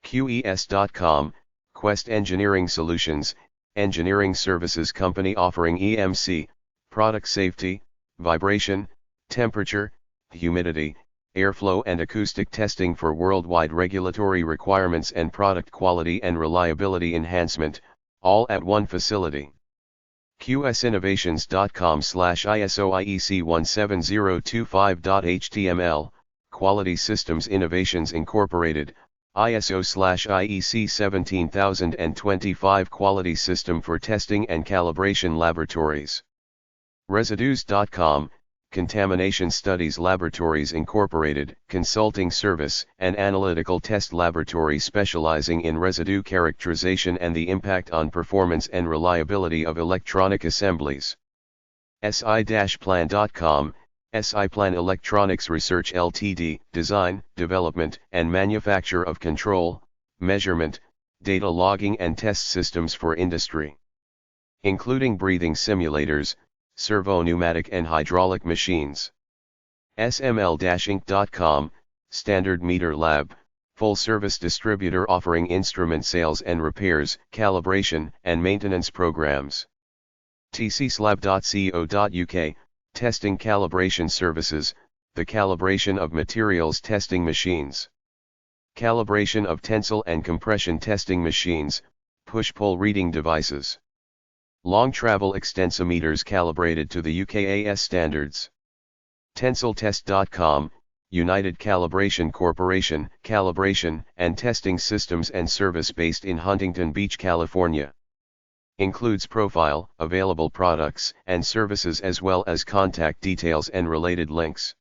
QES.com, Quest Engineering Solutions, engineering services company offering EMC, product safety, vibration, temperature, humidity, airflow and acoustic testing for worldwide regulatory requirements and product quality and reliability enhancement, all at one facility. QSinnovations.com/ISO/IEC17025.html, Quality Systems Innovations Incorporated, ISO/IEC 17025 Quality System for Testing and Calibration Laboratories. Residues.com, Contamination Studies Laboratories Incorporated, consulting service and analytical test laboratory specializing in residue characterization and the impact on performance and reliability of electronic assemblies. SI-plan.com, SI-Plan Electronics Research Ltd, design, development, and manufacture of control, measurement, data logging and test systems for industry, including breathing simulators, servo-pneumatic and hydraulic machines. SML-Inc.com, Standard Meter Lab, full-service distributor offering instrument sales and repairs, calibration and maintenance programs. tcslab.co.uk, testing calibration services, the calibration of materials testing machines. Calibration of tensile and compression testing machines, push-pull reading devices. Long travel extensometers calibrated to the UKAS standards. TensileTest.com, United Calibration Corporation, calibration and testing systems and service based in Huntington Beach, California. Includes profile, available products and services as well as contact details and related links.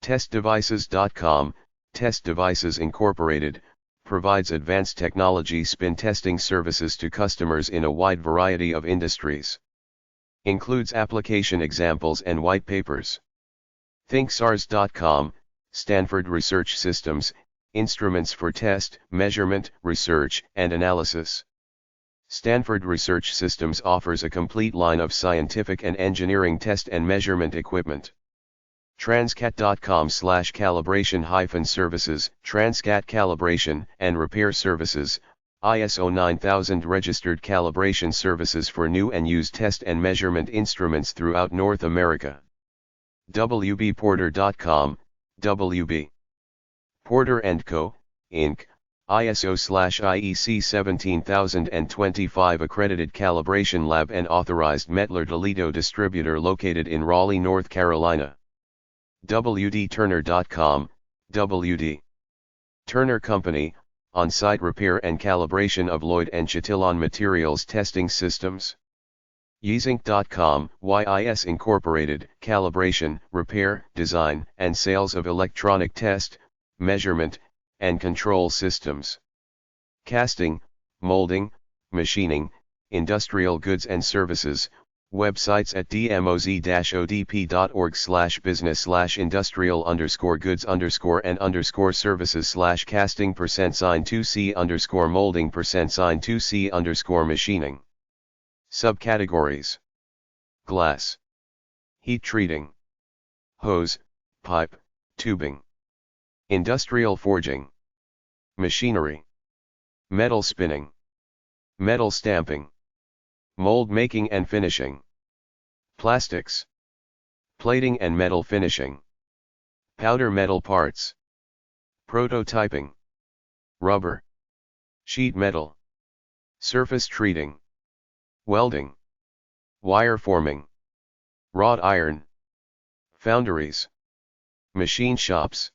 TestDevices.com, Test Devices Incorporated, provides advanced technology spin testing services to customers in a wide variety of industries. Includes application examples and white papers. ThinkSARS.com, Stanford Research Systems, instruments for test, measurement, research, and analysis. Stanford Research Systems offers a complete line of scientific and engineering test and measurement equipment. Transcat.com/calibration-services, Transcat calibration and repair services, ISO 9000 registered calibration services for new and used test and measurement instruments throughout North America. WBPorter.com, WB. Porter & Co., Inc., ISO/IEC 17025 accredited calibration lab and authorized Mettler-Toledo distributor located in Raleigh, North Carolina. WDTurner.com, WD. Turner Company, on-site repair and calibration of Lloyd and Chatillon materials testing systems. YISINC.com, YIS Incorporated, calibration, repair, design, and sales of electronic test, measurement, and control systems. Casting, molding, machining, industrial goods and services, websites at dmoz-odp.org/business/industrial_goods_and_casting%sign2c_molding%sign2c_machining. Subcategories: glass, heat treating, hose, pipe, tubing, industrial forging, machinery, metal spinning, metal stamping, mold making and finishing, plastics, plating and metal finishing, powder metal parts, prototyping, rubber, sheet metal, surface treating, welding, wire forming, wrought iron, foundries, machine shops,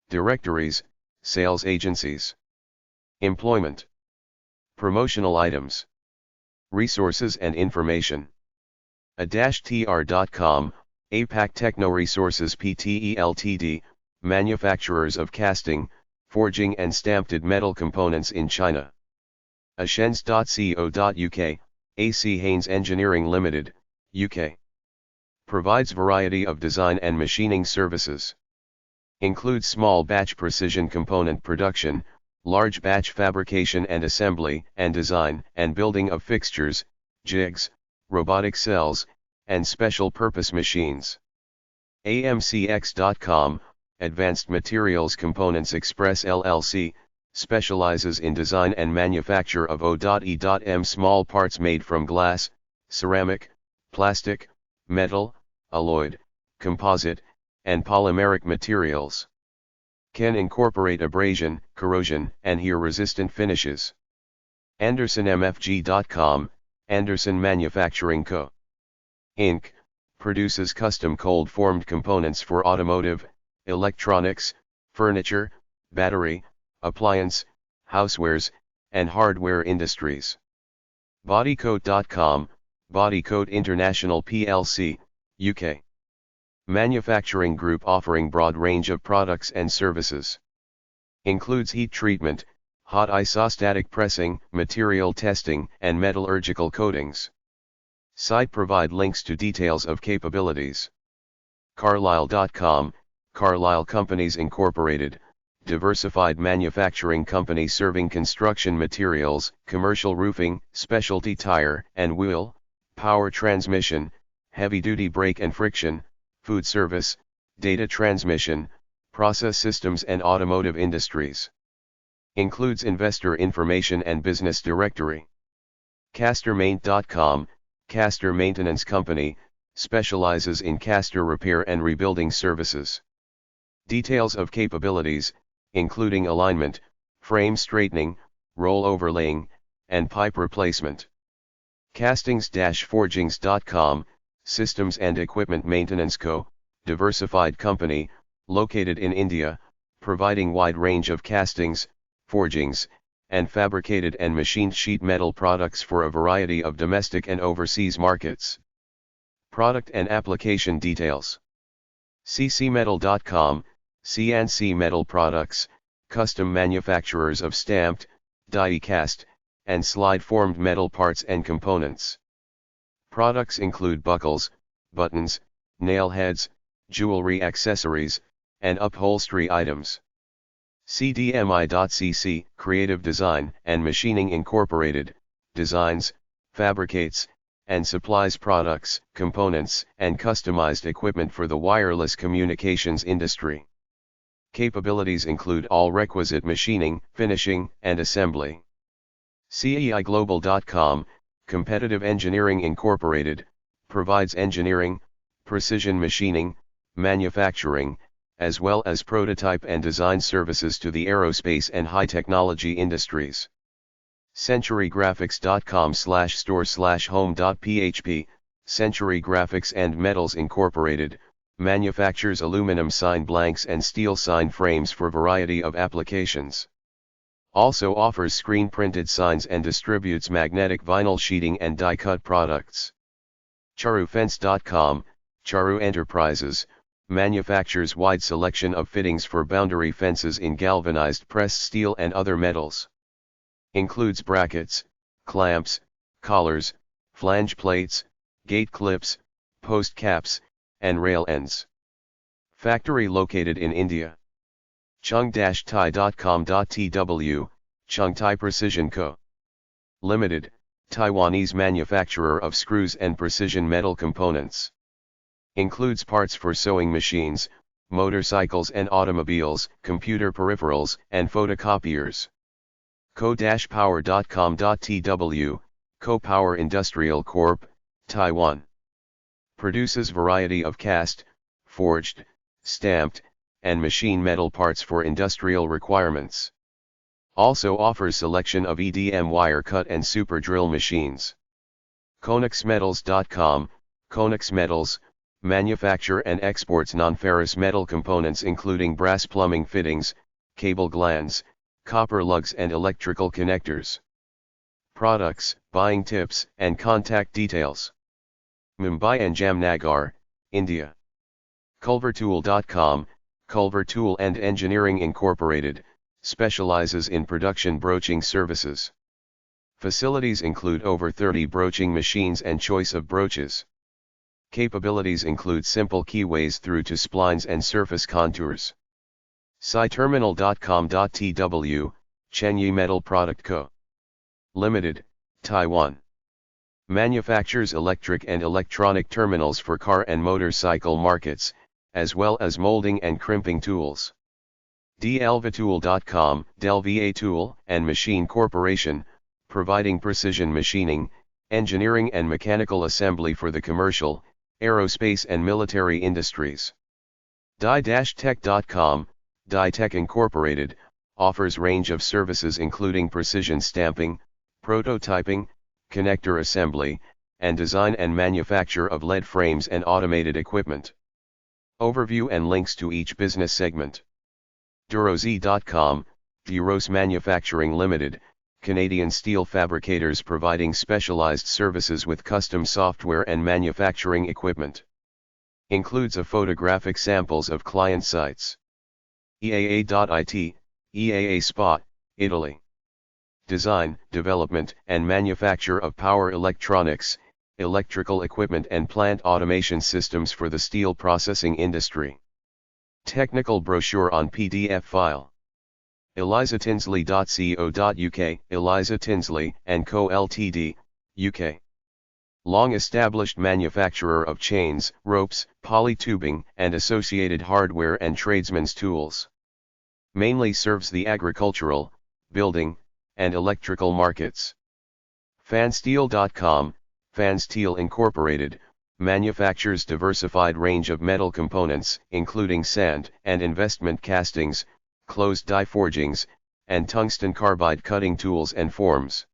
directories, sales agencies, employment, promotional items, resources and information. A-tr.com, APAC Techno Resources Pte Ltd, manufacturers of casting, forging and stamped metal components in China. Ashens.co.uk, AC Haynes Engineering Limited, UK. Provides variety of design and machining services. Includes small batch precision component production, large batch fabrication and assembly and design and building of fixtures, jigs, robotic cells, and special purpose machines. AMCX.com, Advanced Materials Components Express LLC, specializes in design and manufacture of O.E.M small parts made from glass, ceramic, plastic, metal, alloyed, composite, and polymeric materials. Can incorporate abrasion, corrosion, and heat-resistant finishes. AndersonMFG.com, Anderson Manufacturing Co. Inc., produces custom cold-formed components for automotive, electronics, furniture, battery, appliance, housewares, and hardware industries. Bodycoat.com, Bodycoat International plc, UK. Manufacturing group offering broad range of products and services. Includes heat treatment, hot isostatic pressing, material testing, and metallurgical coatings. Site provide links to details of capabilities. Carlisle.com, Carlisle Companies Incorporated, diversified manufacturing company serving construction materials, commercial roofing, specialty tire and wheel, power transmission, heavy-duty brake and friction, food service, data transmission, process systems and automotive industries. Includes investor information and business directory. CasterMaint.com, Caster Maintenance Company, specializes in caster repair and rebuilding services. Details of capabilities, including alignment, frame straightening, roll overlaying, and pipe replacement. Castings-forgings.com, Systems and Equipment Maintenance Co., diversified company, located in India, providing wide range of castings, forgings, and fabricated and machined sheet metal products for a variety of domestic and overseas markets. Product and application details. ccmetal.com, CNC Metal Products, custom manufacturers of stamped, die-cast, and slide-formed metal parts and components. Products include buckles, buttons, nail heads, jewelry accessories, and upholstery items. CDMI.cc, Creative Design and Machining Incorporated, designs, fabricates, and supplies products, components, and customized equipment for the wireless communications industry. Capabilities include all requisite machining, finishing, and assembly. CEIGlobal.com, Competitive Engineering Incorporated, provides engineering, precision machining, manufacturing, as well as prototype and design services to the aerospace and high-technology industries. CenturyGraphics.com/store/home.php, Century Graphics and Metals Incorporated, manufactures aluminum sign blanks and steel sign frames for variety of applications. Also offers screen-printed signs and distributes magnetic vinyl sheeting and die-cut products. CharuFence.com, Charu Enterprises, manufactures wide selection of fittings for boundary fences in galvanized pressed steel and other metals. Includes brackets, clamps, collars, flange plates, gate clips, post caps, and rail ends. Factory located in India. Chung-tai.com.tw, Chung Tai Precision Co. Limited, Taiwanese manufacturer of screws and precision metal components. Includes parts for sewing machines, motorcycles and automobiles, computer peripherals, and photocopiers. Co-power.com.tw, Co-Power Industrial Corp., Taiwan. Produces variety of cast, forged, stamped, and machine metal parts for industrial requirements. Also offers selection of EDM wire cut and super drill machines. ConexMetals.com, Conex Metals, manufacture and exports non-ferrous metal components including brass plumbing fittings, cable glands, copper lugs and electrical connectors. Products, buying tips, and contact details. Mumbai and Jamnagar, India. Culvertool.com, Culver Tool and Engineering Incorporated, Specializes in production broaching services. Facilities include over 30 broaching machines and choice of broaches. Capabilities include simple keyways through to splines and surface contours. SciTerminal.com.tw, Chenyi Metal Product Co. Limited, Taiwan. Manufactures electric and electronic terminals for car and motorcycle markets, as well as molding and crimping tools. Delvatool.com, Delva Tool and Machine Corporation, providing precision machining, engineering and mechanical assembly for the commercial, aerospace and military industries. Die-Tech.com, Die-Tech Incorporated, offers range of services including precision stamping, prototyping, connector assembly, and design and manufacture of lead frames and automated equipment. Overview and links to each business segment. Duroz.com, Duroz Manufacturing Limited, Canadian steel fabricators providing specialized services with custom software and manufacturing equipment. Includes a photographic samples of client sites. EAA.IT, EAA Spot, Italy. Design, development and manufacture of power electronics, electrical equipment and plant automation systems for the steel processing industry. Technical brochure on PDF file. ElizaTinsley.co.uk, Eliza Tinsley & Co Ltd, UK. Long established manufacturer of chains, ropes, polytubing and associated hardware and tradesmen's tools. Mainly serves the agricultural, building, and electrical markets. Fansteel.com, Fansteel Incorporated, manufactures diversified range of metal components including sand and investment castings, closed die forgings, and tungsten carbide cutting tools and forms.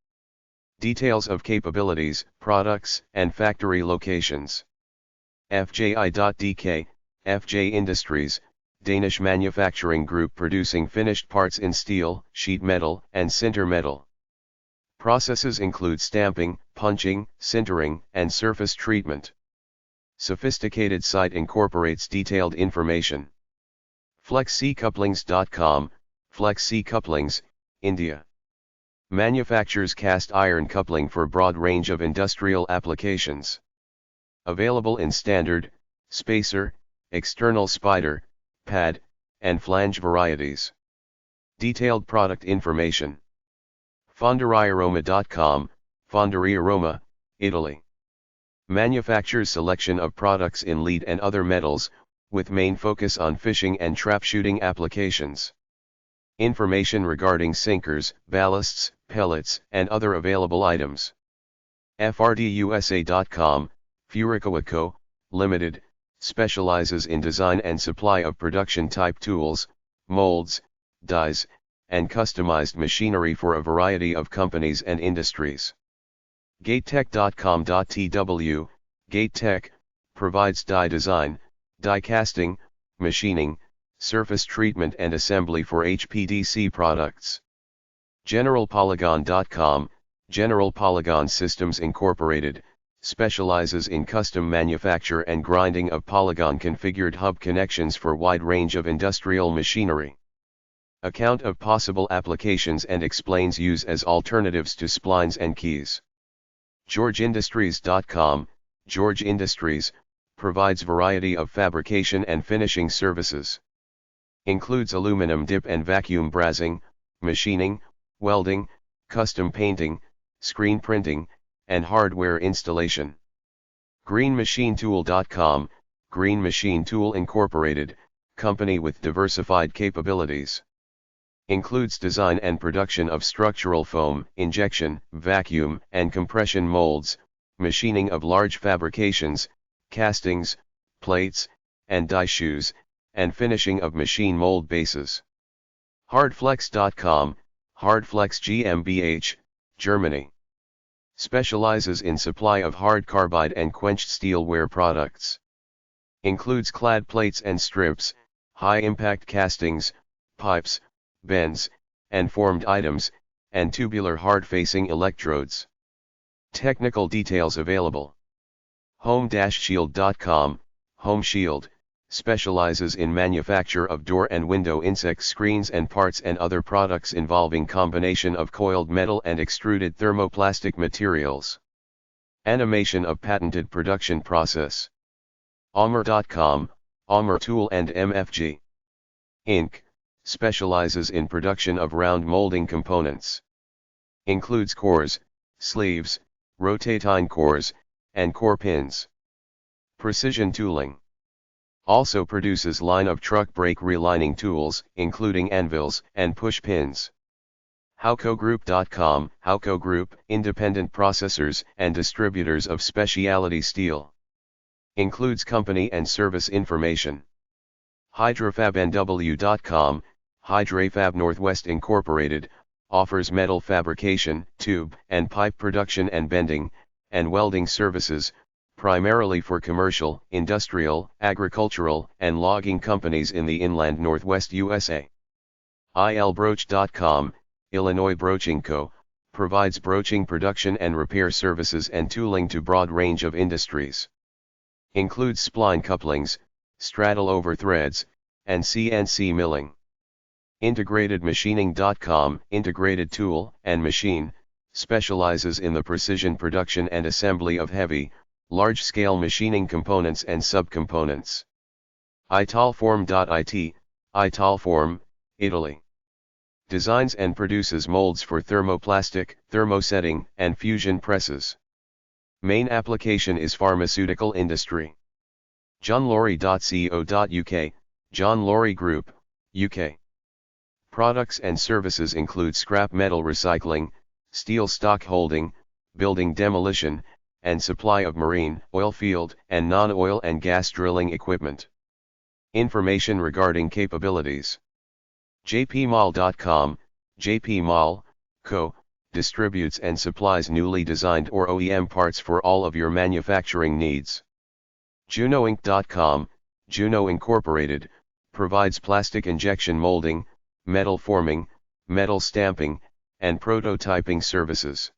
Details of capabilities, products, and factory locations. FJI.DK, FJ Industries, Danish manufacturing group producing finished parts in steel, sheet metal, and sinter metal. Processes include stamping, punching, sintering, and surface treatment. Sophisticated site incorporates detailed information. FlexCouplings.com, FlexC Couplings, India. Manufactures cast iron coupling for broad range of industrial applications. Available in standard, spacer, external spider, pad, and flange varieties. Detailed product information. FonderiAroma.com, FonderiAroma, Italy. Manufactures selection of products in lead and other metals, with main focus on fishing and trap shooting applications. Information regarding sinkers, ballasts, pellets, and other available items. FRDUSA.com, Furukawa Co., Limited, specializes in design and supply of production-type tools, molds, dies, and customized machinery for a variety of companies and industries. GateTech.com.tw, GateTech, provides die design, die casting, machining, surface treatment and assembly for HPDC products. GeneralPolygon.com, General Polygon Systems Incorporated, specializes in custom manufacture and grinding of polygon-configured hub connections for wide range of industrial machinery. Account of possible applications and explains use as alternatives to splines and keys. GeorgeIndustries.com, George Industries, provides variety of fabrication and finishing services. Includes aluminum dip and vacuum brazing, machining, welding, custom painting, screen printing, and hardware installation. GreenMachineTool.com, Green Machine Tool Incorporated, company with diversified capabilities. Includes design and production of structural foam, injection, vacuum, and compression molds, machining of large fabrications, castings, plates, and die shoes, and finishing of machine mold bases. Hardflex.com, Hardflex GmbH, Germany. Specializes in supply of hard carbide and quenched steelware products. Includes clad plates and strips, high-impact castings, pipes, bends, and formed items, and tubular hard-facing electrodes. Technical details available. Home-Shield.com, Home Shield, specializes in manufacture of door and window insect screens and parts and other products involving combination of coiled metal and extruded thermoplastic materials. Animation of patented production process. Amer.com, Amer Tool and MFG. Inc. specializes in production of round molding components. Includes cores, sleeves, rotatine cores, and core pins. Precision Tooling. Also produces line of truck brake relining tools, including anvils and push pins. HowcoGroup.com, Howco Group, independent processors and distributors of specialty steel. Includes company and service information. HydraFabNW.com, HydraFab Northwest Incorporated, offers metal fabrication, tube and pipe production and bending, and welding services, primarily for commercial, industrial, agricultural, and logging companies in the inland Northwest USA. ILBroach.com, Illinois Broaching Co., provides broaching production and repair services and tooling to broad range of industries. Includes spline couplings, straddle over threads, and CNC milling. IntegratedMachining.com, integrated tool and machine, specializes in the precision production and assembly of heavy, large-scale machining components and subcomponents. Italform.it, Italform, Italy. Designs and produces molds for thermoplastic, thermosetting, and fusion presses. Main application is pharmaceutical industry. johnlorry.co.uk, John Lorry Group, UK. Products and services include scrap metal recycling, steel stock holding, building demolition, and supply of marine, oil field, and non-oil and gas drilling equipment. Information regarding capabilities. jpmall.com, JP Mall, Co., distributes and supplies newly designed or OEM parts for all of your manufacturing needs. junoinc.com, Juno Incorporated, provides plastic injection molding, metal forming, metal stamping, and prototyping services.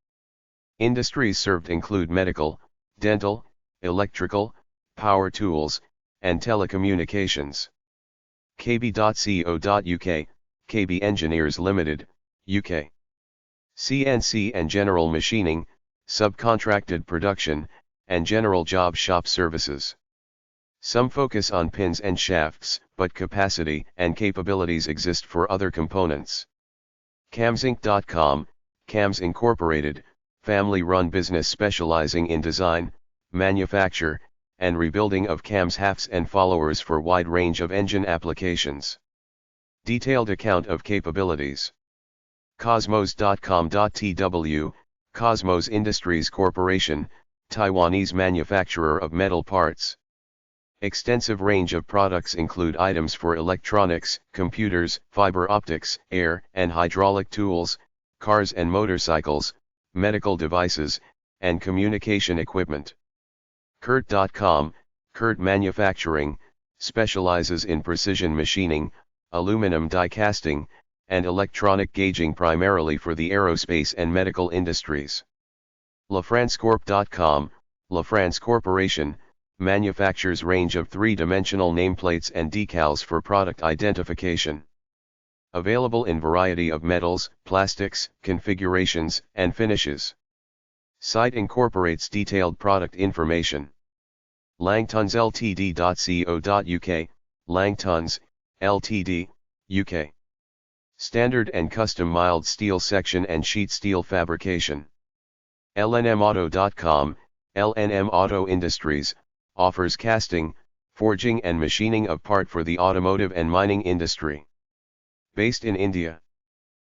Industries served include medical, dental, electrical, power tools, and telecommunications. kb.co.uk, KB Engineers Limited, UK. CNC and general machining, subcontracted production, and general job shop services. Some focus on pins and shafts, but capacity and capabilities exist for other components. camsinc.com, Cams Incorporated, family-run business specializing in design, manufacture, and rebuilding of cams halves and followers for wide range of engine applications. Detailed account of capabilities. Cosmos.com.tw, Cosmos Industries Corporation, Taiwanese manufacturer of metal parts. Extensive range of products include items for electronics, computers, fiber optics, air and hydraulic tools, cars and motorcycles, medical devices, and communication equipment. Kurt.com, Kurt Manufacturing, specializes in precision machining, aluminum die casting, and electronic gauging primarily for the aerospace and medical industries. LaFranceCorp.com, LaFrance Corporation, manufactures range of three-dimensional nameplates and decals for product identification. Available in variety of metals, plastics, configurations, and finishes. Site incorporates detailed product information. LangTonsLtd.co.uk, Langtons, Ltd, UK. Standard and custom mild steel section and sheet steel fabrication. LNMauto.com, LNM Auto Industries, offers casting, forging and machining of part for the automotive and mining industry. Based in India.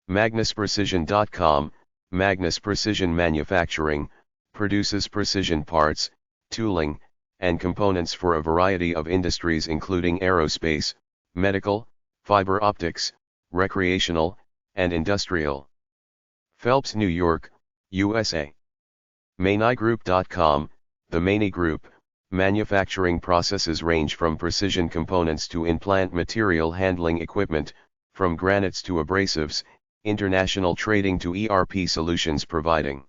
MagnusPrecision.com, Magnus Precision Manufacturing, produces precision parts, tooling, and components for a variety of industries including aerospace, medical, fiber optics, recreational, and industrial. Phelps, New York, USA. ManeyGroup.com, the Maney Group, manufacturing processes range from precision components to in-plant material handling equipment, from granites to abrasives, international trading to ERP solutions providing.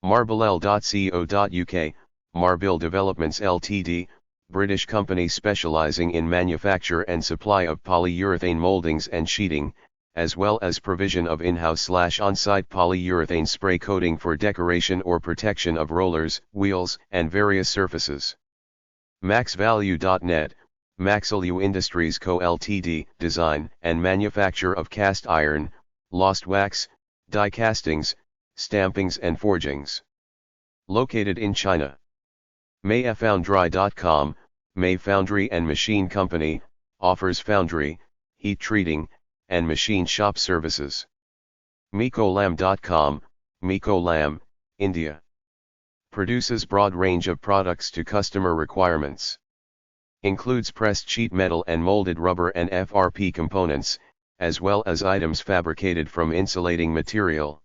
Marbellel.co.uk, Marbill Developments Ltd, British company specializing in manufacture and supply of polyurethane moldings and sheeting, as well as provision of in-house/on-site polyurethane spray coating for decoration or protection of rollers, wheels, and various surfaces. MaxValue.net, Maxvalue Industries Co. Ltd. Design and manufacture of cast iron, lost wax, die castings, stampings and forgings. Located in China. MayFoundry.com, May Foundry and Machine Company, offers foundry, heat treating, and machine shop services. Mikolam.com, Mikolam, India. Produces broad range of products to customer requirements. Includes pressed sheet metal and molded rubber and FRP components, as well as items fabricated from insulating material.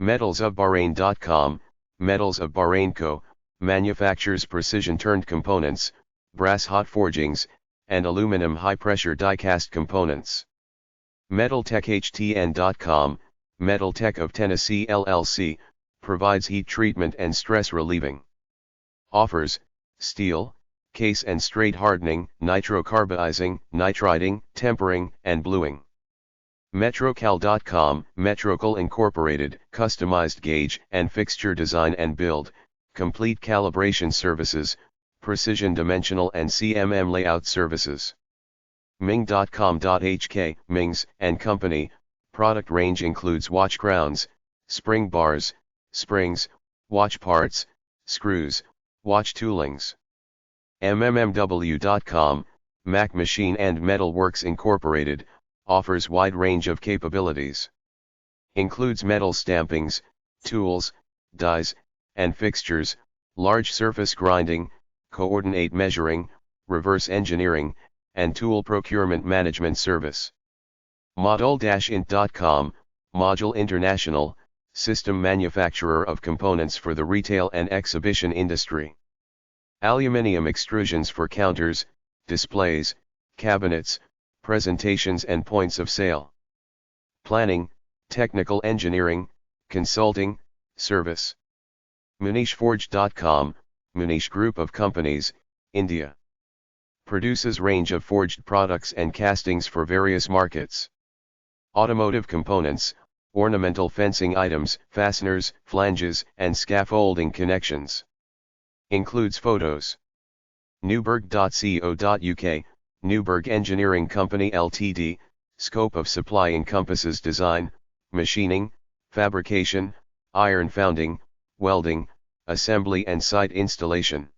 Metalsofbahrain.com, Metals of Bahrain Co., manufactures precision-turned components, brass hot forgings, and aluminum high-pressure die-cast components. MetalTechHTN.com, Metaltech of Tennessee LLC, provides heat treatment and stress relieving. Offers, steel, case and straight hardening, nitrocarbonizing, nitriding, tempering, and bluing. Metrocal.com, Metrocal Incorporated, customized gauge and fixture design and build, complete calibration services, precision dimensional and CMM layout services. Ming.com.hk, Mings and Company, product range includes watch crowns, spring bars, springs, watch parts, screws, watch toolings. MMMW.com, Mac Machine and Metal Works Incorporated, offers wide range of capabilities. Includes metal stampings, tools, dies, and fixtures, large surface grinding, coordinate measuring, reverse engineering, and tool procurement management service. Model-int.com, Module International, system manufacturer of components for the retail and exhibition industry. Aluminium extrusions for counters, displays, cabinets, presentations and points of sale. Planning, technical engineering, consulting, service. MunishForge.com, Munish Group of Companies, India. Produces range of forged products and castings for various markets. Automotive components, ornamental fencing items, fasteners, flanges, and scaffolding connections. Includes photos. Newberg.co.uk, Newberg Engineering Company Ltd, scope of supply encompasses design, machining, fabrication, iron founding, welding, assembly and site installation.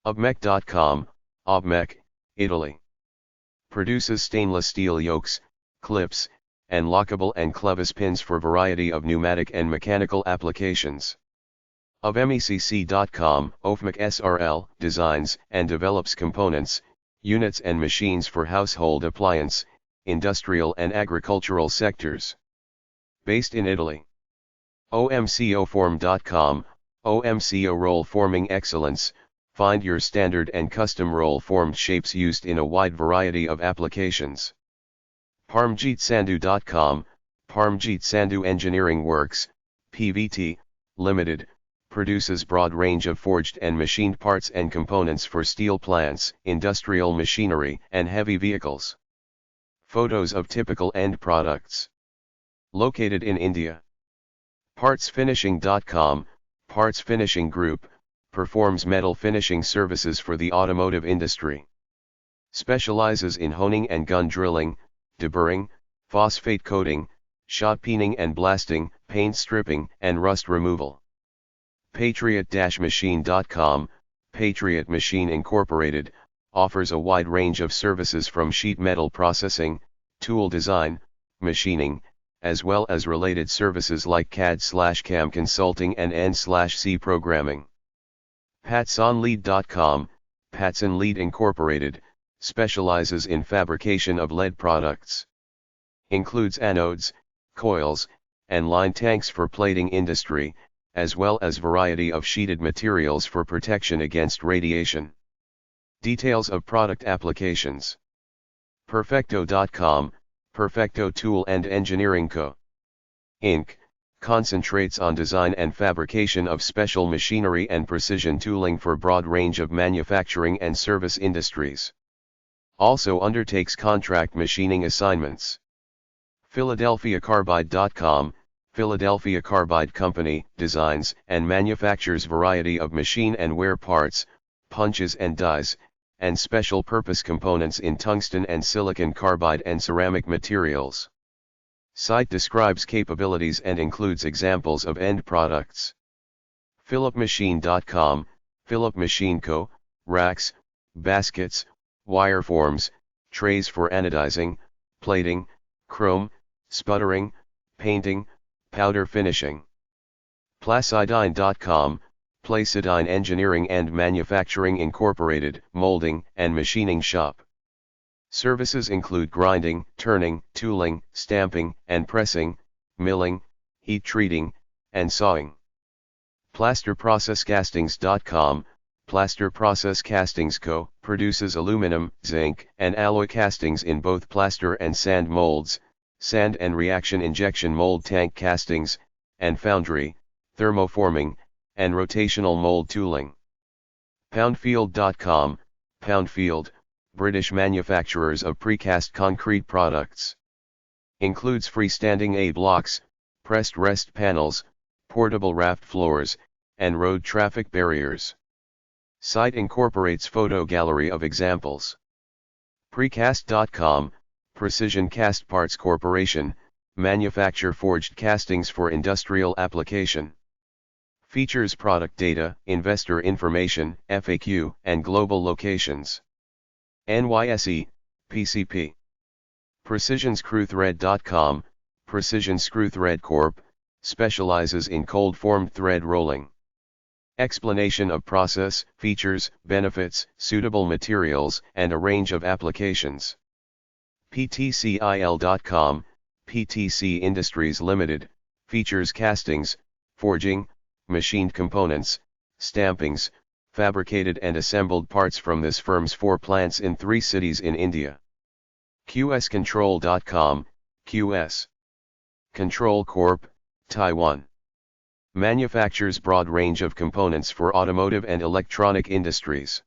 Obmec.com, Obmec, Italy. Produces stainless steel yokes, clips, and lockable and clevis pins for variety of pneumatic and mechanical applications. Ofmecc.com, Ofmec SRL, designs and develops components, units and machines for household appliance, industrial and agricultural sectors. Based in Italy. OMCOform.com, OMCO roll forming excellence, find your standard and custom roll formed shapes used in a wide variety of applications. Parmjeet.sandu.com, Parmjeet Sandu Engineering Works, PVT, Limited, produces broad range of forged and machined parts and components for steel plants, industrial machinery, and heavy vehicles. Photos of typical end products. Located in India. Partsfinishing.com, Parts Finishing Group, performs metal finishing services for the automotive industry. Specializes in honing and gun drilling, deburring, phosphate coating, shot peening and blasting, paint stripping, and rust removal. Patriot-machine.com, Patriot Machine Incorporated, offers a wide range of services from sheet metal processing, tool design, machining, as well as related services like CAD/CAM consulting and N/C programming. Patsonlead.com, Patson Lead Incorporated, specializes in fabrication of lead products. Includes anodes, coils, and line tanks for plating industry, as well as variety of sheeted materials for protection against radiation. Details of product applications. Perfecto.com, Perfecto Tool and Engineering Co. Inc., concentrates on design and fabrication of special machinery and precision tooling for broad range of manufacturing and service industries. Also undertakes contract machining assignments. PhiladelphiaCarbide.com, Philadelphia Carbide Company, designs and manufactures variety of machine and wear parts, punches and dies, and special purpose components in tungsten and silicon carbide and ceramic materials. Site describes capabilities and includes examples of end products. PhilipMachine.com, Philip Machine Co., racks, baskets, wire forms, trays for anodizing, plating, chrome, sputtering, painting, powder finishing. Placidine.com, Placidine Engineering and Manufacturing Incorporated, molding and machining shop. Services include grinding, turning, tooling, stamping and pressing, milling, heat treating, and sawing. PlasterProcessCastings.com, Plaster Process Castings Co. produces aluminum, zinc, and alloy castings in both plaster and sand molds, sand and reaction injection mold tank castings, and foundry, thermoforming, and rotational mold tooling. Poundfield.com, Poundfield, British manufacturers of precast concrete products. Includes freestanding A-blocks, pressed rest panels, portable raft floors, and road traffic barriers. Site incorporates photo gallery of examples. Precast.com, Precision Cast Parts Corporation, manufacture forged castings for industrial application. Features product data, investor information, FAQ, and global locations. NYSE, PCP. PrecisionScrewThread.com, Precision Screw Thread Corp., specializes in cold-formed thread rolling. Explanation of process, features, benefits, suitable materials, and a range of applications. PTCIL.com, PTC Industries Limited, features castings, forging, machined components, stampings, fabricated and assembled parts from this firm's 4 plants in 3 cities in India. QSControl.com, QS Control Corp., Taiwan. Manufactures broad range of components for automotive and electronic industries.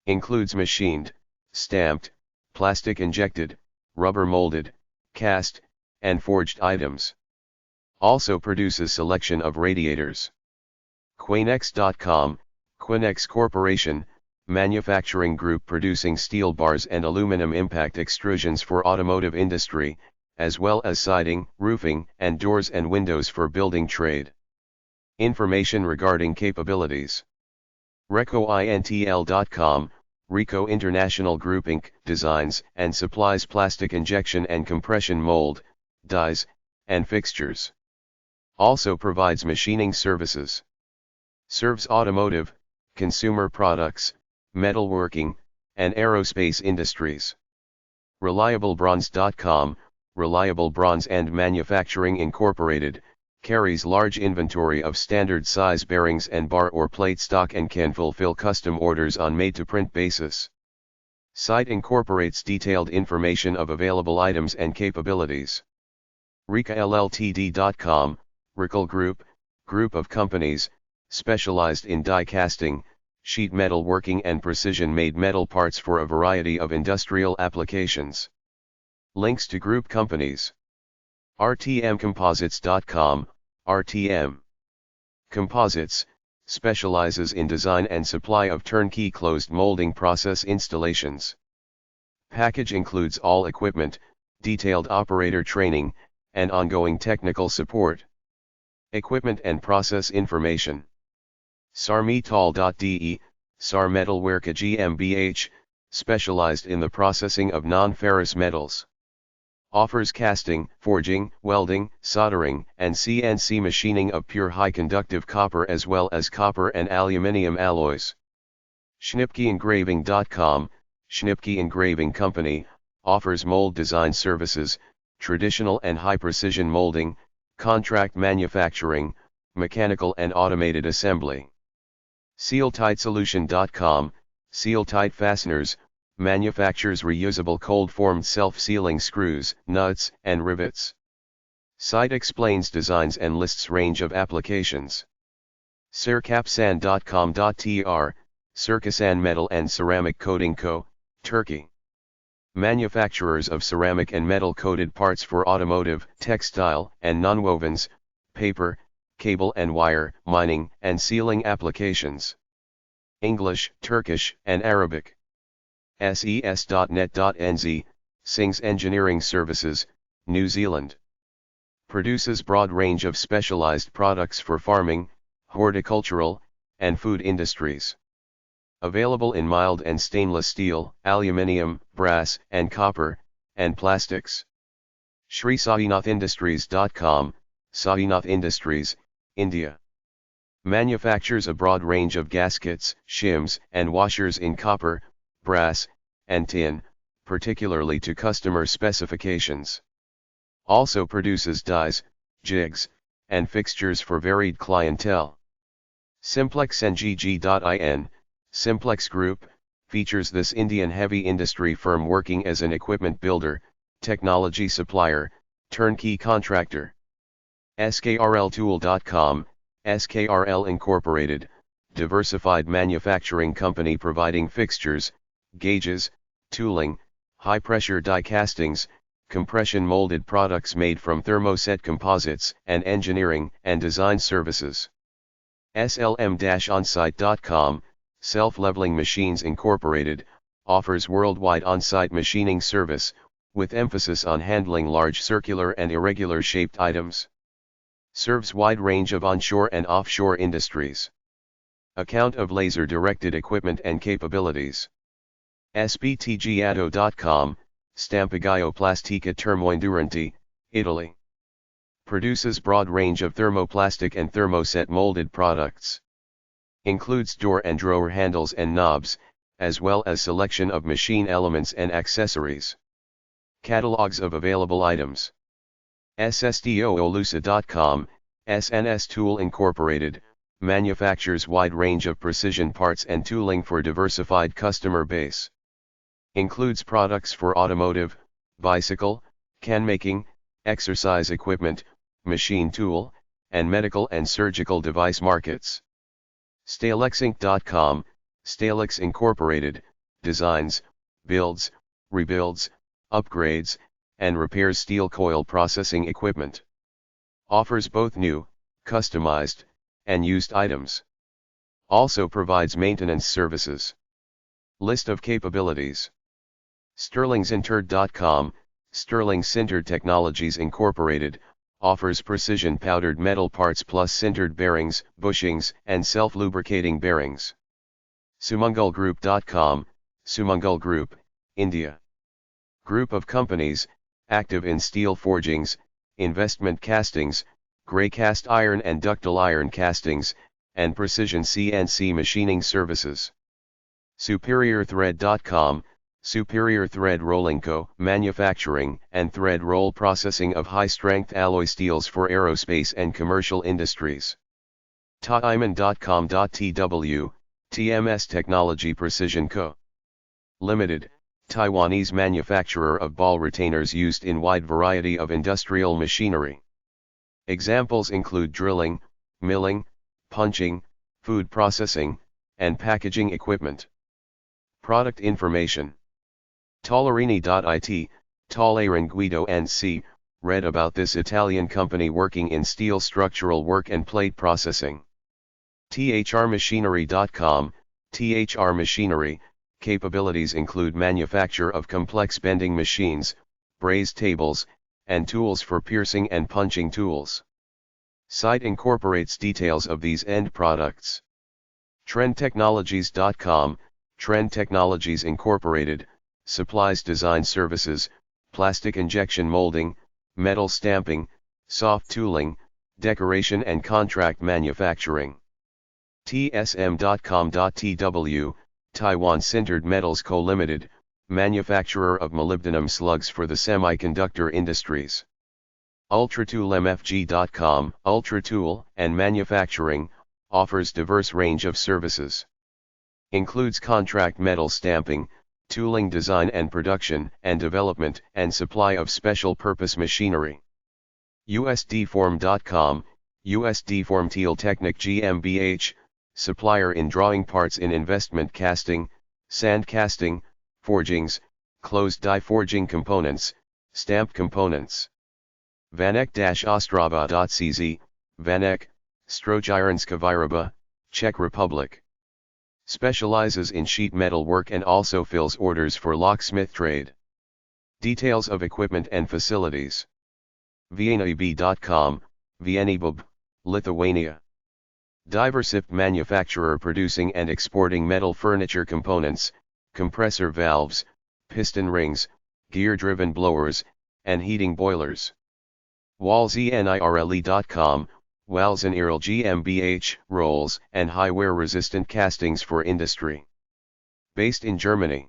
Includes machined, stamped, plastic injected, rubber molded, cast, and forged items. Also produces selection of radiators. Quinex.com, Quinex Corporation, manufacturing group producing steel bars and aluminum impact extrusions for automotive industry, as well as siding, roofing, and doors and windows for building trade. Information regarding capabilities. RecoIntl.com, Rico International Group Inc. designs and supplies plastic injection and compression mold, dies, and fixtures. Also provides machining services. Serves automotive, consumer products, metalworking, and aerospace industries. ReliableBronze.com, Reliable Bronze and Manufacturing Incorporated, carries large inventory of standard size bearings and bar or plate stock and can fulfill custom orders on made-to-print basis. Site incorporates detailed information of available items and capabilities. RicaLLTD.com, Rickel Group, group of companies, specialized in die casting, sheet metal working and precision-made metal parts for a variety of industrial applications. Links to group companies. RTMComposites.com, RTM Composites, specializes in design and supply of turnkey closed molding process installations. Package includes all equipment, detailed operator training, and ongoing technical support. Equipment and process information. Sarmetal.de, Sar Metalwerke GmbH, specialized in the processing of non-ferrous metals. Offers casting, forging, welding, soldering, and CNC machining of pure high-conductive copper as well as copper and aluminium alloys. Schnipkeengraving.com, Schnipke Engraving Company, offers mold design services, traditional and high-precision molding, contract manufacturing, mechanical and automated assembly. SealTightSolution.com, Seal-Tight Fasteners, manufactures reusable cold-formed self-sealing screws, nuts, and rivets. Site explains designs and lists range of applications. Serkapsan.com.tr, Serkasan Metal and Ceramic Coating Co., Turkey. Manufacturers of ceramic and metal coated parts for automotive, textile, and nonwovens, paper, cable and wire, mining, and sealing applications. English, Turkish, and Arabic. ses.net.nz, Sings Engineering Services, New Zealand. Produces broad range of specialized products for farming, horticultural, and food industries. Available in mild and stainless steel, aluminium, brass, and copper, and plastics. Shri SainathIndustries.com, Sainath Industries, India. Manufactures a broad range of gaskets, shims, and washers in copper, brass, and tin, particularly to customer specifications. Also produces dies, jigs, and fixtures for varied clientele. SimplexNGG.in, Simplex Group, features this Indian heavy industry firm working as an equipment builder, technology supplier, turnkey contractor. SKRLTool.com, SKRL Incorporated, diversified manufacturing company providing fixtures, gauges, tooling, high-pressure die castings, compression molded products made from thermoset composites, and engineering and design services. SLM-onsite.com, Self-Leveling Machines Incorporated, offers worldwide on-site machining service, with emphasis on handling large circular and irregular shaped items. Serves wide range of onshore and offshore industries. Account of laser-directed equipment and capabilities. SBTGADO.com, Stampagaio Plastica Termoindurante, Italy. Produces broad range of thermoplastic and thermoset molded products. Includes door and drawer handles and knobs, as well as selection of machine elements and accessories. Catalogs of available items. SSDOOlusa.com, SNS Tool Incorporated, manufactures wide range of precision parts and tooling for diversified customer base. Includes products for automotive, bicycle, can making, exercise equipment, machine tool, and medical and surgical device markets. StalexInc.com, Stalex Incorporated, designs, builds, rebuilds, upgrades, and repairs steel coil processing equipment. Offers both new, customized, and used items. Also provides maintenance services. List of capabilities. SterlingSintered.com, Sterling Sintered Technologies Incorporated, offers precision powdered metal parts plus sintered bearings, bushings, and self-lubricating bearings. SumangalGroup.com, Sumangal Group, India. Group of companies, active in steel forgings, investment castings, grey cast iron and ductile iron castings, and precision CNC machining services. SuperiorThread.com, Superior Thread Rolling Co., manufacturing and thread roll processing of high-strength alloy steels for aerospace and commercial industries. Taiman.com.tw, TMS Technology Precision Co. Limited, Taiwanese manufacturer of ball retainers used in wide variety of industrial machinery. Examples include drilling, milling, punching, food processing, and packaging equipment. Product information. Tolerini.it, Toleran Guido NC, read about this Italian company working in steel structural work and plate processing. THRmachinery.com, THR Machinery, capabilities include manufacture of complex bending machines, braze tables, and tools for piercing and punching tools. Site incorporates details of these end products. TrendTechnologies.com, Trend Technologies Incorporated, supplies design services, plastic injection molding, metal stamping, soft tooling, decoration and contract manufacturing. TSM.com.tw, Taiwan Sintered Metals Co. Limited, manufacturer of molybdenum slugs for the semiconductor industries. UltratoolMFG.com, Ultratool and Manufacturing, offers diverse range of services. Includes contract metal stamping, tooling design and production and development and supply of special purpose machinery. USDform.com, USDform Technic GmbH, supplier in drawing parts in investment casting, sand casting, forgings, closed die forging components, stamp components. Vanek-Ostrava.cz, Vanek, Strojírenska Výroba, Czech Republic. Specializes in sheet metal work and also fills orders for locksmith trade. Details of equipment and facilities. Vienaeb.com, Vienaebub, Lithuania. Diversip manufacturer producing and exporting metal furniture components, compressor valves, piston rings, gear-driven blowers, and heating boilers. Walzenirle.com, Walzenirle GmbH, rolls and high wear-resistant castings for industry. Based in Germany.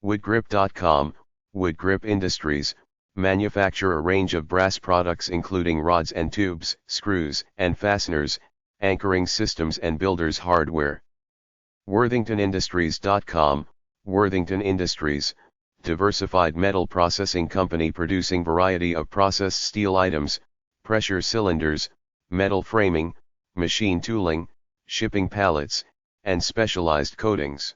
Woodgrip.com, Woodgrip Industries, manufacture a range of brass products including rods and tubes, screws and fasteners, anchoring systems and builders hardware. Worthingtonindustries.com, Worthington Industries, diversified metal processing company producing variety of processed steel items, pressure cylinders, metal framing, machine tooling, shipping pallets, and specialized coatings.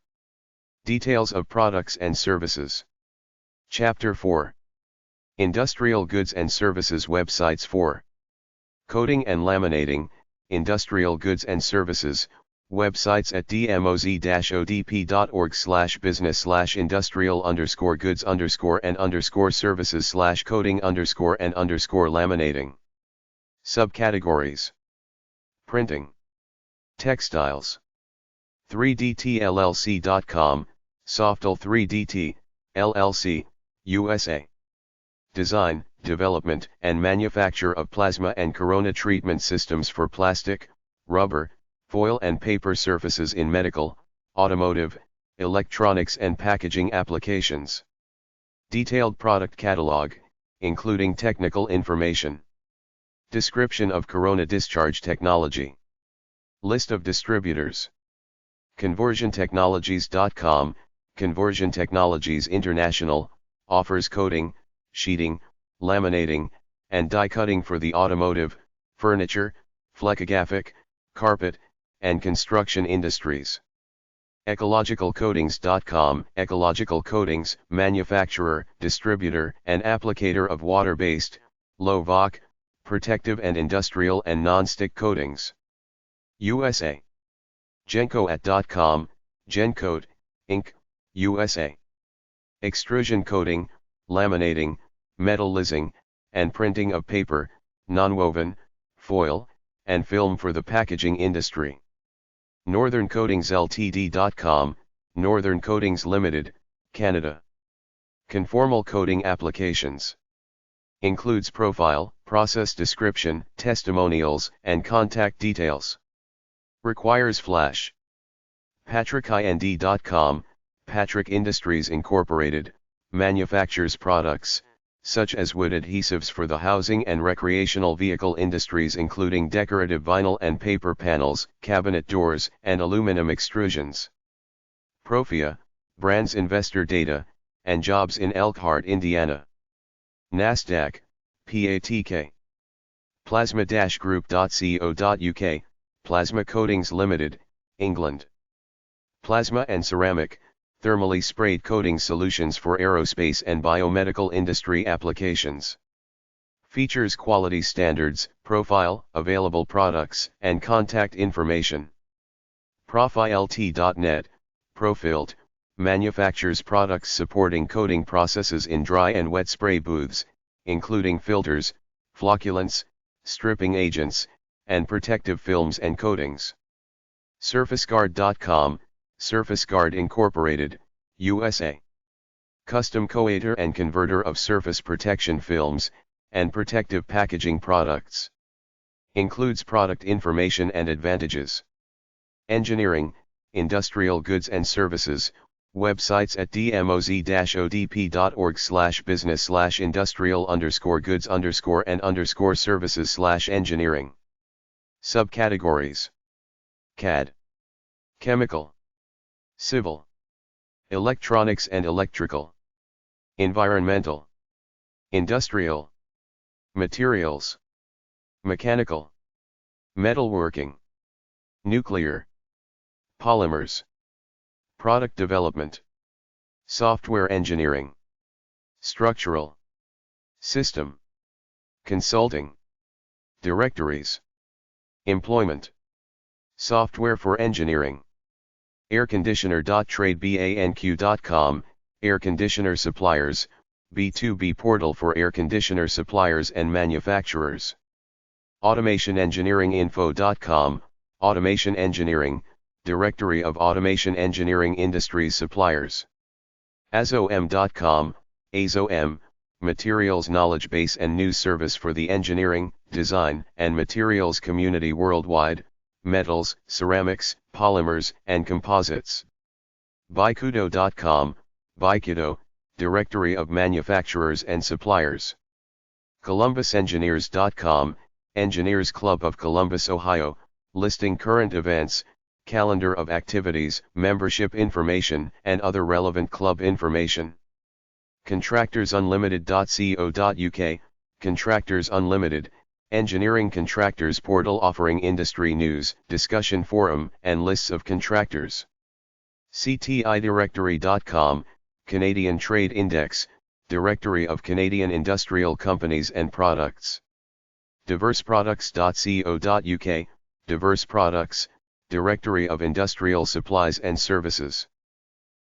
Details of products and services. Chapter 4. Industrial Goods and Services Websites for Coating and Laminating, Industrial Goods and Services, websites at dmoz-odp.org/business/industrial_goods_and_services/coating_and_laminating. Subcategories. Printing. Textiles. 3dtllc.com, Softal 3DT, LLC, USA. Design, development, and manufacture of plasma and corona treatment systems for plastic, rubber, foil and paper surfaces in medical, automotive, electronics and packaging applications. Detailed product catalog, including technical information. Description of corona discharge technology. List of distributors. ConversionTechnologies.com, Conversion Technologies International, offers coating, sheeting, laminating, and die cutting for the automotive, furniture, flexographic, carpet, and construction industries. EcologicalCoatings.com, Ecological Coatings, manufacturer, distributor, and applicator of water-based, low-VOC, protective and industrial and non-stick coatings. USA. Gencoat.com, Gencoat, Inc., USA. Extrusion coating, laminating, metallizing, and printing of paper, nonwoven, foil, and film for the packaging industry. NorthernCoatingsLtd.com, Northern Coatings Limited, Canada. Conformal coating applications. Includes profile, process description, testimonials, and contact details. Requires flash. PatrickInd.com, Patrick Industries Incorporated, manufactures products, such as wood adhesives for the housing and recreational vehicle industries including decorative vinyl and paper panels, cabinet doors, and aluminum extrusions. Profia, brands investor data, and jobs in Elkhart, Indiana. NASDAQ, PATK. Plasma-group.co.uk, Plasma Coatings Limited, England. Plasma and ceramic, thermally sprayed coating solutions for aerospace and biomedical industry applications. Features quality standards, profile, available products, and contact information. Profilt.net, Profilt, manufactures products supporting coating processes in dry and wet spray booths, including filters, flocculants, stripping agents, and protective films and coatings. SurfaceGuard.com, SurfaceGuard Incorporated, USA. Custom coater and converter of surface protection films, and protective packaging products. Includes product information and advantages. Engineering, industrial goods and services, websites at dmoz-odp.org/business/industrial_goods_and_services/engineering. Subcategories. CAD. Chemical. Civil. Electronics and electrical. Environmental. Industrial. Materials. Mechanical. Metalworking. Nuclear. Polymers. Product development. Software engineering. Structural. System. Consulting. Directories. Employment. Software for engineering. Airconditioner.tradebanq.com, Air conditioner suppliers, B2B portal for air conditioner suppliers and manufacturers. AutomationEngineeringInfo.com, Automation Engineering, directory of automation engineering industries suppliers. AZOM.com, AZOM, materials knowledge base and news service for the engineering, design, and materials community worldwide, metals, ceramics, polymers, and composites. Baikudo.com, Baikudo, directory of manufacturers and suppliers. ColumbusEngineers.com, Engineers Club of Columbus, Ohio, listing current events, calendar of activities, membership information, and other relevant club information. ContractorsUnlimited.co.uk, Contractors Unlimited, engineering contractors portal offering industry news, discussion forum, and lists of contractors. CTIdirectory.com, Canadian Trade Index, directory of Canadian industrial companies and products. Diverseproducts.co.uk, diverse products, directory of industrial supplies and services.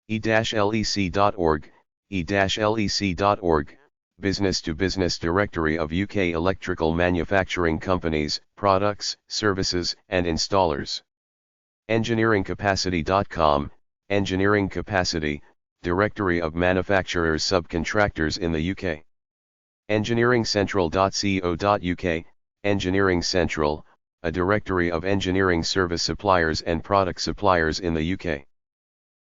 e-lec.org, e-lec.org, business-to-business directory of UK electrical manufacturing companies, products, services, and installers. Engineeringcapacity.com, engineering capacity, directory of manufacturers subcontractors in the UK. Engineeringcentral.co.uk, Engineering Central, a directory of engineering service suppliers and product suppliers in the UK.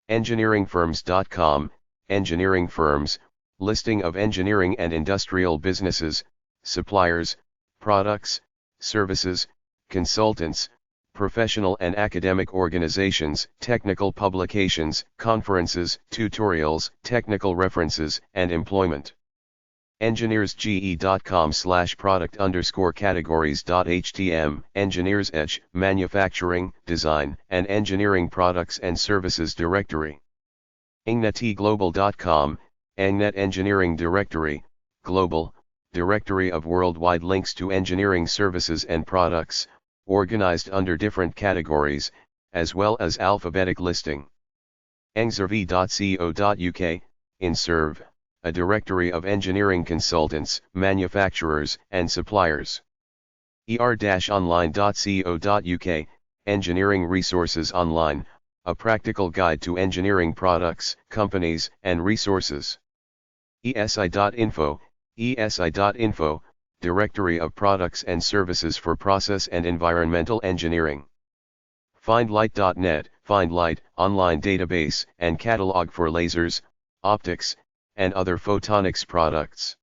Engineeringfirms.com, engineering firms, listing of engineering and industrial businesses, suppliers, products, services, consultants, professional and academic organizations, technical publications, conferences, tutorials, technical references, and employment. engineersge.com/product_categories.htm, Engineers Edge, manufacturing, design, and engineering products and services directory. Ingnetglobal.com, Engnet Engineering Directory, Global, directory of worldwide links to engineering services and products, organized under different categories, as well as alphabetic listing. Engserve.co.uk, Inserve, a directory of engineering consultants, manufacturers, and suppliers. er-online.co.uk, Engineering Resources Online, a practical guide to engineering products, companies, and resources. esi.info, esi.info, directory of products and services for process and environmental engineering. Findlight.net, Findlight, online database and catalog for lasers, optics, and other photonics products.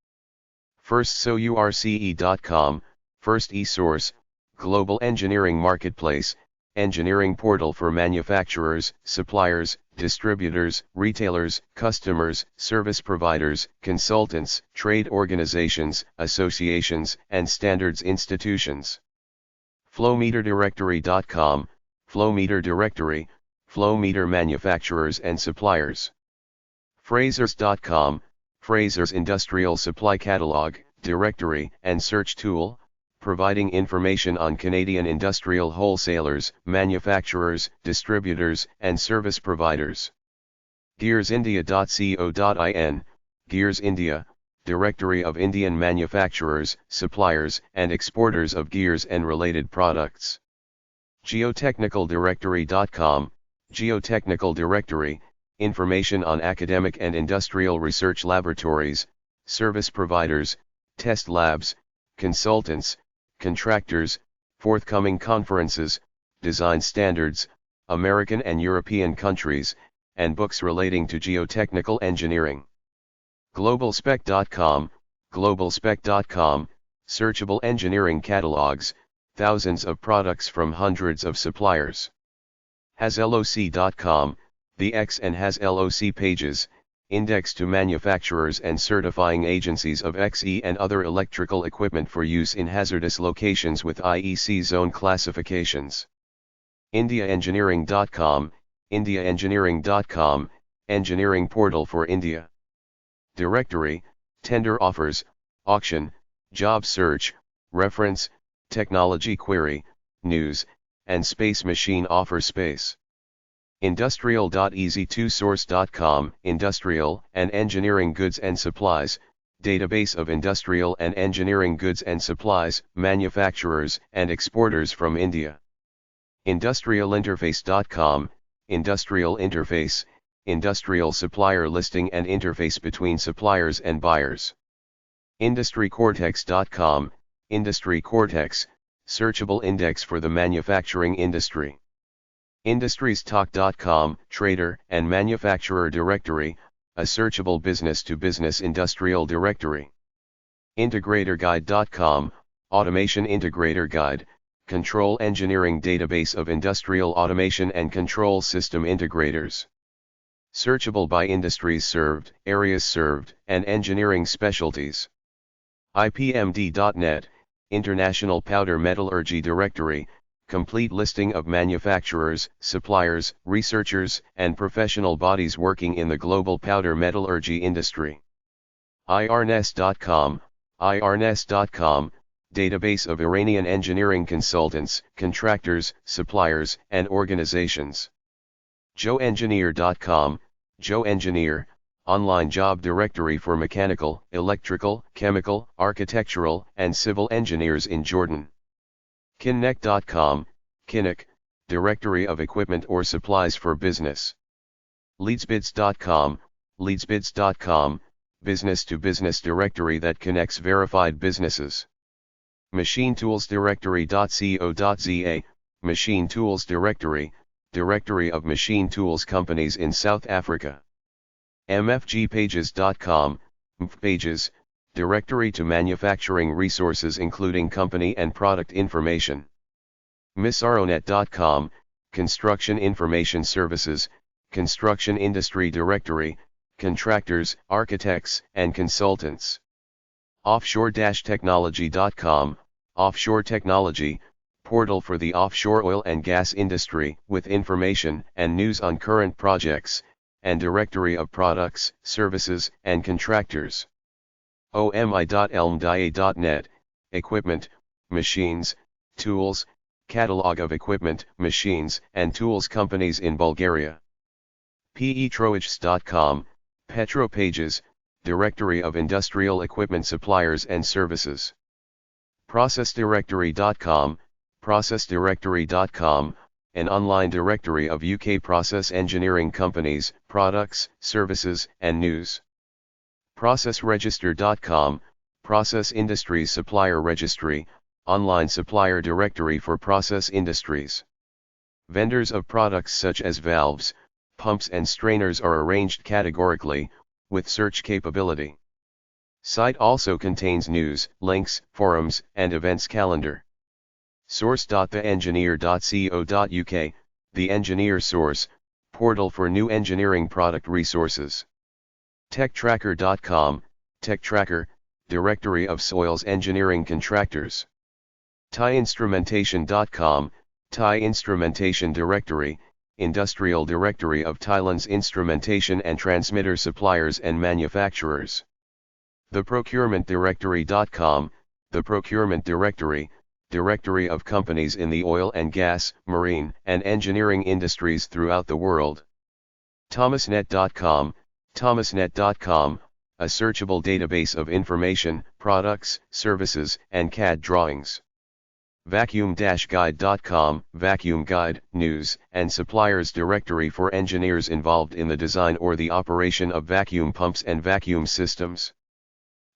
FirstSource.com, First eSource, global engineering marketplace, engineering portal for manufacturers, suppliers, distributors, retailers, customers, service providers, consultants, trade organizations, associations, and standards institutions. Flowmeterdirectory.com, Flowmeter directory, flow meter manufacturers and suppliers. Frasers.com, Frasers Industrial Supply Catalog, directory and search tool, providing information on Canadian industrial wholesalers, manufacturers, distributors, and service providers. Gearsindia.co.in, Gears India, directory of Indian manufacturers, suppliers, and exporters of gears and related products. Geotechnicaldirectory.com, Geotechnical Directory, information on academic and industrial research laboratories, service providers, test labs, consultants, contractors, forthcoming conferences, design standards, American and European countries, and books relating to geotechnical engineering. Globalspec.com, Globalspec.com, searchable engineering catalogs, thousands of products from hundreds of suppliers. HasLOC.com, the X and HasLOC pages, Index to manufacturers and certifying agencies of XE and other electrical equipment for use in hazardous locations with IEC zone classifications. IndiaEngineering.com, IndiaEngineering.com, Engineering Portal for India. Directory, Tender Offers, Auction, Job Search, Reference, Technology Query, News, and Space Machine Offer Space. Industrial.easy2source.com, Industrial and Engineering Goods and Supplies, database of industrial and engineering goods and supplies, manufacturers and exporters from India. Industrialinterface.com, Industrial Interface, industrial supplier listing and interface between suppliers and buyers. IndustryCortex.com, Industry Cortex, searchable index for the manufacturing industry. IndustriesTalk.com, Trader and Manufacturer Directory, a searchable business-to-business industrial directory. IntegratorGuide.com, Automation Integrator Guide, control engineering database of industrial automation and control system integrators. Searchable by industries served, areas served, and engineering specialties. IPMD.net, International Powder Metallurgy Directory, complete listing of manufacturers, suppliers, researchers, and professional bodies working in the global powder metallurgy industry. IRNES.com, IRNES.com, database of Iranian engineering consultants, contractors, suppliers, and organizations. JoeEngineer.com, JoeEngineer, online job directory for mechanical, electrical, chemical, architectural, and civil engineers in Jordan. Kinneck.com, Kinneck, directory of equipment or supplies for business. Leadsbids.com, Leadsbids.com, business-to-business directory that connects verified businesses. MachineToolsDirectory.co.za, Machine Tools Directory, directory of machine tools companies in South Africa. MFGPages.com, MFPages, directory to manufacturing resources including company and product information. MISARONET.com, Construction Information Services, construction industry directory, contractors, architects, and consultants. Offshore-technology.com, offshore technology, portal for the offshore oil and gas industry with information and news on current projects, and directory of products, services, and contractors. OMI.elmdia.net, equipment, machines, tools, catalog of equipment, machines, and tools companies in Bulgaria. Petroichs.com, Petropages, directory of industrial equipment suppliers and services. ProcessDirectory.com, ProcessDirectory.com, an online directory of UK process engineering companies, products, services, and news. ProcessRegister.com, Process Industries Supplier Registry, online supplier directory for process industries. Vendors of products such as valves, pumps and strainers are arranged categorically, with search capability. Site also contains news, links, forums, and events calendar. Source.theengineer.co.uk, the Engineer Source, portal for new engineering product resources. TechTracker.com, TechTracker, directory of soils engineering contractors. ThaiInstrumentation.com, Thai Instrumentation Directory, industrial directory of Thailand's instrumentation and transmitter suppliers and manufacturers. TheProcurementDirectory.com, the Procurement Directory, directory of companies in the oil and gas, marine, and engineering industries throughout the world. ThomasNet.com, ThomasNet.com, a searchable database of information, products, services, and CAD drawings. Vacuum-Guide.com, Vacuum Guide, news, and suppliers directory for engineers involved in the design or the operation of vacuum pumps and vacuum systems.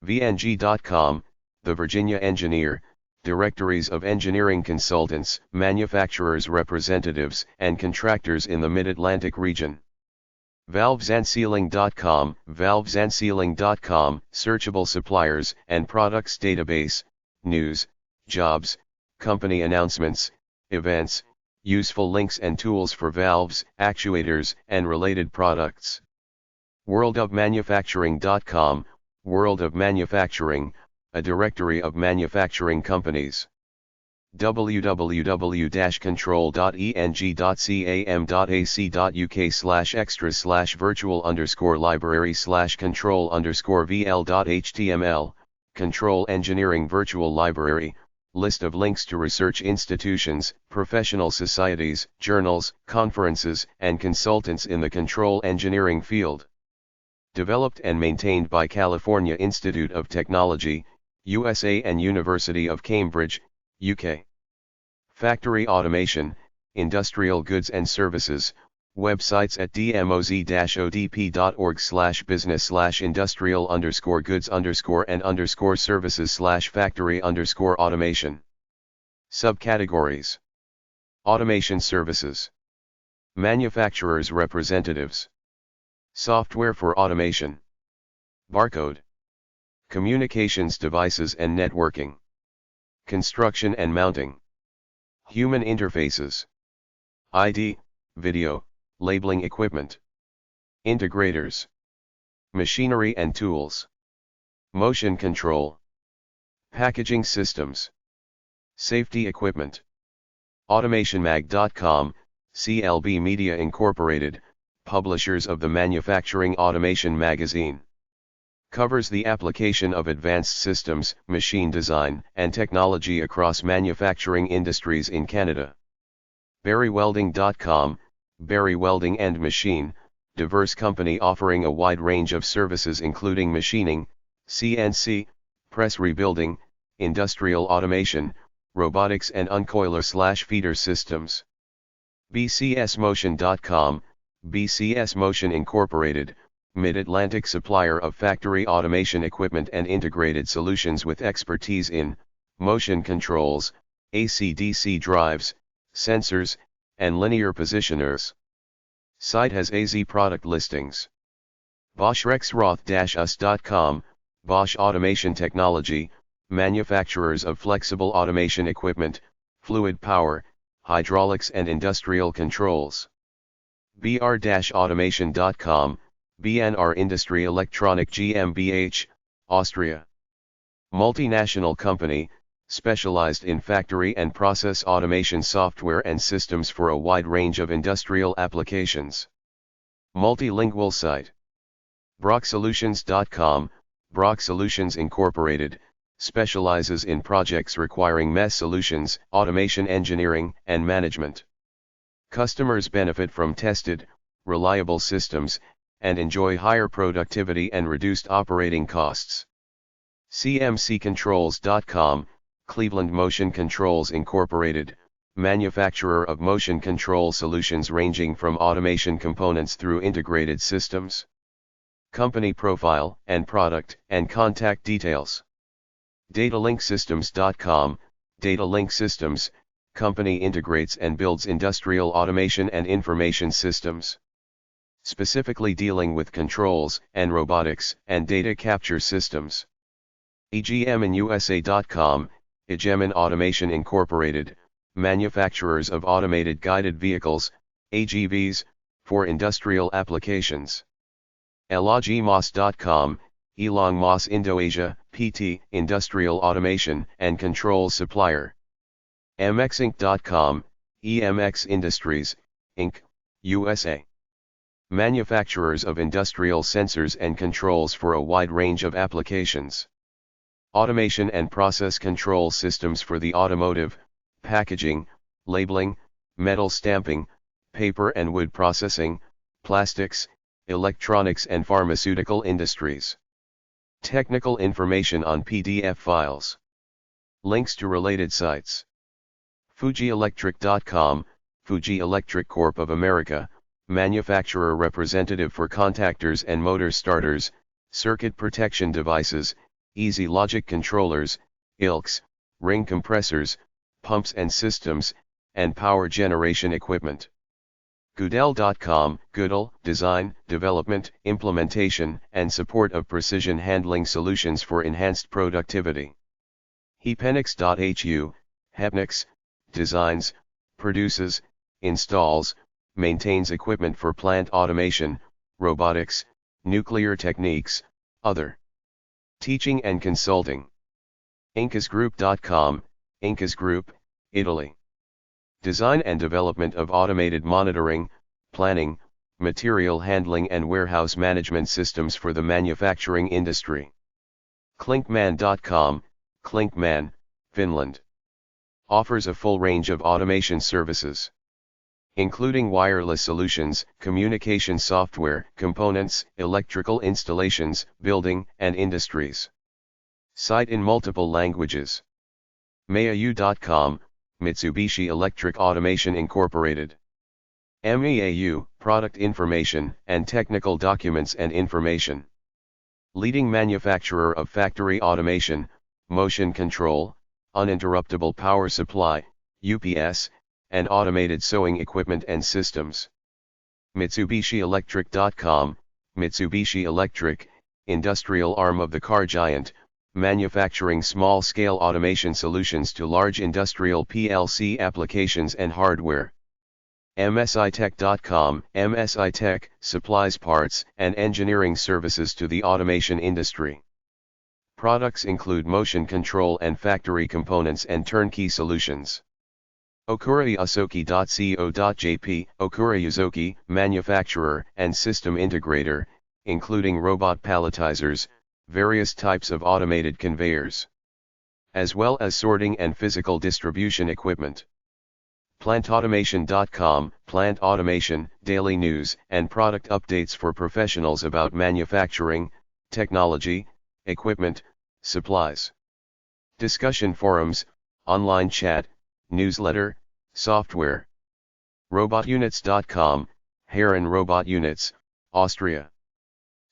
VNG.com, the Virginia Engineer, directories of engineering consultants, manufacturers' representatives, and contractors in the Mid-Atlantic region. ValvesandSealing.com, ValvesandSealing.com, searchable suppliers and products database, news, jobs, company announcements, events, useful links and tools for valves, actuators, and related products. worldofmanufacturing.com, World of Manufacturing, a directory of manufacturing companies. www.control.eng.ca.m.ac.uk/extras/virtual_library/control_vl.html, Control Engineering Virtual Library, list of links to research institutions, professional societies, journals, conferences, and consultants in the control engineering field. Developed and maintained by California Institute of Technology, USA and University of Cambridge, UK. Factory automation, industrial goods and services, websites at dmoz-odp.org/business/industrial_goods_and_services/factory_automation. Subcategories: Automation services, manufacturers' representatives, software for automation, barcode, communications devices and networking, construction and mounting, human interfaces, ID, video, labeling equipment, integrators, machinery and tools, motion control, packaging systems, safety equipment. AutomationMag.com, CLB Media Incorporated, publishers of the Manufacturing Automation magazine. Covers the application of advanced systems, machine design, and technology across manufacturing industries in Canada. BarryWelding.com, Barry Welding and Machine, diverse company offering a wide range of services including machining, CNC, press rebuilding, industrial automation, robotics and uncoiler/feeder systems. BCSMotion.com, BCS Motion Incorporated, Mid-Atlantic supplier of factory automation equipment and integrated solutions with expertise in motion controls, AC/DC drives, sensors, and linear positioners. Site has AZ product listings. BoschRexroth-us.com, Bosch Automation Technology, manufacturers of flexible automation equipment, fluid power, hydraulics and industrial controls. BR-automation.com, BNR Industry Electronic GmbH, Austria. Multinational company, specialized in factory and process automation software and systems for a wide range of industrial applications. Multilingual site. BrockSolutions.com, Brock Solutions Incorporated, specializes in projects requiring MES solutions, automation engineering, and management. Customers benefit from tested, reliable systems, and enjoy higher productivity and reduced operating costs. CMCControls.com, Cleveland Motion Controls Incorporated, manufacturer of motion control solutions ranging from automation components through integrated systems. Company profile and product and contact details. DataLinkSystems.com, DataLink Systems, company integrates and builds industrial automation and information systems. Specifically dealing with controls and robotics and data capture systems. EGMINUSA.com, Egemin Automation Incorporated, manufacturers of automated guided vehicles, AGVs, for industrial applications. ELOGMOS.com, Elong Moss Indonesia, PT, industrial automation and control supplier. MXInc.com, EMX Industries, Inc., USA. Manufacturers of industrial sensors and controls for a wide range of applications. Automation and process control systems for the automotive, packaging, labeling, metal stamping, paper and wood processing, plastics, electronics and pharmaceutical industries. Technical information on PDF files. Links to related sites. FujiElectric.com, Fuji Electric Corp of America, manufacturer representative for contactors and motor starters, circuit protection devices, easy logic controllers, ILCs, ring compressors, pumps and systems, and power generation equipment. Goodell.com, Goodell, design, development, implementation, and support of precision handling solutions for enhanced productivity. Hepenix.hu, Hepnix, designs, produces, installs, maintains equipment for plant automation, robotics, Nuclear Techniques, Other. Teaching and Consulting. Incasgroup.com, Incas Group, Italy. Design and development of automated monitoring, planning, material handling and warehouse management systems for the manufacturing industry. Klinkman.com, Klinkman, Finland. Offers a full range of automation services, including wireless solutions, communication software, components, electrical installations, building and industries. Site in multiple languages. Meau.com, Mitsubishi Electric Automation Incorporated. MEAU, Product Information and Technical Documents and Information. Leading manufacturer of factory automation, motion control, uninterruptible power supply, UPS, and automated sewing equipment and systems. MitsubishiElectric.com, Mitsubishi Electric, industrial arm of the car giant, manufacturing small-scale automation solutions to large industrial PLC applications and hardware. MSITech.com, MSI Tech, supplies parts and engineering services to the automation industry. Products include motion control and factory components and turnkey solutions. Okurayuzoki.co.jp, Okurayuzoki, manufacturer and system integrator, including robot palletizers, various types of automated conveyors, as well as sorting and physical distribution equipment. PlantAutomation.com, Plant Automation, daily news and product updates for professionals about manufacturing, technology, equipment, supplies. Discussion forums, online chat, newsletter, software. Robotunits.com, Heron Robot Units, Austria.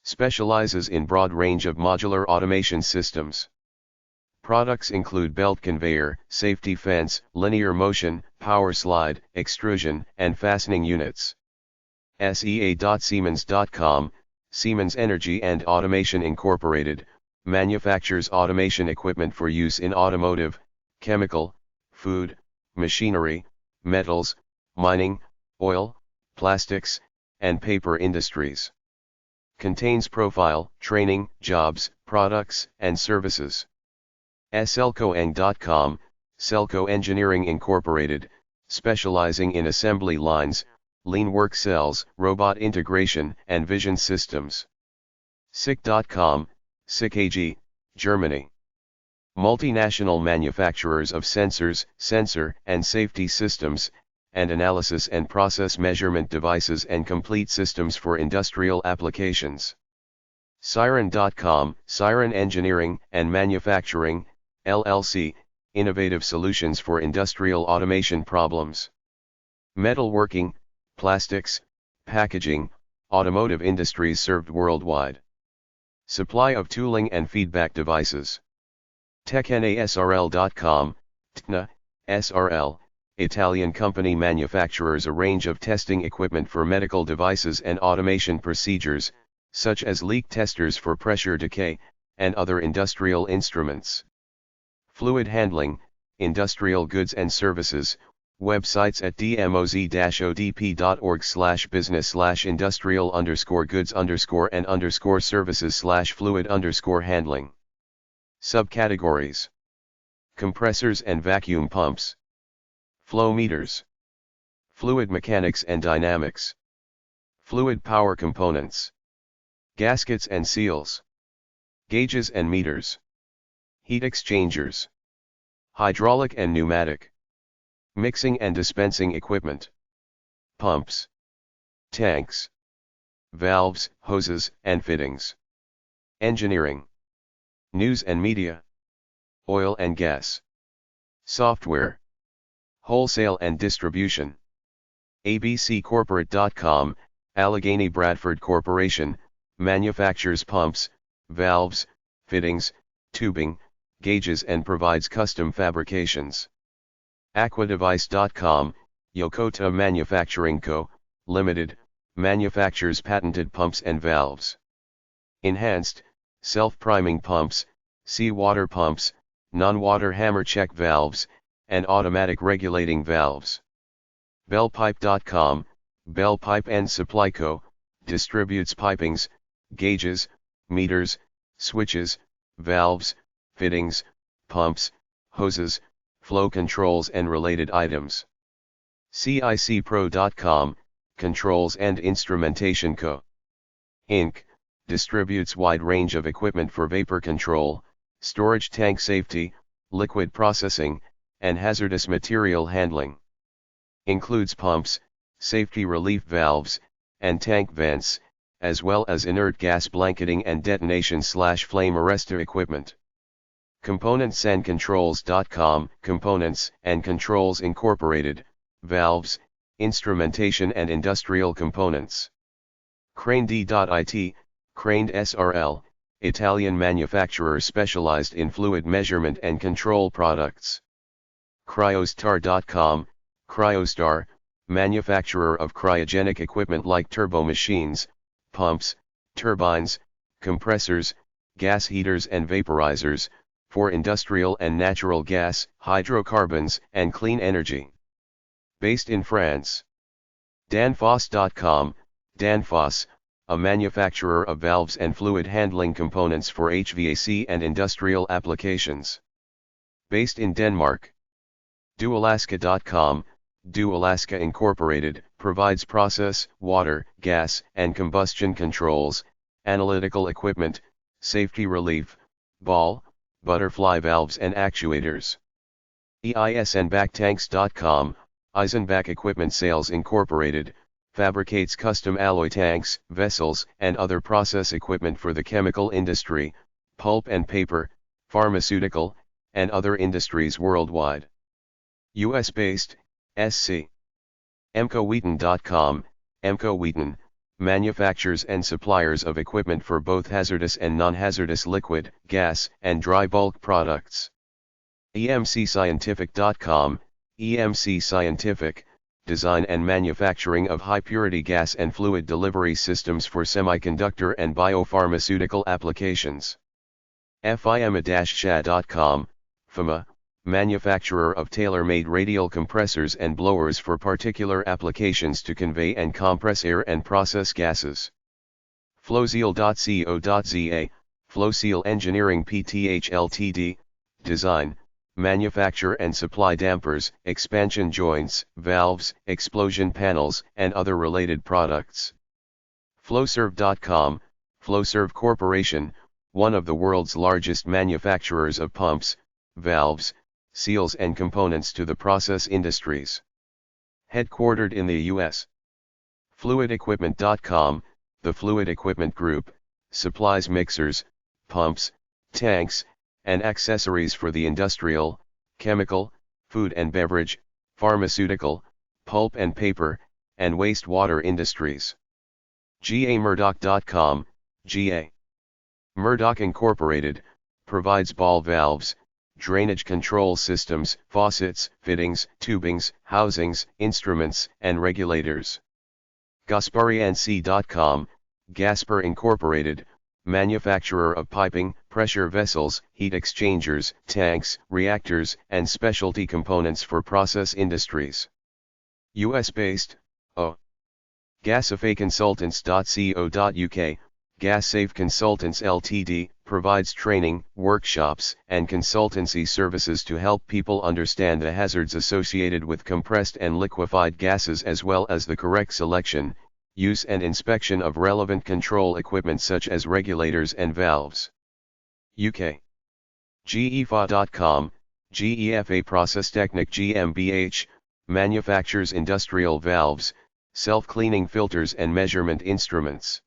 Specializes in broad range of modular automation systems. Products include belt conveyor, safety fence, linear motion, power slide, extrusion, and fastening units. SEA.Siemens.com, Siemens Energy and Automation Incorporated, manufactures automation equipment for use in automotive, chemical, food, machinery, metals, mining, oil, plastics, and paper industries. Contains profile, training, jobs, products, and services. SELCOEng.com, Selco Engineering Incorporated, specializing in assembly lines, lean work cells, robot integration, and vision systems. SICK.com, SICK AG, Germany. Multinational manufacturers of sensors, sensor and safety systems, and analysis and process measurement devices and complete systems for industrial applications. Siren.com, Siren Engineering and Manufacturing, LLC, innovative solutions for industrial automation problems. Metalworking, plastics, packaging, automotive industries served worldwide. Supply of tooling and feedback devices. TechnASRL.com, TCNA, SRL, Italian company manufactures a range of testing equipment for medical devices and automation procedures, such as leak testers for pressure decay, and other industrial instruments. Fluid handling, industrial goods and services, websites at dmoz-odp.org/business/industrial_goods_and_services/fluid_handling. Subcategories: compressors and vacuum pumps, flow meters, fluid mechanics and dynamics, fluid power components, gaskets and seals, gauges and meters, heat exchangers, hydraulic and pneumatic, mixing and dispensing equipment, pumps, tanks, valves, hoses, and fittings. Engineering, news and media, oil and gas, software, wholesale and distribution. abccorporate.com, Allegheny Bradford Corporation, manufactures pumps, valves, fittings, tubing, gauges and provides custom fabrications. Aquadevice.com, Yokota Manufacturing Co., Limited, manufactures patented pumps and valves. Enhanced, self-priming pumps, seawater pumps, non-water hammer check valves, and automatic regulating valves. Bellpipe.com, Bell Pipe and Supply Co., distributes pipings, gauges, meters, switches, valves, fittings, pumps, hoses, flow controls and related items. CICpro.com, Controls and Instrumentation Co. Inc., distributes wide range of equipment for vapor control, storage tank safety, liquid processing, and hazardous material handling. Includes pumps, safety relief valves, and tank vents, as well as inert gas blanketing and detonation/flame arrestor equipment. Componentsandcontrols.com, Components and Controls Incorporated, valves, instrumentation and industrial components. Craned.it, Craned SRL, Italian manufacturer specialized in fluid measurement and control products. Cryostar.com, Cryostar, manufacturer of cryogenic equipment like turbo machines, pumps, turbines, compressors, gas heaters and vaporizers, for industrial and natural gas, hydrocarbons, and clean energy. Based in France. Danfoss.com, Danfoss, a manufacturer of valves and fluid handling components for HVAC and industrial applications. Based in Denmark. DoAlaska.com, DoAlaska Incorporated, provides process, water, gas, and combustion controls, analytical equipment, safety relief, ball, butterfly valves and actuators. EISNBackTanks.com, Eisenbach Equipment Sales Incorporated, fabricates custom alloy tanks, vessels, and other process equipment for the chemical industry, pulp and paper, pharmaceutical, and other industries worldwide. US-based, SC. EMCOWheaton.com, Emco Wheaton, manufactures and suppliers of equipment for both hazardous and non-hazardous liquid, gas, and dry bulk products. EMCScientific.com, EMC Scientific, design and manufacturing of high-purity gas and fluid delivery systems for semiconductor and biopharmaceutical applications. FIMA-SHA.com, FIMA, manufacturer of tailor-made radial compressors and blowers for particular applications to convey and compress air and process gases. Flowseal.co.za, Flowseal Engineering Pth Ltd, design, manufacture and supply dampers, expansion joints, valves, explosion panels, and other related products. Flowserve.com, Flowserve Corporation, one of the world's largest manufacturers of pumps, valves, seals and components to the process industries. Headquartered in the U.S. Fluidequipment.com, the Fluid Equipment Group, supplies mixers, pumps, tanks, and accessories for the industrial, chemical, food and beverage, pharmaceutical, pulp and paper, and wastewater industries. GAMurdoch.com, GA. Murdoch Incorporated, provides ball valves, drainage control systems, faucets, fittings, tubings, housings, instruments, and regulators. GaspariANC.com, Gasper Incorporated, manufacturer of piping, pressure vessels, heat exchangers, tanks, reactors, and specialty components for process industries. US-based, O. GasSafeConsultants.co.uk, GasSafe Consultants Ltd, provides training, workshops, and consultancy services to help people understand the hazards associated with compressed and liquefied gases as well as the correct selection, use and inspection of relevant control equipment such as regulators and valves. UK. GEFA.com, GEFA Process Technic GmbH, manufactures industrial valves, self-cleaning filters and measurement instruments.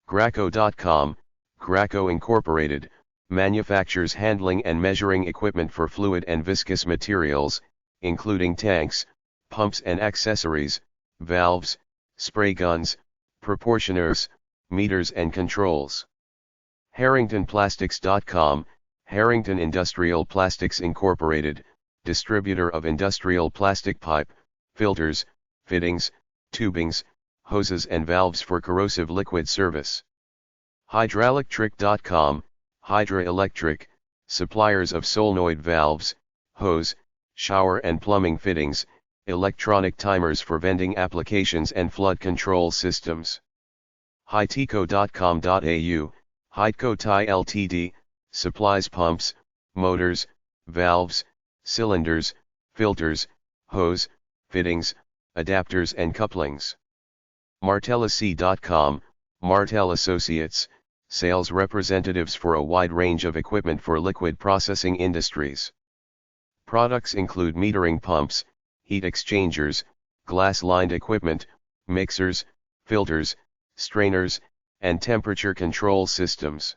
Graco.com, Graco Incorporated, manufactures handling and measuring equipment for fluid and viscous materials, including tanks, pumps and accessories, valves, spray guns, proportioners, meters and controls. HarringtonPlastics.com, Harrington Industrial Plastics Incorporated, distributor of industrial plastic pipe, filters, fittings, tubings, hoses and valves for corrosive liquid service. Hydraelectric.com, Hydra Electric, suppliers of solenoid valves, hose, shower and plumbing fittings, electronic timers for vending applications and flood control systems. Hiteco.com.au, Hiteco Thai Ltd, supplies pumps, motors, valves, cylinders, filters, hose, fittings, adapters and couplings. Martellac.com, Martel Associates, sales representatives for a wide range of equipment for liquid processing industries. Products include metering pumps, heat exchangers, glass-lined equipment, mixers, filters, strainers, and temperature control systems.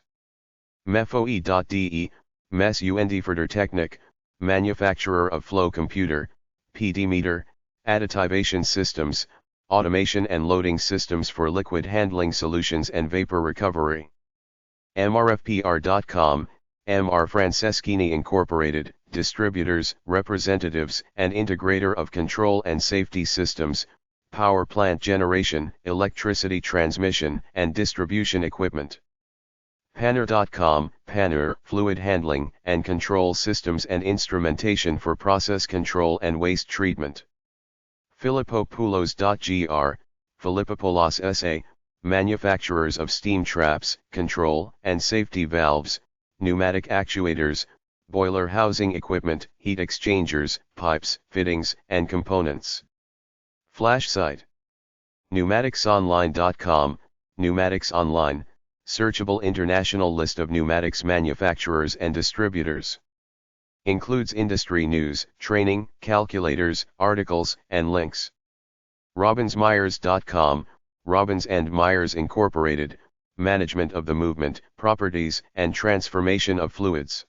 Mefoe.de, Mess Undivertertechnik, manufacturer of flow computer, PD meter, additivation systems, automation and loading systems for liquid handling solutions and vapor recovery. MRFPR.com, MR Franceschini Incorporated, distributors, representatives, and integrator of control and safety systems, power plant generation, electricity transmission, and distribution equipment. Panner.com, Panner, fluid handling and control systems and instrumentation for process control and waste treatment. Philippopoulos.gr, Philippopoulos SA, manufacturers of steam traps, control and safety valves, pneumatic actuators, boiler housing equipment, heat exchangers, pipes, fittings, and components. Flash site. Pneumaticsonline.com, Pneumatics Online, searchable international list of pneumatics manufacturers and distributors. Includes industry news, training, calculators, articles, and links. Robbinsmeyers.com, Robbins and Myers Incorporated, management of the movement, properties, and transformation of fluids.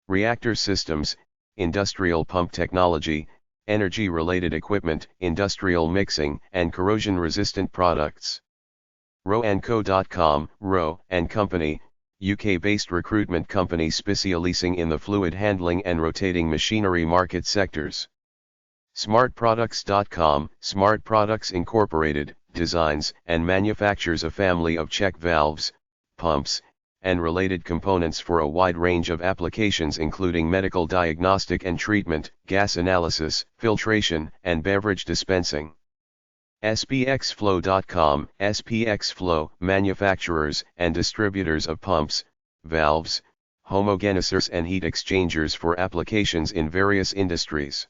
Reactor systems, industrial pump technology, energy-related equipment, industrial mixing, and corrosion-resistant products. Row&Co.com, Row & Company, UK-based recruitment company specializing in the fluid handling and rotating machinery market sectors. Smartproducts.com, Smart Products Incorporated, designs and manufactures a family of check valves, pumps, and related components for a wide range of applications including medical diagnostic and treatment, gas analysis, filtration, and beverage dispensing. SPXFlow.com, SPXFlow, manufacturers and distributors of pumps, valves, homogenizers and heat exchangers for applications in various industries.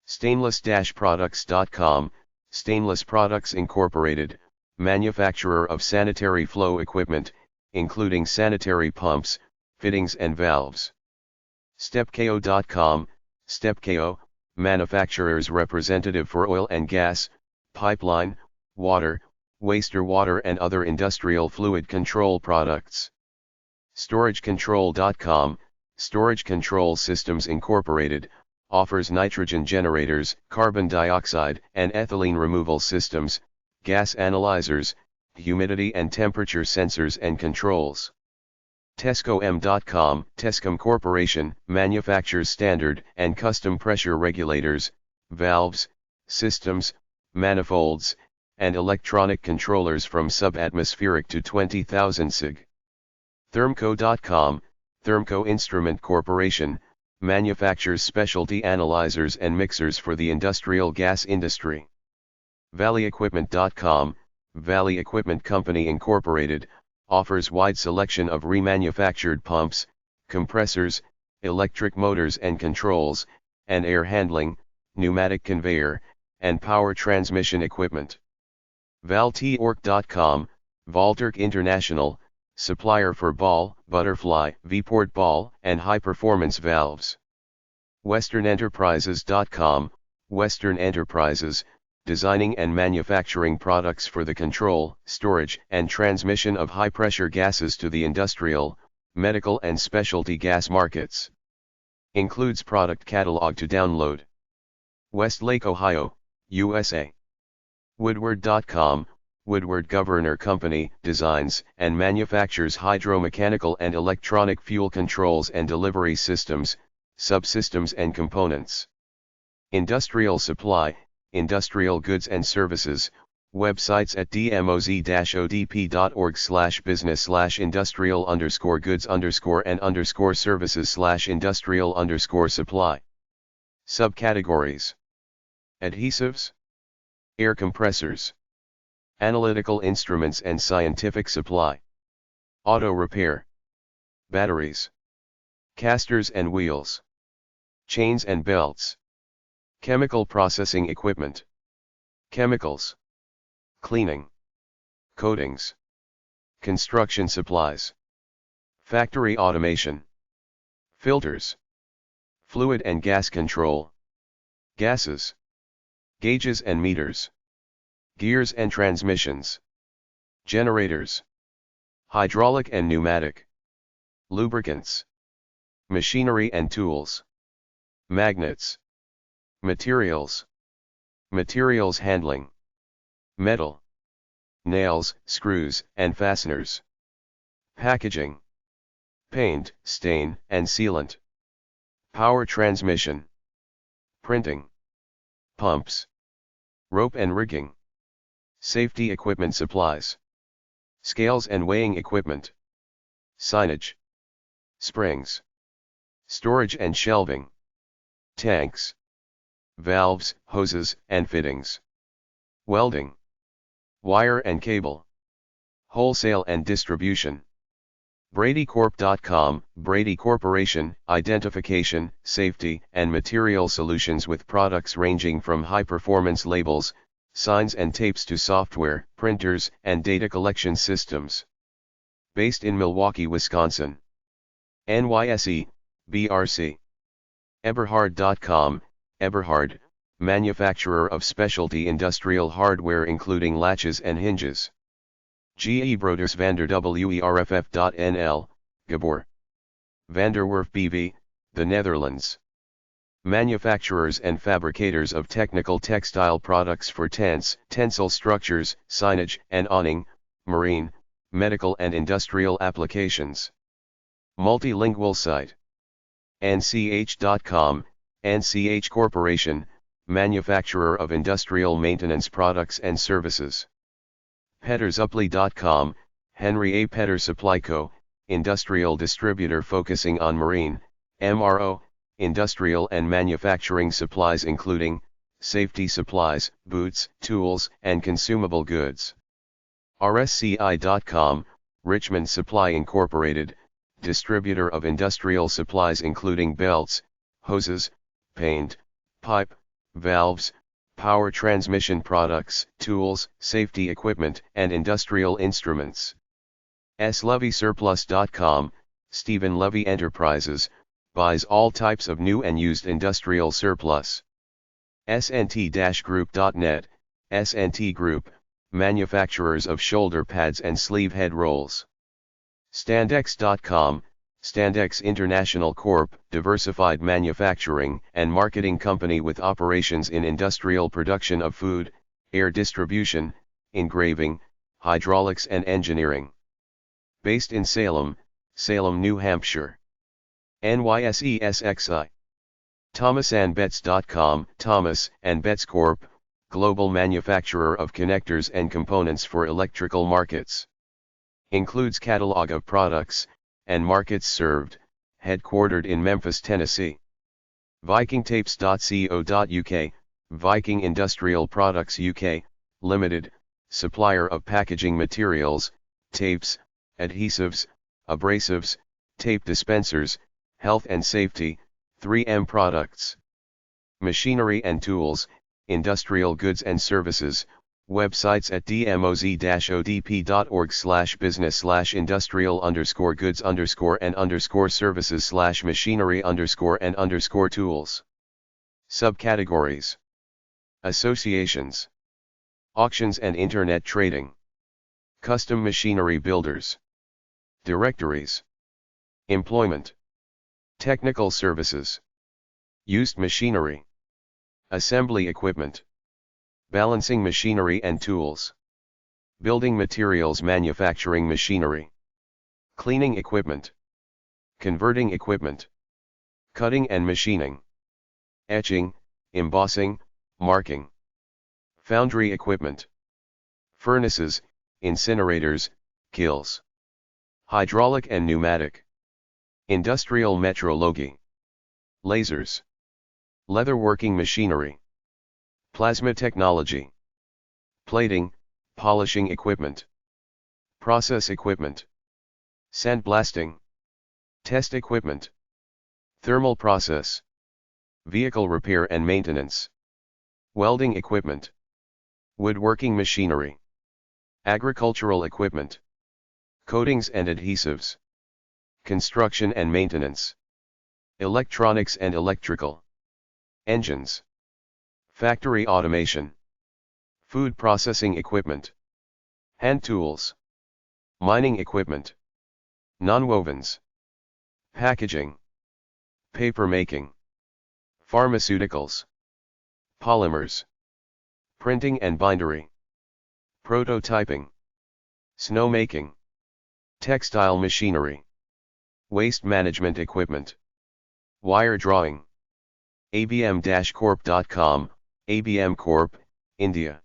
Stainless-products.com, Stainless Products Incorporated, manufacturer of sanitary flow equipment, including sanitary pumps, fittings and valves. StepKO.com, StepKO, manufacturer's representative for oil and gas, pipeline, water, wastewater and other industrial fluid control products. StorageControl.com, Storage Control Systems Incorporated, offers nitrogen generators, carbon dioxide and ethylene removal systems, gas analyzers, humidity and temperature sensors and controls. Tescom.com, Tescom Corporation, manufactures standard and custom pressure regulators, valves, systems, manifolds, and electronic controllers from subatmospheric to 20,000 sig. Thermco.com, Thermco Instrument Corporation, manufactures specialty analyzers and mixers for the industrial gas industry. ValleyEquipment.com, Valley Equipment Company Incorporated, offers wide selection of remanufactured pumps, compressors, electric motors and controls, and air handling, pneumatic conveyor, and power transmission equipment. Valtorque.com, Valtorque International, supplier for ball, butterfly, V-port ball, and high-performance valves. WesternEnterprises.com, Western Enterprises, designing and manufacturing products for the control, storage, and transmission of high-pressure gases to the industrial, medical and specialty gas markets. Includes product catalog to download. Westlake, Ohio, USA. Woodward.com, Woodward Governor Company, designs and manufactures hydromechanical and electronic fuel controls and delivery systems, subsystems and components. Industrial Supply, Industrial Goods and Services, websites at dmoz-odp.org/business/industrial_goods_and_services/industrial_supply. Subcategories: adhesives, air compressors, Analytical instruments and scientific supply. Auto repair. Batteries. Casters and wheels. Chains and belts. Chemical processing equipment. Chemicals. Cleaning. Coatings. Construction supplies. Factory automation. Filters. Fluid and gas control. Gases. Gauges and meters. Gears and transmissions. Generators. Hydraulic and pneumatic. Lubricants. Machinery and tools. Magnets. Materials. Materials handling. Metal. Nails, screws, and fasteners. Packaging. Paint, stain, and sealant. Power transmission. Printing. Pumps. Rope and rigging. Safety equipment supplies. Scales and weighing equipment. Signage. Springs. Storage and shelving. Tanks. Valves, hoses, and fittings. Welding. Wire and cable. Wholesale and distribution. BradyCorp.com, Brady Corporation, identification, safety, and material solutions with products ranging from high-performance labels, signs and tapes to software, printers, and data collection systems. Based in Milwaukee, Wisconsin. NYSE, BRC. Eberhard.com, Eberhard, manufacturer of specialty industrial hardware including latches and hinges. GE Broders Vander WERFF.nl, Gabor. Vanderwerf BV, the Netherlands. Manufacturers and fabricators of technical textile products for tents, tensile structures, signage and awning, marine, medical and industrial applications. Multilingual site. NCH.com, NCH Corporation, manufacturer of industrial maintenance products and services. PettersUppley.com, Henry A. Petter Supply Co., industrial distributor focusing on marine, MRO, industrial and manufacturing supplies including, safety supplies, boots, tools, and consumable goods. RSCI.com, Richmond Supply Incorporated, distributor of industrial supplies including belts, hoses, paint, pipe, valves, power transmission products, tools, safety equipment, and industrial instruments. SLevySurplus.com, Stephen Levy Enterprises, buys all types of new and used industrial surplus. SNT-Group.net, SNT Group, manufacturers of shoulder pads and sleeve head rolls. Standex.com, Standex International Corp., diversified manufacturing and marketing company with operations in industrial production of food, air distribution, engraving, hydraulics and engineering. Based in Salem, Salem, New Hampshire. NYSESXI. ThomasandBetts.com, Thomas and Betts Corp., global manufacturer of connectors and components for electrical markets. Includes catalog of products and markets served, headquartered in Memphis, Tennessee. VikingTapes.co.uk, Viking Industrial Products UK, Limited, supplier of packaging materials, tapes, adhesives, abrasives, tape dispensers, health and safety, 3M products. Machinery and tools, industrial goods and services, websites at dmoz-odp.org/business/industrial_goods_and_services/machinery_and_tools. Subcategories. Associations. Auctions and Internet trading. Custom machinery builders. Directories. Employment. Technical services. Used machinery. Assembly equipment. Balancing machinery and tools. Building materials manufacturing machinery. Cleaning equipment. Converting equipment. Cutting and machining. Etching, embossing, marking. Foundry equipment. Furnaces, incinerators, kilns. Hydraulic and pneumatic. Industrial metrology. Lasers. Leatherworking machinery. Plasma technology. Plating, polishing equipment, process equipment, sandblasting, test equipment, thermal process, vehicle repair and maintenance, welding equipment, woodworking machinery, agricultural equipment, coatings and adhesives, construction and maintenance, electronics and electrical, engines, factory automation, food processing equipment, hand tools, mining equipment, nonwovens, packaging, paper making, pharmaceuticals, polymers, printing and bindery, prototyping, snowmaking, textile machinery, waste management equipment, wire drawing. abm-corp.com, ABM Corp, India.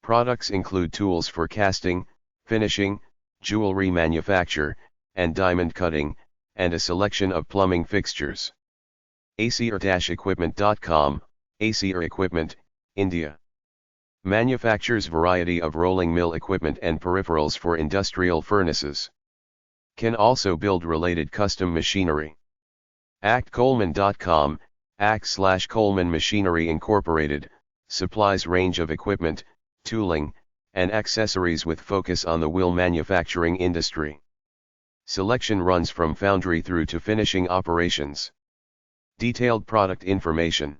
Products include tools for casting, finishing, jewelry manufacture, and diamond cutting, and a selection of plumbing fixtures. acer-equipment.com, Acer Equipment, India. Manufactures variety of rolling mill equipment and peripherals for industrial furnaces. Can also build related custom machinery. actcoleman.com, Act/Coleman Machinery Incorporated, supplies range of equipment, tooling, and accessories with focus on the wheel manufacturing industry. Selection runs from foundry through to finishing operations. Detailed product information.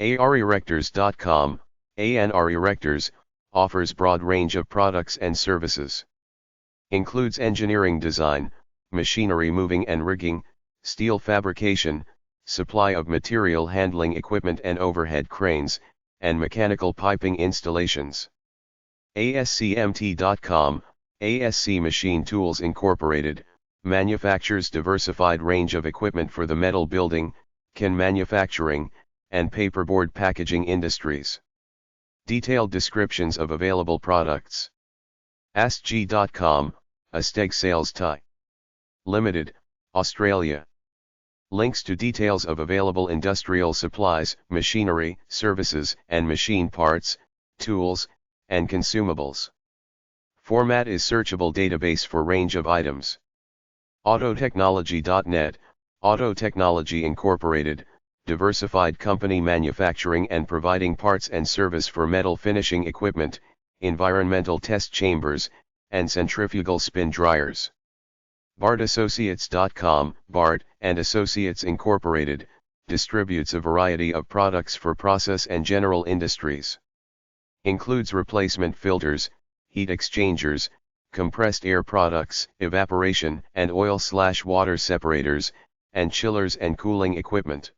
arerectors.com, ANR Erectors, offers broad range of products and services. Includes engineering design, machinery moving and rigging, steel fabrication, supply of material handling equipment and overhead cranes, and mechanical piping installations. ASCMT.com, ASC Machine Tools Incorporated, manufactures diversified range of equipment for the metal building, can manufacturing, and paperboard packaging industries. Detailed descriptions of available products. AskG.com, Asteg Sales Thai Limited, Australia. Links to details of available industrial supplies, machinery, services, and machine parts, tools, and consumables. Format is searchable database for range of items. Autotechnology.net, Auto Technology Incorporated, diversified company manufacturing and providing parts and service for metal finishing equipment, environmental test chambers, and centrifugal spin dryers. BartAssociates.com, Bart and Associates Incorporated, distributes a variety of products for process and general industries. Includes replacement filters, heat exchangers, compressed air products, evaporation and oil/water separators, and chillers and cooling equipment.